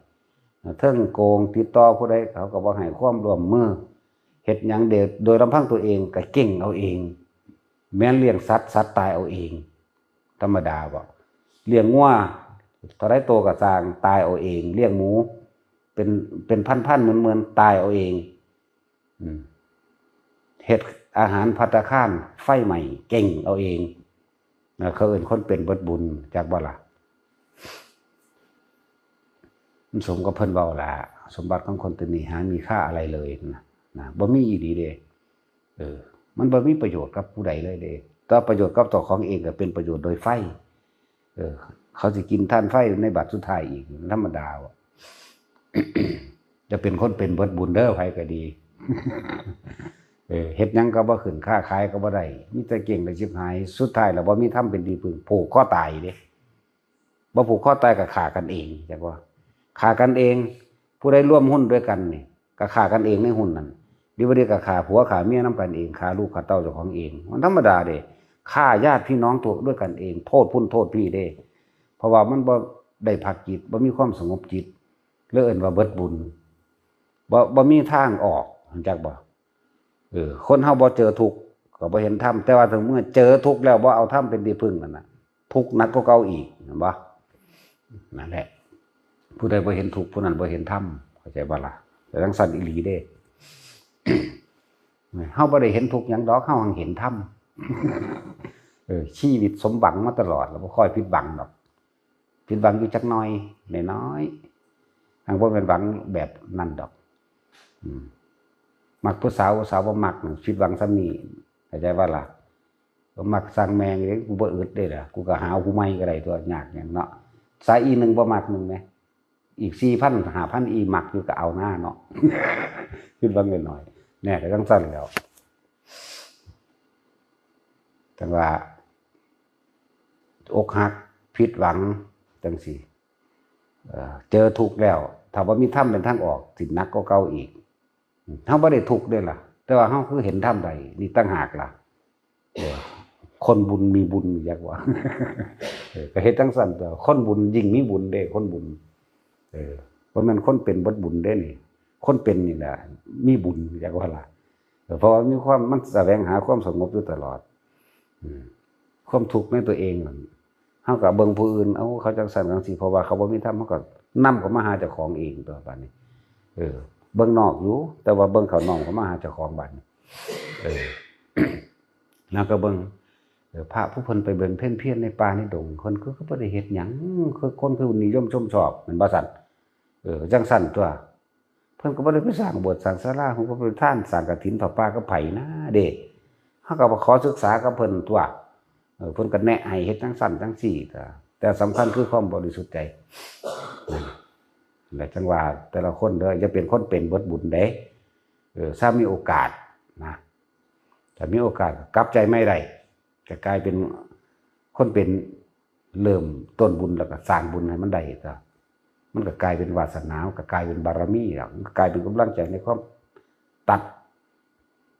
เทิงโกงติดต่อผู้ใดเขาก็บ่ให้ความร่วมมือเฮ็ดหยังเด็ดโดยลำพังตัวเองก็เก่งเอาเองแม้นเลี้ยงสัตว์ตายเอาเองธรรมดาบ่เลี้ยงงัวเท่าไรโตก็สร้างตายเอาเองเลี้ยงหมูเป็นพันๆเหมือนตายเอาเองเฮ็ดอาหารภัตตาคารไฟใหม่เก่งเอาเองเขาเอิ้นคนเป็นบุญบุญจากบ่ล่ะมันสมกับเพิ่นเว้าล่ะสมบัติของคนตัวนี้หามีค่าอะไรเลยนะบ่มีอีหลีเด้มันบ่มีประโยชน์กับผู้ใดเลยเด้แต่ประโยชน์กับตัวของเองก็เป็นประโยชน์โดยไฟเขาสิกินท่านไฟในบัดสุดท้ายอีกธรรมดาจะเป็นคนเป็นบุญบุญเด้อไผก็ดีเฮ็ดหยังก็บ่ขึ้นค้าขายก็บ่ได้มีแต่เก่งแต่ชิบหายสุดท้ายแล้วบ่มีทำเป็นดีพึ่งผูกคอตายเด้บ่ผูกคอตายก็ฆ่ากันเองจักว่าฆ่ากันเองผู้ใดร่วมหุ้นด้วยกันนี่ก็ฆ่ากันเองในหุ้นนั้นดีบ่ดีก็ฆ่าผัวฆ่าเมียนำกันเองฆ่าลูกฆ่าเต้าเจ้าของเองมันธรรมดาเด้ฆ่าญาติพี่น้องตัวด้วยกันเองโทษพุ่นโทษพี่เด้เพราะว่ามันบ่ได้พักจิตบ่มีความสงบจิตเลยเอิ้นว่าเบิดบุญบ่มีทางออกจักบ่คนเฮาบ่เจอทุกข์ก็บ่เห็นธรรมแต่ว่าถึงเมื่อเจอทุกข์แล้วบ่เอาธรรมเป็นที่พึ่งนั่นน่ะทุกข์หนักกว่าเก่าอีกเห็นบ่นั่นแหละผู้ใดบ่เห็นทุกข์ผู้นั้นบ่เห็นธรรมเข้าใจบ่ล่ะแต่จังซั่นอีหลีเด้ เฮาบ่ได้เห็นทุกข์หยังดอกเฮาหังเห็นธรรม ชีวิตสมหวังมาตลอดแล้วบ่ค่อยผิดหวังดอกผิดหวังอยู่จักหน่อยน้อยๆหังบ่เป็นหวังแบบนั้นดอกมักผู้สาวบ่มักผิดหวังซ้ำนี้เข้าใจว่าล่ะก็มักสร้างแมงเด้กูบ่อึดเด้ล่ะกูก็หาผู้ใหม่ก็ได้ตัวยากหยังเนาะสายอีนึงบ่มักนึงแหมอีก 4,000 5,000 อีมักอยู่ก็เอาหน้าเนาะ ผิดหวังหน่อยๆแน่ก็จังซั่นแล้วแต่ว่าอกหักผิดหวังจังซี่เจอทุกข์แล้วถ้าบ่มีธรรมเป็นทางออกสิหนักกว่าเก่าอีกเฮาบ่ได้ทุกข์เด้ล่ะแต่ว่าเฮาคือเห็นธรรมใดนี่ต่างหากล่ะคนบุญมีบุญอยากว่า ก็เฮ็ดจังซั่นตัวคนบุญยิ่งมีบุญเด้คนบุญบ่แม่นคนเป็นบ่บุญเด้นี่คนเป็นนี่แหละมีบุญอยากว่าล่ะเพราะว่ามีความมันแสวงหาความสงบอยู่ตลอดความทุกข์ในตัวเองเฮาก็เบิ่งผู้อื่นเอาเขาจังซั่นจังซี่เพราะว่าเขาบ่มีธรรมเฮาก็นำเขามาหาเจ้าของเองตัวบัดนี้เบิ่งนอกอยู่แต่ว่าเบิ่งเขานอกเขามาหาเจ้าของบัดนี้แล้วก็เบิ่งพระผู้เพิ่นไปเบิ่งเพ่นเพี้ยนในป่าในดงเพิ่นคือบ่ได้เฮ็ดหยังคือคนคือนิยมชมชอบแม่นบ่ซั่นจังซั่นตัวเพิ่นก็บ่ได้ไปสร้างโบสถ์สร้างศาลาเพิ่นก็ไปทานสร้างกฐินผ้าป่ากับไผนะเด้เฮาก็บ่ขอศึกษากับเพิ่นตัวเพิ่นก็แนะให้เฮ็ดจังซั่นจังซี่แต่สำคัญคือความบริสุทธิ์ใจและจังว่าแต่ละคนเด้ออย่าเป็นคนเป็นเบิดบุญเด้ถ้ามีโอกาสนะถ้ามีโอกาสกลับใจไม่ได้จะกลายเป็นคนเป็นเริ่มต้นบุญแล้วก็สร้างบุญให้มันได้ก็มันก็กลายเป็นวาสนาก็กลายเป็นบารมีแล้วก็กลายเป็นกำลังใจในความตัด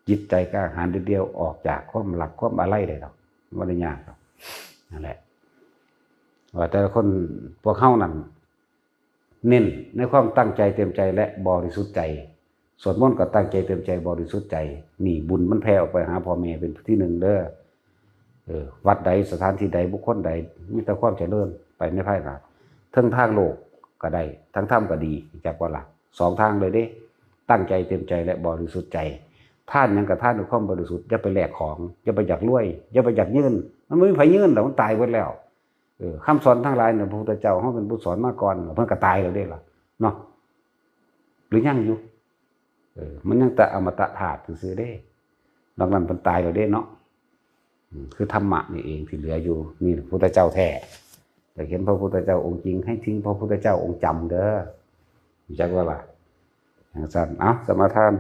จิตใจกล้าหาญเดียวออกจากความหลักความอะไรได้ดอกบ่ได้ยากครับนั่นแหละว่าแต่ละคนพวกเฮานั่นเน้นในความตั้งใจเต็มใจและบริสุทธิ์ใจสวดมนต์ก็ตั้งใจเต็มใจบริสุทธิ์ใจนี่บุญมันแผ่ออกไปหาพ่อแม่เป็นที่หนึ่งเด้อวัดใดสถานที่ใดบุคคลใดมีแต่ความเจริญไปในภายหน้าทั้งทางโลก ก็ได้ทั้งธรรมก็ดีจากว่าหลักสองทางเลยเด้ตั้งใจเต็มใจและบริสุทธิ์ใจท่านยังกับท่านด้วยความบริสุทธิ์อย่าไปแลกของอย่าไปอยากรวยอย่าไปอยากยืนมันไม่มีไผยืนแต่มันตายหมดแล้วคำสอนทั้งหลายเนี่ยพระพุทธเจ้าเขาเป็นผู้สอนมาก่อนเพิ่นก็ตายแล้วเด้ล่ะเนาะหรือยังอยู่มันยังแต่อมตะธาตุซื่อๆเด้นอกนั้นมันตายแล้วเด้เนาะคือธรรมะนี่เองที่เหลืออยู่นี่พระพุทธเจ้าแท้แต่เห็นพระพุทธเจ้าองค์จริงให้ทิ้งพระพุทธเจ้าองค์จำเด้อจักว่าล่ะอย่างสั้นสมาทาน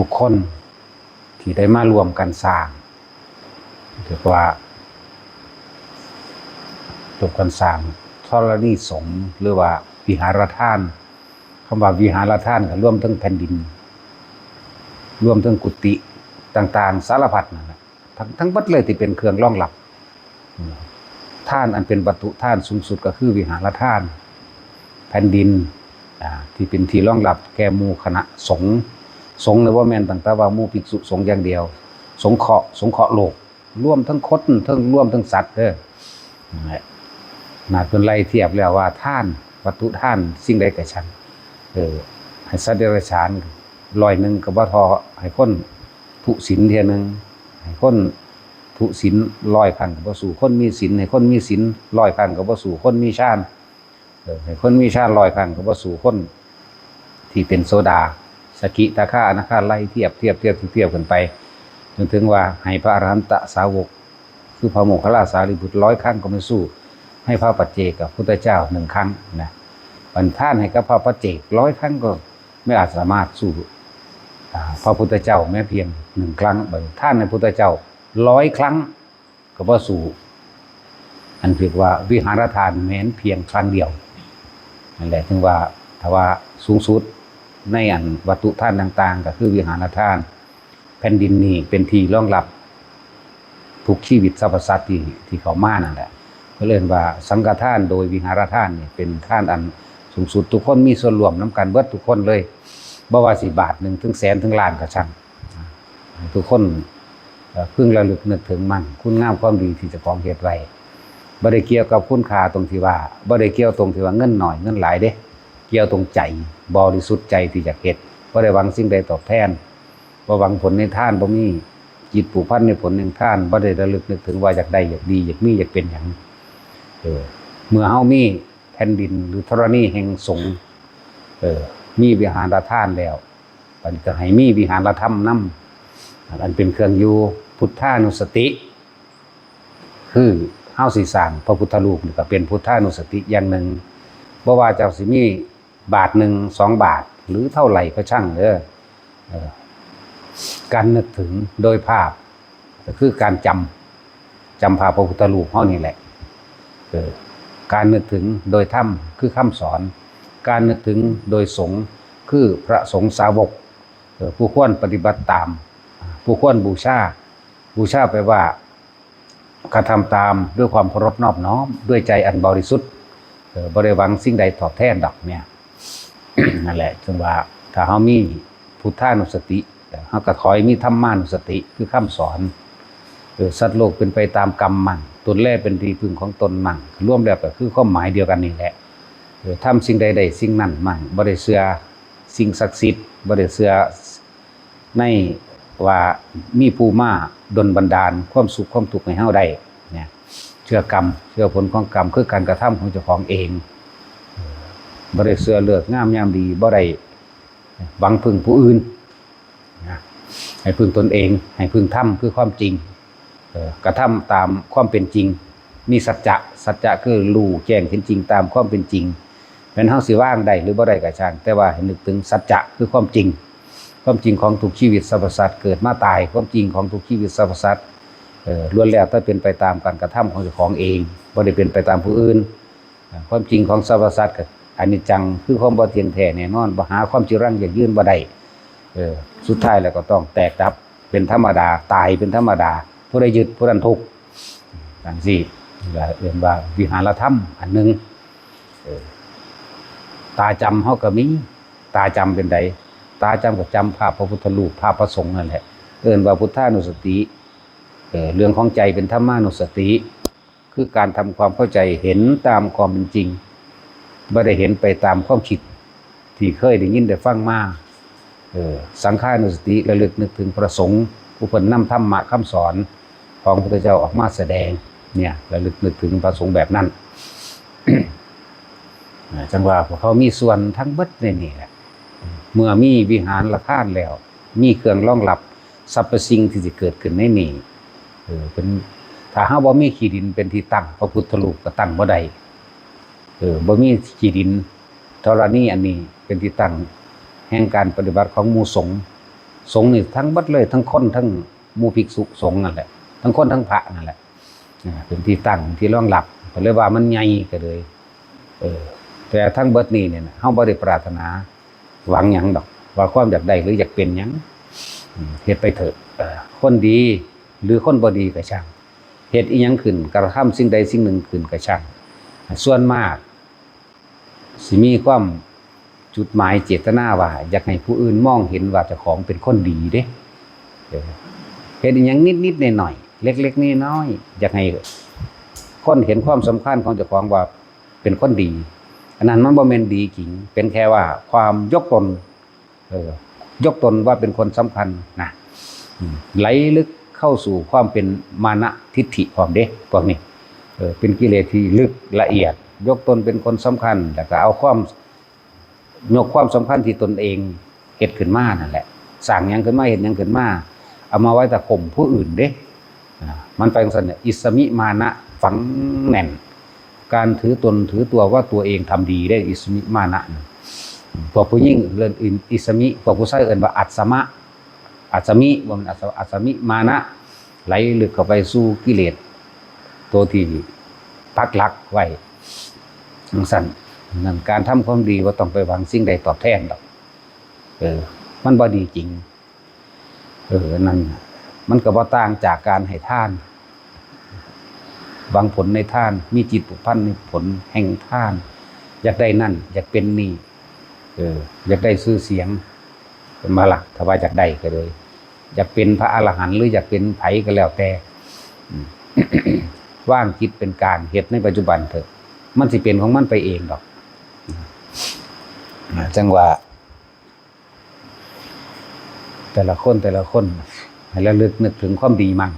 ทุกคนที่ได้มารวมกันสร้างถือว่าจบกันสร้างธรณีสงฆ์หรือว่าวิหารทานคำว่าวิหารทานก็รวมทั้งแผ่นดินรวมทั้งกุฏิต่างๆสารพัดนั่นแหละทั้งหมดเลยที่เป็นเครื่องรองรับท่านอันเป็นวัตถุท่านสูงสุดก็คือวิหารทานแผ่นดินที่เป็นที่รองรับแก่หมู่คณะสงฆ์ในว่าแม่นต่างๆว่าหมู่ภิกษุสงฆ์อย่างเดียวสงเคราะห์โลกร่วมทั้งคนทั้งร่วมทั้งสัตว์เด้อน่าเป็นไรเทียบแล้วว่าท่านวัตถุท่านสิ่งใดแก่ฉันให้สัตว์เดรัจฉาน100ก็บ่ทอให้คนทุศีลเทียนึงให้คนทุศีล100ครั้งก็บ่สู่คนมีศีลให้คนมีศีล100ครั้งก็บ่สู่คนมีฌานให้คนมีฌาน100ครั้งก็บ่สู่คนที่เป็นโสดาสกิทาคาอนาคาไล่เทียบกันไปจนถึงว่าให้พระอรหันตสาวกคือพระโมคคัลลาสารีบุตร100ครั้งก็ไม่สู้ให้พระปัจเจกกับพุทธเจ้า1ครั้งนะบรรท่านให้กับพระปัจเจก100ครั้งก็ไม่อาจสามารถสู้พระพุทธเจ้าแม้เพียง1ครั้งบรรท่านในพุทธเจ้า100ครั้งก็บ่สู้อันเรียกว่าวิหารทานแม้นเพียงครั้งเดียวนั่นแหละถึงว่าถ้าว่าสูงสุดในอันวัตถุท่านต่างๆก็คือวิหารทานแผ่นดินนี้เป็นที่รองรับทุกชีวิตสรรพสัตว์ที่เขามานั่นแหละก็เรียกว่าสังฆทานโดยวิหารทานนี่เป็นทานอันสูงสุดทุกคนมีส่วนร่วมน้ำกันเบิดทุกคนเลยบ่ว่าสิบาท1ถึงแสนถึงล้านก็ช่างทุกคนพึงระลึกนึกถึงมันคุณงามความดีที่เจ้าของเฮ็ดไว้บ่ได้เกี่ยวกับคุณค่าตรงที่ว่าบ่ได้เกี่ยวตรงที่ว่าเงินน้อยเงินหลายเด้เกี่ยวตรงใจบริสุทธิ์ใจที่จะเฮ็ดบ่ได้หวังสิ่งใดตอบแทนบ่หวังผลในทานบ่มีจิตผูกพันในผลแห่งทานบ่ได้ระลึกนึกถึงว่าอยากได้อยากดีอยากมีอยากเป็นหยังเมื่อเฮามีแผ่นดินหรือธรณีแห่งสงฆ์มีวิหารทานแล้วมันก็ให้มีวิหารธรรมนำอันเป็นเครื่องอยู่พุทธานุสติคือเฮาสิสร้างพระพุทธรูปนี่ก็เป็นพุทธานุสติอย่างหนึ่งบ่ว่าเจ้าสิมีบาท1 2 บาทหรือเท่าไหร่ก็ช่างเด้อการนึกถึงโดยภาพก็คือการจำภาพพระพุทธรูปเฮานี่แหละการนึกถึงโดยธรรมคือคำสอนการนึกถึงโดยสงฆ์คือพระสงฆ์สาวกผู้ควรปฏิบัติตามผู้ควรบูชาแปลว่ากระทำตามด้วยความเคารพนอบน้อมด้วยใจอันบริสุทธิ์บ่ได้หวังสิ่งใดตอบแทนดอกเนี่ย นั่นแหละจึงว่าถ้าเฮามีพุทธานุสติเฮาก็ขอให้มีธรรมานุสติคือคำสอนสัตว์โลกเป็นไปตามกรรมมั่งตนแลเป็นที่พึ่งของตนมั่งรวมแล้วก็คือความหมายเดียวกันนี่แหละทำสิ่งใดๆสิ่งนั้นมั่งบ่ได้เชื่อสิ่งศักดิ์สิทธิ์บ่ได้เชื่อในว่ามีผู้มาดลบันดาลความสุขความทุกข์ให้เฮาได้เนี่ยเชื่อกรรมเชื่อผลของกรรมคือการกระทำของเจ้าของเองบ่ได้เชื่อเลือกงามยามดีบ่ได้หวังพึ่งผู้อื่นให้พึ่งตนเองให้พึ่งธรรมคือความจริงกระทำตามความเป็นจริงมีสัจจะคือรู้แจ้งเห็นจริงตามความเป็นจริงเป็นเฮาสิว่างได้หรือบ่ได้ก็ช่างแต่ว่าให้นึกถึงสัจจะคือความจริงของทุกชีวิตสรรพสัตว์เกิดมาตายความจริงของทุกชีวิตสรรพสัตว์ล้วนแล้วแต่เป็นไปตามการกระทำของเจ้าของเองบ่ได้เป็นไปตามผู้อื่นความจริงของสรรพสัตว์ก็อนิจจังคือความบ่เที่ยงแท้แน่นอนบ่หาความจีรังยั่งยืนบ่ได้สุดท้ายแล้วก็ต้องแตกดับเป็นธรรมดาตายเป็นธรรมดาผู้ใดยึดผู้นั้นทุกข์จังซี่เรียกว่าวิหารธรรมอันนึง ตาจำเฮาก็มีตาจำเป็นใดตาจำก็จำภาพพระพุทธรูปภาพพระสงฆ์นั่นแหละเอิ้นว่าพุทธานุสติเรื่องของใจเป็นธรรมานุสติคือการทำความเข้าใจเห็นตามความเป็นจริงไม่ได้เห็นไปตามความคิดที่เคยได้ยินได้ฟังมาสังฆานุสติระลึกนึกถึงพระสงฆ์ผู้เพิ่นนำธรรมะคำสอนของพระพุทธเจ้าออกมาแสดงเนี่ยระลึกนึกถึงพระสงฆ์แบบนั้น จังว่าพวกเขามีส่วนทั้งเบิดในนี่แหละเมื่อมีวิหารละทานแล้วมีเครื่องรองรับสรรพสิ่งที่จะเกิดขึ้นในนี่เป็นถ้าหาบ่มีขี้ดินเป็นที่ตั้งพระพุทธรูปก็ตั้งบ่ได้บ่มีขี้ดินธรณีอันนี้เป็นที่ตั้งแห่งการปฏิบัติของหมู่สงฆ์นี่ทั้งเบิดเลยทั้งคนทั้งหมู่ภิกษุสงฆ์นั่นแหละทั้งคนทั้งพระนั่นแหละเป็นที่ตั้งที่รองรับก็เลยว่ามันใหญ่ก็เลยแต่ทั้งเบิดนี้เนี่ยเฮาบ่ได้ปรารถนาหวังหยังดอกว่าความอยากได้หรืออยากเป็นหยังเฮ็ดไปเถอะคนดีหรือคนบ่ดีก็ช่างเฮ็ดอีหยังขึ้นกระทำสิ่งใดสิ่งหนึ่งขึ้นก็ช่างส่วนมากสิมีความจุดหมายเจตนาว่าอยากให้ผู้อื่นมองเห็นว่าเจ้าของเป็นคนดีเด้เฮ็ดอีหยังนิดๆหน่อยๆเล็กๆน้อยๆอยากให้คนเห็นความสำคัญของเจ้าของว่าเป็นคนดีอันนั้นมันบ่แม่นดีจริงเป็นแค่ว่าความยกตนยกตนว่าเป็นคนสำคัญนะไหลลึกเข้าสู่ความเป็นมานะทิฏฐิพร้อมเด้พวกนี้เป็นกิเลสที่ลึกละเอียดยกตนเป็นคนสำคัญแล้วก็เอาความยกความสำคัญที่ตนเองเฮ็ดขึ้นมานั่นแหละสร้างหยังขึ้นมาเฮ็ดหยังขึ้นมาเอามาไว้ตะข่มผู้อื่นเด้มันไปจังซั่นเนี่ยอิสมิมานะฝังแน่นการถือตนถือตัวว่าตัวเองทำดีได้อิสมิมานะพวกผู้หญิงเรื่องอิสมิพวกผู้ชายเอิ้นว่าอัศมะอัศมิว่ามันอัศมิมานะไหลลึกเข้าไปสู่กิเลสตัวที่ปักหลักไว้จังซั่นนั่นการทำความดีว่าต้องไปหวังสิ่งใดตอบแทนดอกมันบ่ดีจริงนั่นมันก็บ่ต่างจากการให้ทานหวังผลในทานมีจิตผูกพันในผลแห่งทานอยากได้นั่นอยากเป็นนี่อยากได้ชื่อเสียงมาล่ะถ้าว่าอยากได้ก็เลยอยากเป็นพระอรหันต์หรืออยากเป็นไผก็แล้วแต่ ว่างจิตเป็นกลางเฮ็ดในปัจจุบันเถอะมันสิเป็นของมันไปเองดอกจังว่าแต่ละคนให้ระลึกนึกถึงความดีมั่ง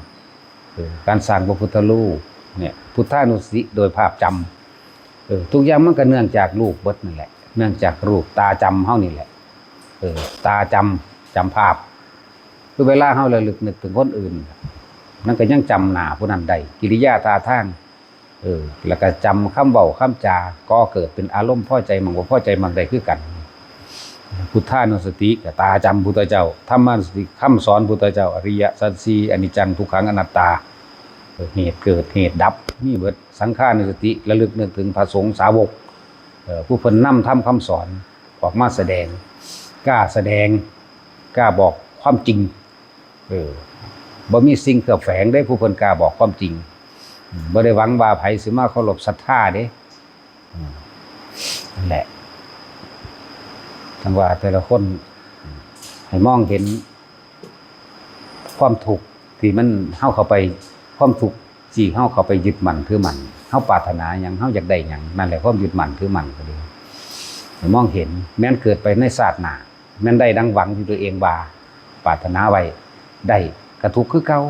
การสร้างพระพุทธรูปเนี่ยพุทธานุสติโดยภาพจำทุกอย่างมันก็เนื่องจากรูปเบิดนั่นแหละเนื่องจากรูปตาจำเฮานี่แหละตาจำภาพคือเวลาเฮาระลึกนึกถึงคนอื่นนั่นก็ยังจำหน้าผู้นั้นได้กิริยาท่าทางแล้วก็จำคำเว้าคำจาก็เกิดเป็นอารมณ์พอใจมั่งบ่พอใจมั่งได้คือกันพุทธานุสติก็ตาจำพุทธเจ้าธรรมานุสติคำสอนพุทธเจ้าอริยสัจสี่อนิจจังทุกขังอนัตตาเหตุเกิดเหตุดับมีเบิดสังฆานุสติระลึกนึกถึงพระสงฆ์สาวกผู้เพิ่นนำทำคำสอนออกมาแสดงกล้าบอกความจริงบ่มีสิ่งเคลือบแฝงได้ผู้เพิ่นกล้าบอกความจริงบ่ได้หวังว่าไผสิมาเคารพศรัทธาเด้นั่นแหละจังว่าแต่ละคนให้มองเห็นความทุกข์ที่มันเฮาเข้าไปความทุกข์ที่เฮาเข้าไปยึดมั่นถือมั่นเฮาปรารถนาหยังเฮาอยากได้หยังนั่นแหละความยึดมั่นถือมั่นก็ดีให้มองเห็นแม้นเกิดไปในชาติหน้าแม้นได้ดังหวังที่ตัวเองว่าปรารถนาไว้ได้ก็ทุกข์คือเก่า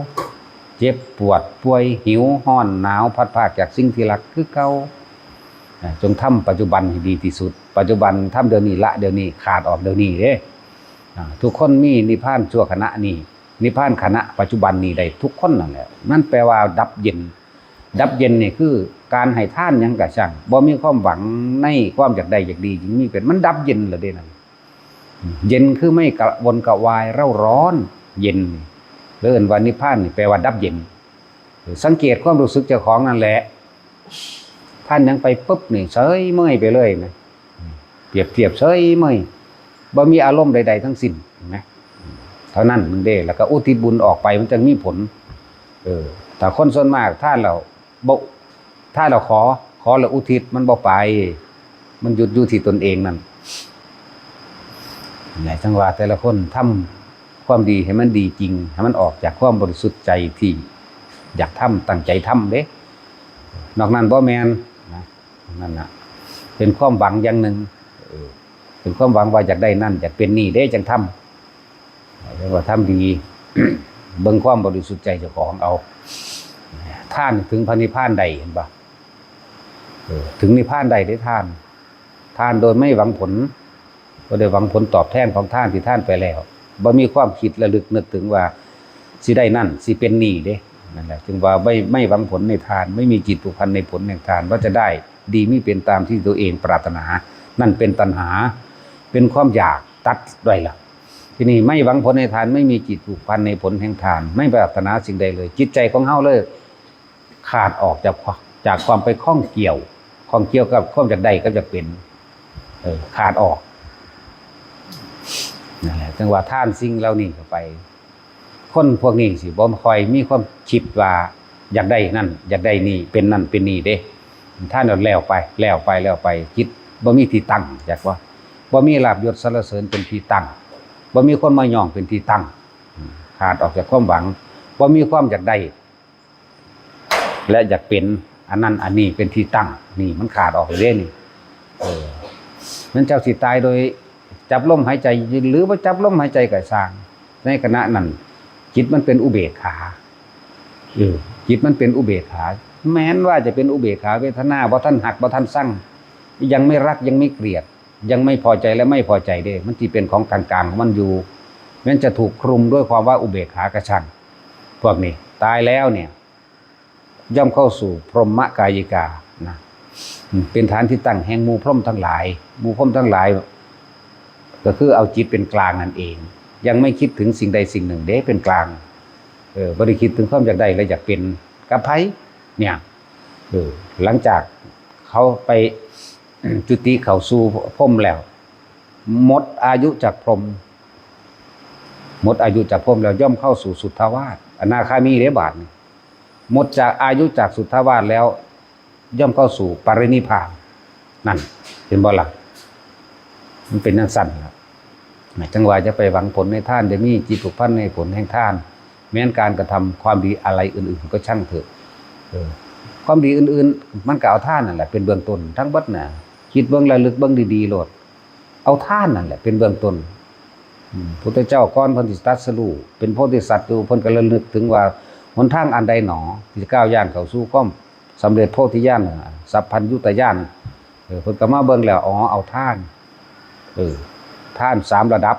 เจ็บปวดป่วยหิวร้อนหนาวพัดพรากจากสิ่งที่รักคือเก่าจงทำปัจจุบันให้ดีที่สุดปัจจุบันทำเดี๋ยวนี้ละเดี๋ยวนี้ขาดออกเดี๋ยวนี้เด้ทุกคนมีนิพพานชั่วขณะนี้นิพพานขณะปัจจุบันนี้ได้ทุกคนนั่นแหละนั่นแปลว่าดับเย็นนี่คือการให้ทานหยังก็ช่างบ่มีความหวังในความอยากได้อยากดีจริงมีเป็นมันดับเย็นแล้วเด้นั่นเย็นคือไม่กระวนกระวายเร่าร้อนเย็นเรื่องว่านิพพานนี่แปลว่าดับเย็นสังเกตความรู้สึกเจ้าของนั่นแหละท่านยังไปปุ๊บนี่เฉยเมื่อยไปเลยนะเปรียบเทียบเฉยเมื่อยบ่มีอารมณ์ใดๆทั้งสิ้นเห็นไหมเท่านั้นมึงเด้แล้วก็อุทิศบุญออกไปมันจะมีผลแต่คนส่วนมากถ้าเราขอแล้วอุทิศมันบ่ไป มันหยุดอยู่ที่ตนเองนั่นไหนจังหวะแต่ละคนทำความดีให้มันดีจริงให้มันออกจากความบริสุทธิ์ใจที่อยากทำตั้งใจทำเด้นอกนั้นบ่แมนนะนั่นนะเป็นความหวังอย่างหนึ่งเป็นความหวังว่าอยากได้นั่นอยากเป็นนี่เด้จังทำเรียกว่าทำดี เบิ่งความบริสุทธิ์ใจเจ้าของเอาท่านถึงพระนิพพานใดเห็นปะถึงนิพพานใดได้ท่านโดยไม่หวังผลก็ได้หวังผลตอบแทนของท่านที่ท่านไปแล้วบ่มีความคิดระลึกนึกถึงว่าสิได้นั่นสิเป็นนี่เด้นั่นแหละจึงว่าไม่หวังผลในทานไม่มีจิตผูกพันในผลแห่งทานว่าจะได้ดีไม่เป็นตามที่ตัวเองปรารถนานั่นเป็นตัณหาเป็นความอยากตัดด้วยล่ะทีนี้ไม่หวังผลในทานไม่มีจิตผูกพันในผลแห่งทานไม่ปรารถนาสิ่งใดเลยจิตใจของเฮาเลยขาดออกจากความไปข้องเกี่ยวกับความจากใดก็จะเป็นขาดออกนั่นแหละจังว่าท่านสิ่งเหล่านี้เข้าไปคนพวกนี้สิบ่ค่อยมีความคิดว่าอยากได้นั่นอยากได้นี่เป็นนั่นเป็นนี่เด้ท่านแล้วไปคิดบ่มีที่ตั้งอยากว่าบ่มีลาภยศสรรเสริญเป็นที่ตั้งบ่มีคนมาย่องเป็นที่ตั้งขาดออกจากความหวังบ่มีความอยากได้และอยากเป็นอันนั้นอันนี้เป็นที่ตั้งนี่มันขาดออกเลยนี่นั้นเจ้าสิตายโดยจับลมหายใจหรือว่าจับลมหายใจก็สร้างในขณะนั้นจิตมันเป็นอุเบกขาจิตมันเป็นอุเบกขาแม้นว่าจะเป็นอุเบกขาเวทนาบ่ท่านหักบ่ท่านสั่งยังไม่รักยังไม่เกลียดยังไม่พอใจและไม่พอใจเด้มันที่เป็นของกลางๆมันอยู่มันจะถูกคลุมด้วยความว่าอุเบกขากระชังพวกนี้ตายแล้วเนี่ยย่อมเข้าสู่พรหมกายิกานะเป็นฐานที่ตั้งแห่งหมู่พรหมทั้งหลายหมู่พรหมทั้งหลายก็คือเอาจิตเป็นกลางนั่นเองยังไม่คิดถึงสิ่งใดสิ่งหนึ่งเด้เป็นกลางบ่ได้คิดถึงความอยากได้และอยากเป็นกับไผเนี่ยหลังจากเขาไปจุติเข้าสู่พรหมแล้วหมดอายุจากพรหมแล้วย่อมเข้าสู่สุทธาวาสอนาคามีเด้บาดนี่หมดจากอายุจากสุทธาวาสแล้วย่อมเข้าสู่ปรินิพพานนั่นเห็นบ่ล่ะมันเป็นนั่นสั่นครับจังหวะจะไปหวังผลในท่านจะมีจิตผูกพันในผลแห่งท่านแม้นการกระทำความดีอะไรอื่นๆก็ช่างเถอะความดีอื่นๆมันก็เอาท่านนั่นแหละเป็นเบื้องต้นทั้งบัดน่ะคิดเบื้องระลึกเบื้องดีๆโลดเอาท่านนั่นแหละเป็นเบื้องต้นพุทธเจ้าก่อนเพิ่นสิตรัสรู้เป็นโพธิสัตว์อยู่เพิ่นก็ระลึกถึงว่าหนทางอันใดหนอที่จะก้าวย่างเข้าสู่ความสำเร็จโพธิญาณสัพพัญญุตญาณเพิ่นก็มาเบิ่งแล้วอ๋อเอาท่านท่าน3ระดับ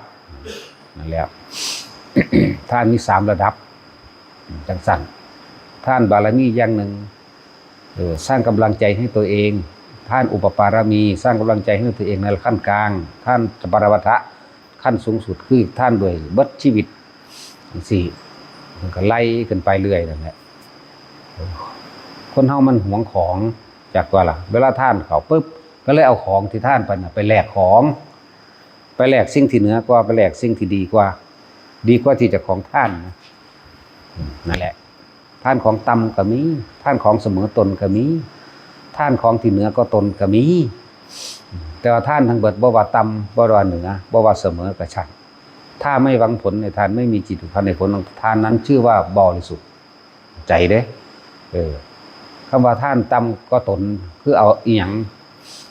นั่นแหละ ท่านมี3ระดับจังสั่นท่านบารมีอย่างหนึ่งสร้างกำลังใจให้ตัวเองท่านอุปปารมีสร้างกำลังใจให้ตัวเองในขั้นกลางท่านปรวัตถะขั้นสูงสุดคือท่านด้วยเบิดชีวิตสี่มันก็ไล่ขึ้นไปเรื่อยนั่นแหละคนเฮามันหวงของจากว่าล่ะเวลาท่านเขาปุ๊บก็เลยเอาของที่ท่านไปแลกของไปแลกสิ่งที่เหนือกว่าไปแลกสิ่งที่ดีกว่าที่จะของท่านนั่นแหละท่านของต่ำก็มีท่านของเสมอตนก็มีท่านของที่เหนือก็ตนก็มีแต่ว่าท่านทั้งเบิดบ่ว่าต่ำบ่ว่าเหนือบ่ว่าเสมอก็ช่างถ้าไม่หวังผลในทานไม่มีจิตผูกพันในผลของทานนั้นชื่อว่าบริสุทธิ์ใจเด้คำว่าท่านต่ำก็ตนคือเอาอีหยัง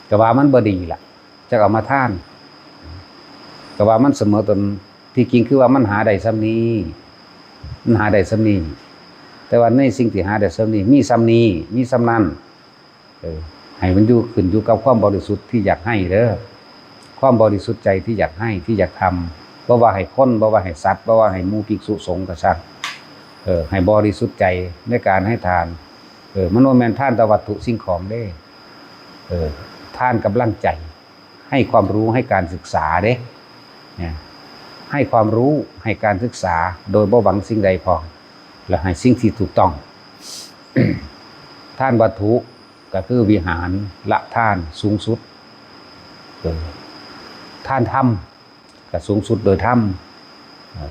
ก็ว่ามันบ่ดีล่ะจะเอามาท่านก็ว่ามันเสมอตนที่จริงคือว่ามันหาได้ซ้ำนี้มันหาได้ซ้ำนี้แต่ว่าในสิ่งที่หาได้ซ้ำนี้มีซ้ำนี้มีซ้ำนั้นให้มันอยู่ขึ้นอยู่กับความบริสุทธิ์ที่อยากให้เด้อความบริสุทธิ์ใจที่อยากให้ที่อยากทำบ่ว่าให้คนบ่ว่าให้สัตว์บ่ว่าให้หมู่ภิกษุสงฆ์ก็ช่างให้บริสุทธิ์ใจในการให้ทานมันบ่แม่นทานแต่วัตถุสิ่งของเด้ทานกำลังใจให้ความรู้ให้การศึกษาเด้เนี่ยให้ความรู้ให้การศึกษาโดยบ่หวังสิ่งใดพอและให้สิ่งที่ถูกต้อง ท่านวัตถุก็คือวิหารละท่านสูงสุดท่านธรรมก็สูงสุดโดยธรรม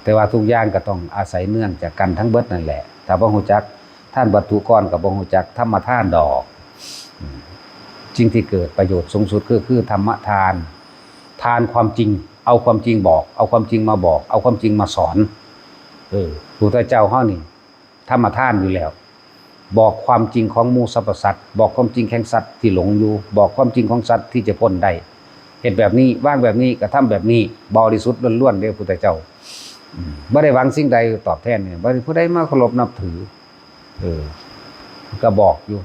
แต่ว่าทุกอย่างก็ต้องอาศัยเนื่องจากกันทั้งเบิดนั่นแหละถ้าบ่ฮู้จักท่านวัตถุก่อนก็บ่ฮู้จักธรรมท่านดอก สิ่งที่เกิดประโยชน์สูงสุดคือธรรมทานทานความจริงเอาความจริงบอกเอาความจริงมาบอกเอาความจริงมาสอนพระพุทธเจ้าเฮานี่ธรรมทานอยู่แล้วบอกความจริงของหมู่สรรพสัตว์บอกความจริงแห่งสัตว์ที่หลงอยู่บอกความจริงของสัตว์ที่จะพ้นได้เฮ็ดแบบนี้ว่างแบบนี้กระทำแบบนี้บริสุทธิ์ล้วนๆเด้อพุทธเจ้าบ่ได้หวังสิ่งใดตอบแทนเนี่ยบ่ได้ผู้ใดมาเคารพนับถือก็บอกอยู่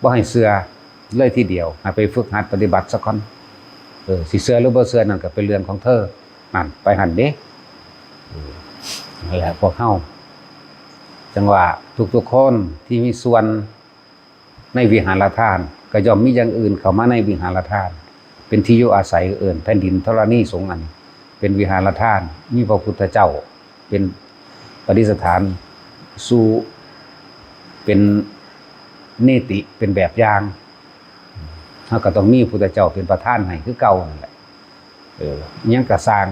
บ่ให้เชื่อเลยทีเดียวให้ไปฝึกหัดปฏิบัติสักก่อนสิเชื่อหรือบ่เชื่อนั่นก็เป็นเรื่องของเธอนั่นไปหั่นเด้นั่นแหละพวกเฮาจังว่าทุกๆคนที่มีส่วนในวิหารทานก็ย่อมมีอย่างอื่นเข้ามาในวิหารทานเป็นที่อยู่อาศัยแผ่นดินธรณีสงฆ์อันเป็นวิหารทานมีพระพุทธเจ้าเป็นปฏิสถานสู่เป็นเนติเป็นแบบอย่างเฮาก็ต้องมีพุทธเจ้าเป็นประธานให้คือเก่านั่นแหละยังก็สร้าง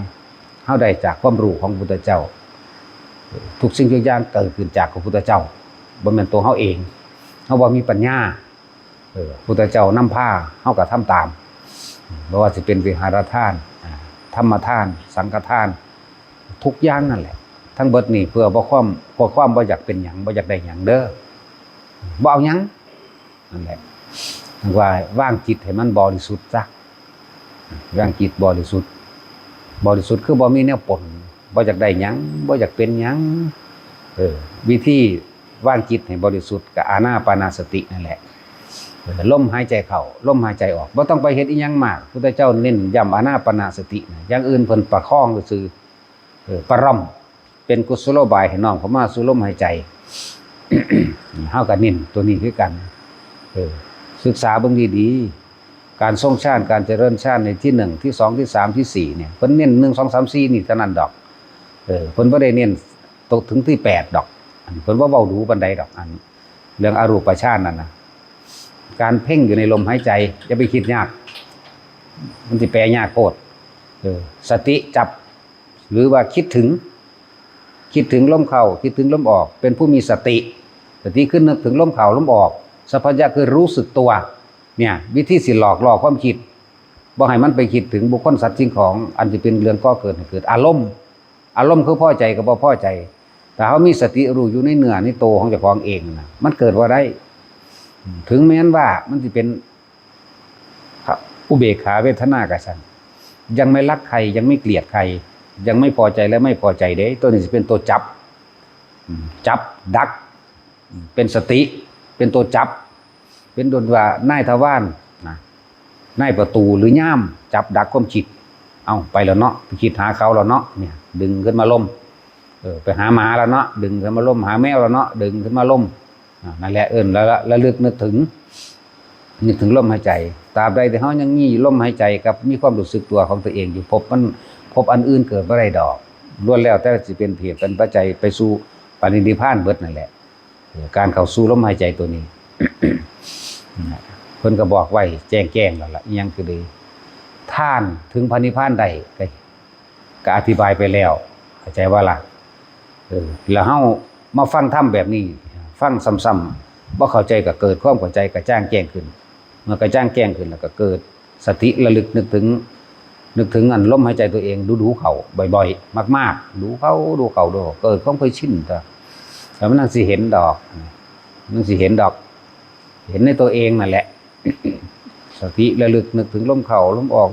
เฮาได้จากความรู้ของพุทธเจ้าทุกสิ่งทุกอย่างเกิดขึ้นจากพระพุทธเจ้าบ่แม่นตัวเฮาเองเฮาบ่มีปัญญาพุทธเจ้านำพาเฮาก็ทำตามบ่ว่าสิเป็นวิหารทานธรรมทานสังฆทานทุกอย่างนั่นแหละทั้งเบิดนี่เพื่อความบ่อยากเป็นหยังบ่อยากได้หยังเด้อบ่เอาหยังนั่นแหละว่าว่างจิตให้มันบริสุทธิ์ซะว่างจิตบริสุทธิ์คือบ่มีแนวปนบ่อยากได้หยังบ่อยากเป็นหยังวิธีว่างจิตให้บริสุทธิ์กับอานาปานสตินั่นแหละลมหายใจเข้าลมหายใจออกบ่ต้องไปเฮ็ดอีหยังมากพุทธเจ้าเน้นย้ำอานาปานสติอย่างอื่นเพิ่นประคองซื่อประร่ำเป็นกุศโลบายให้น้อมเข้ามาสู่ลมหายใจ เฮาก็เน้นตัวนี้คือกันศึกษาเบิ่งดีๆการทรงฌานการเจริญฌานในที่1ที่2ที่3ที่4เนี่ยเพิ่นเน้น1 2 3 4นี่เท่านั้นดอกเพิ่นบ่ได้เน้นตกถึงที่8ดอกเพิ่นบ่เว้าดูปานใดดอกอันเรื่องอรูปฌานนั่นน่ะการเพ่งอยู่ในลมหายใจอย่าไปคิดยากมันสิแปลยากโพดสติจับหรือว่าคิดถึงลมเข้าคิดถึงลมออกเป็นผู้มีสติขึ้นนึกถึงลมเข้าลมออกสัพพยะคือรู้สึกตัวเนี่ยวิธีสิหลอกล่อความคิดบ่ให้มันไปคิดถึงบุคคลสัตว์สิ่งของอันที่เป็นเรื่องก่อเกิดให้เกิดอารมณ์คือพอใจกับบ่พอใจแต่เฮามีสติรู้อยู่ในเนื้อในโตของเจ้าของเองนะมันเกิดว่าได้ถึงแม้นว่ามันสิเป็นอุเบกขาเวทนาก็ซั่นยังไม่รักใครยังไม่เกลียดใครยังไม่พอใจและไม่พอใจเด้ตัวนี้สิเป็นตัวจับดักเป็นสติเป็นตัวจับเป็นดนว่านายทวารนะนายประตูหรือย่ามจับดักความคิดเอาไปแล้วเนาะไปคิดหาเขาแล้วเนาะเนี่ยดึงขึ้นมาล่มไปหาหมาแล้วเนาะดึงขึ้นมาล่มหาแมวแล้วเนาะดึงขึ้นมาล่มนั่นแหละแล้วระลึกนึกถึงลมหายใจตราบใดที่เฮายังมีลมหายใจกับมีความรู้สึกตัวของตัวเองอยู่พบอันอื่นเกิดบ่ได้ดอกล้วนแล้วแต่สิเป็นเหตุเป็นปัจจัยไปสู่ปรินิพพานเบิดนั่นแหละการเข้าสู่ลมหายใจตัวนี้ เพิ่นก็บอกไว้แจ้งแล้วล่ะอีหยังคือดีท่านถึงพระนิพพานได้ก็อธิบายไปแล้วเข้าใจว่าล่ะแล้วเฮามาฟังธรรมแบบนี้ฟังซ้ำๆบ่เข้าใจก็เกิดความเข้าใจกระจ่างแจ้งขึ้นเมื่อกระจ่างแจ้งขึ้นแล้วก็เกิดสติระลึกนึกถึงอันลมหายใจตัวเองดูเข้าบ่อยๆมากๆดูเข้าเกิดความเคยชินแต่มันนั่นสิเห็นดอกเห็นในตัวเองนั่นแหละ สติระลึกนึกถึงลมเข้าลมออก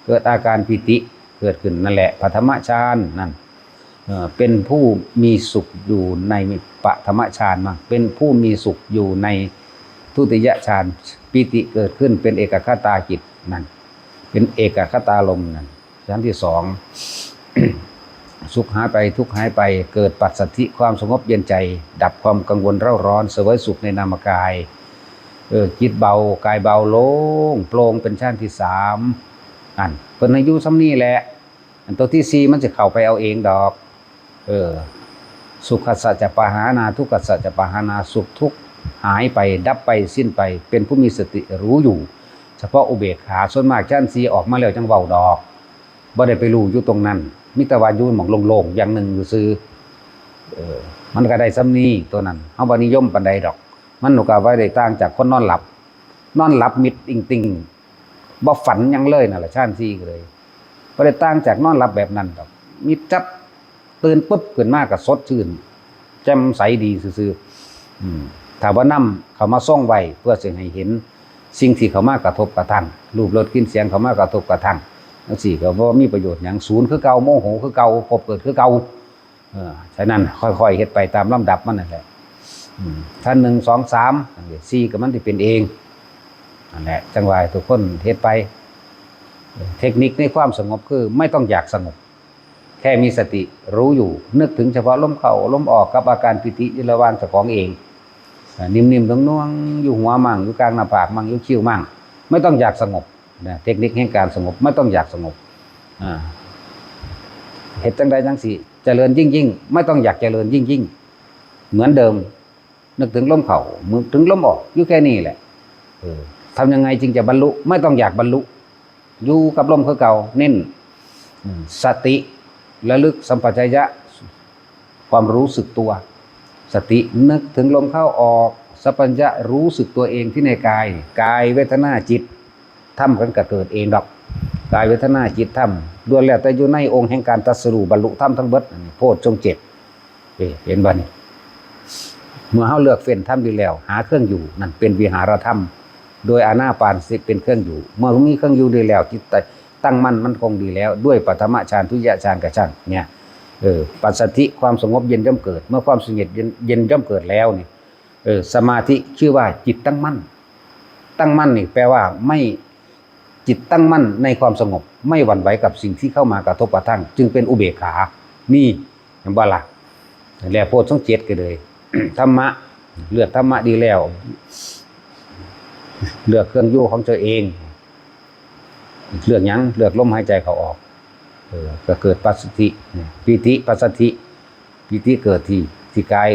เกิดอาการปิติเกิดขึ้นนั่นแหละปฐมฌานนั่นเป็นผู้มีสุขอยู่ในปฐมฌานมาเป็นผู้มีสุขอยู่ในทุติยฌานปิติเกิดขึ้นเป็นเอกคตาจิตนั่นเป็นเอกคตารมณ์นั่นชั้นที่2 สุขหายไปทุกข์หายไปเกิดปัสสัทธิความสงบเย็นใจดับความกังวลเร่าร้อนเสวยสุขในนามกายจิตเบากายเบาโล่งโปร่งเป็นชั้นที่3นั่นเพิ่นให้อยู่ซ้ำนี้แหละอันตัวที่4มันจะเข้าไปเอาเองดอกสุขสัจจะปะหานาทุกขสัจจะปะหานาสุขทุกข์หายไปดับไปสิ้นไปเป็นผู้มีสติรู้อยู่เฉพาะอุเบกขาส่วนมากชั้น4ออกมาแล้วจังเว้าดอกบ่ได้ไปรู้อยู่ตรงนั้นมิตรวาอยู่หม่องโล่งๆอย่างหนึ่งอยู่ซื่อมันก็ได้ซ้ำนี้ตัวนั้นเฮาบ่นิยมปานใดดอกมันก็บ่ได้ต่างจากคนนอนหลับ นอนหลับมิดอิงติงบ่ฝันยังเลยน่ะละชาติซี่เลยบ่ได้ต่างจากนอนหลับแบบนั้นดอกมิดจับตื่นปุ๊บขึ้นมาก็สดชื่นแจ่มใสดีซื่อๆถ้าว่านำเขามาส่งไว้เพื่อสิให้เห็นสิ่งที่เขามากระทบกระทั่งรูปรสกลิ่นเสียงเขามากระทบกระทั่งจังซี่ก็บ่มีประโยชน์หยังศูนย์คือเก่าโมโหคือเก่าพบเกิดคือเก่าฉะนั้นค่อยๆเฮ็ดไปตามลำดับมันนั่นแหละถ้า1 2 3 4ก็มันสิเป็นเองนั่นแหละจังว่าทุกคนเฮ็ดไปเทคนิคในความสงบคือไม่ต้องอยากสงบแค่มีสติรู้อยู่นึกถึงเฉพาะลมเข้าลมออกกับอาการปิติอยู่ระหว่างเจ้าของเองนิ่มๆน่วงๆอยู่หัวมั่งอยู่กลางหน้าผากมั่งอยู่คิ้วมั่งไม่ต้องอยากสงบนะเทคนิคแห่งการสงบไม่ต้องอยากสงบเฮ็ดจังใดจังสิเจริญยิ่งๆไม่ต้องอยากเจริญยิ่งๆเหมือนเดิมนึกถึงลมเข้านึกถึงลมออกอยู่แค่นี้แหละทำยังไงจึงจะบรรลุไม่ต้องอยากบรรลุอยู่กับลมคือเก่าเน้นสติระลึกสัมปชัญญะความรู้สึกตัวสตินึกถึงลมเข้าออกสัมปชัญญะรู้สึกตัวเองที่ในกายเวทนาจิตทำกันก็เกิดเองดอกกายเวทนาจิตธรรมล้วนแล้วแต่อยู่ในองค์แห่งการตรัสรู้บรรลุธรรมทั้งเบิดโพชฌงค์7เห็นบ่นี่เมื่อเฮาเลือกเฟ้นธรรมดีแล้วหาเครื่องอยู่นั่นเป็นวิหารธรรมโดยอานาปานสติเป็นเครื่องอยู่เมื่อมีเครื่องอยู่ดีแล้วจิตตั้งมั่นมันคงดีแล้วด้วยปฐมฌานทุติยฌานกับฌานเนี่ยปัสสัทธิความสงบเย็นย่อมเกิดเมื่อความสงบเย็นย่อมเกิดแล้วนี่สมาธิชื่อว่าจิตตั้งมั่นนี่แปลว่าไม่จิตตั้งมั่นในความสงบไม่หวั่นไหวกับสิ่งที่เข้ามากระทบกระทั่งจึงเป็นอุเบกขานี่เห็นบ่ล่ะแล้วโพชฌงค์7ก็เลยธรรมะเลือกธรรมะดีแล้วเลือกเครื่องอยู่ของตัวเองเลือกหยังเลือกลมหายใจเขาออกก็เกิดปัสสัทธิปิติปัสสัทธิปิติเกิดที่กาย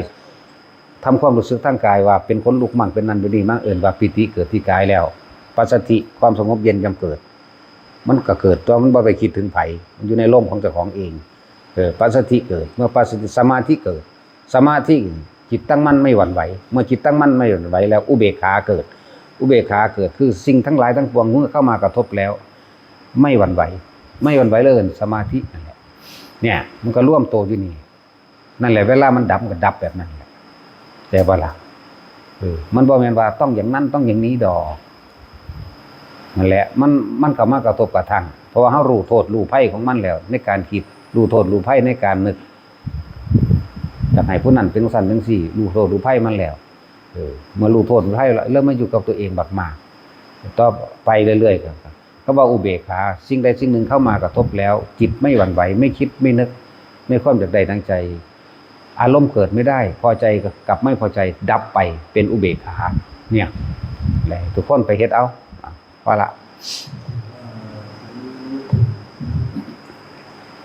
ทำความรู้สึกทางกายว่าเป็นคนลุกมั่งเป็นนั่นเป็นนี่มั่งว่าปิติเกิดที่กายแล้วปัสสัทธิความสงบเย็นย่อมเกิดมันก็เกิดตัวมันบ่ไปคิดถึงไผมันอยู่ในลมของเจ้าของเองปัสสัทธิเกิดเมื่อปัสสัทธิสมาธิเกิดสมาธิจิตตั้งมั่นไม่หวั่นไหวเมื่อจิตตั้งมั่นไม่หวั่นไหวแล้วอุเบกขาเกิดอุเบกขาเกิดคือสิ่งทั้งหลายทั้งปวงเมื่อเข้ามากระทบแล้วไม่หวั่นไหวเลยสมาธินั่นแหละเนี่ยมันก็ร่วมโตอยู่นี่นั่นแหละเวลามันดับมันก็ดับแบบนั้นแหละแต่ว่าล่ะมันบ่แม่นว่าต้องอย่างนั้นต้องอย่างนี้ดอกนั่นแหละมันเข้ามากระทบกระทั่งเพราะว่าเฮารู้โทษรู้ภัยของมันแล้วในการคิดรู้โทษรู้ภัยในการนึกอยากให้ผู้นั้นเป็นสั่นจังซี่รู้โทษรู้ภัยมันแล้วเมื่อรู้โทษรู้ภัยแล้วเริ่มมาอยู่กับตัวเองมากๆต่อไปเรื่อยๆครับเขาว่าอุเบกขาสิ่งใดสิ่งหนึ่งเข้ามากระทบแล้วจิตไม่หวั่นไหวไม่คิดไม่นึกไม่ความจากใดทั้งใจอารมณ์เกิดไม่ได้พอใจกับไม่พอใจดับไปเป็นอุเบกขาเนี่ยแหละทุกคนไปเฮ็ดเอาว่าละ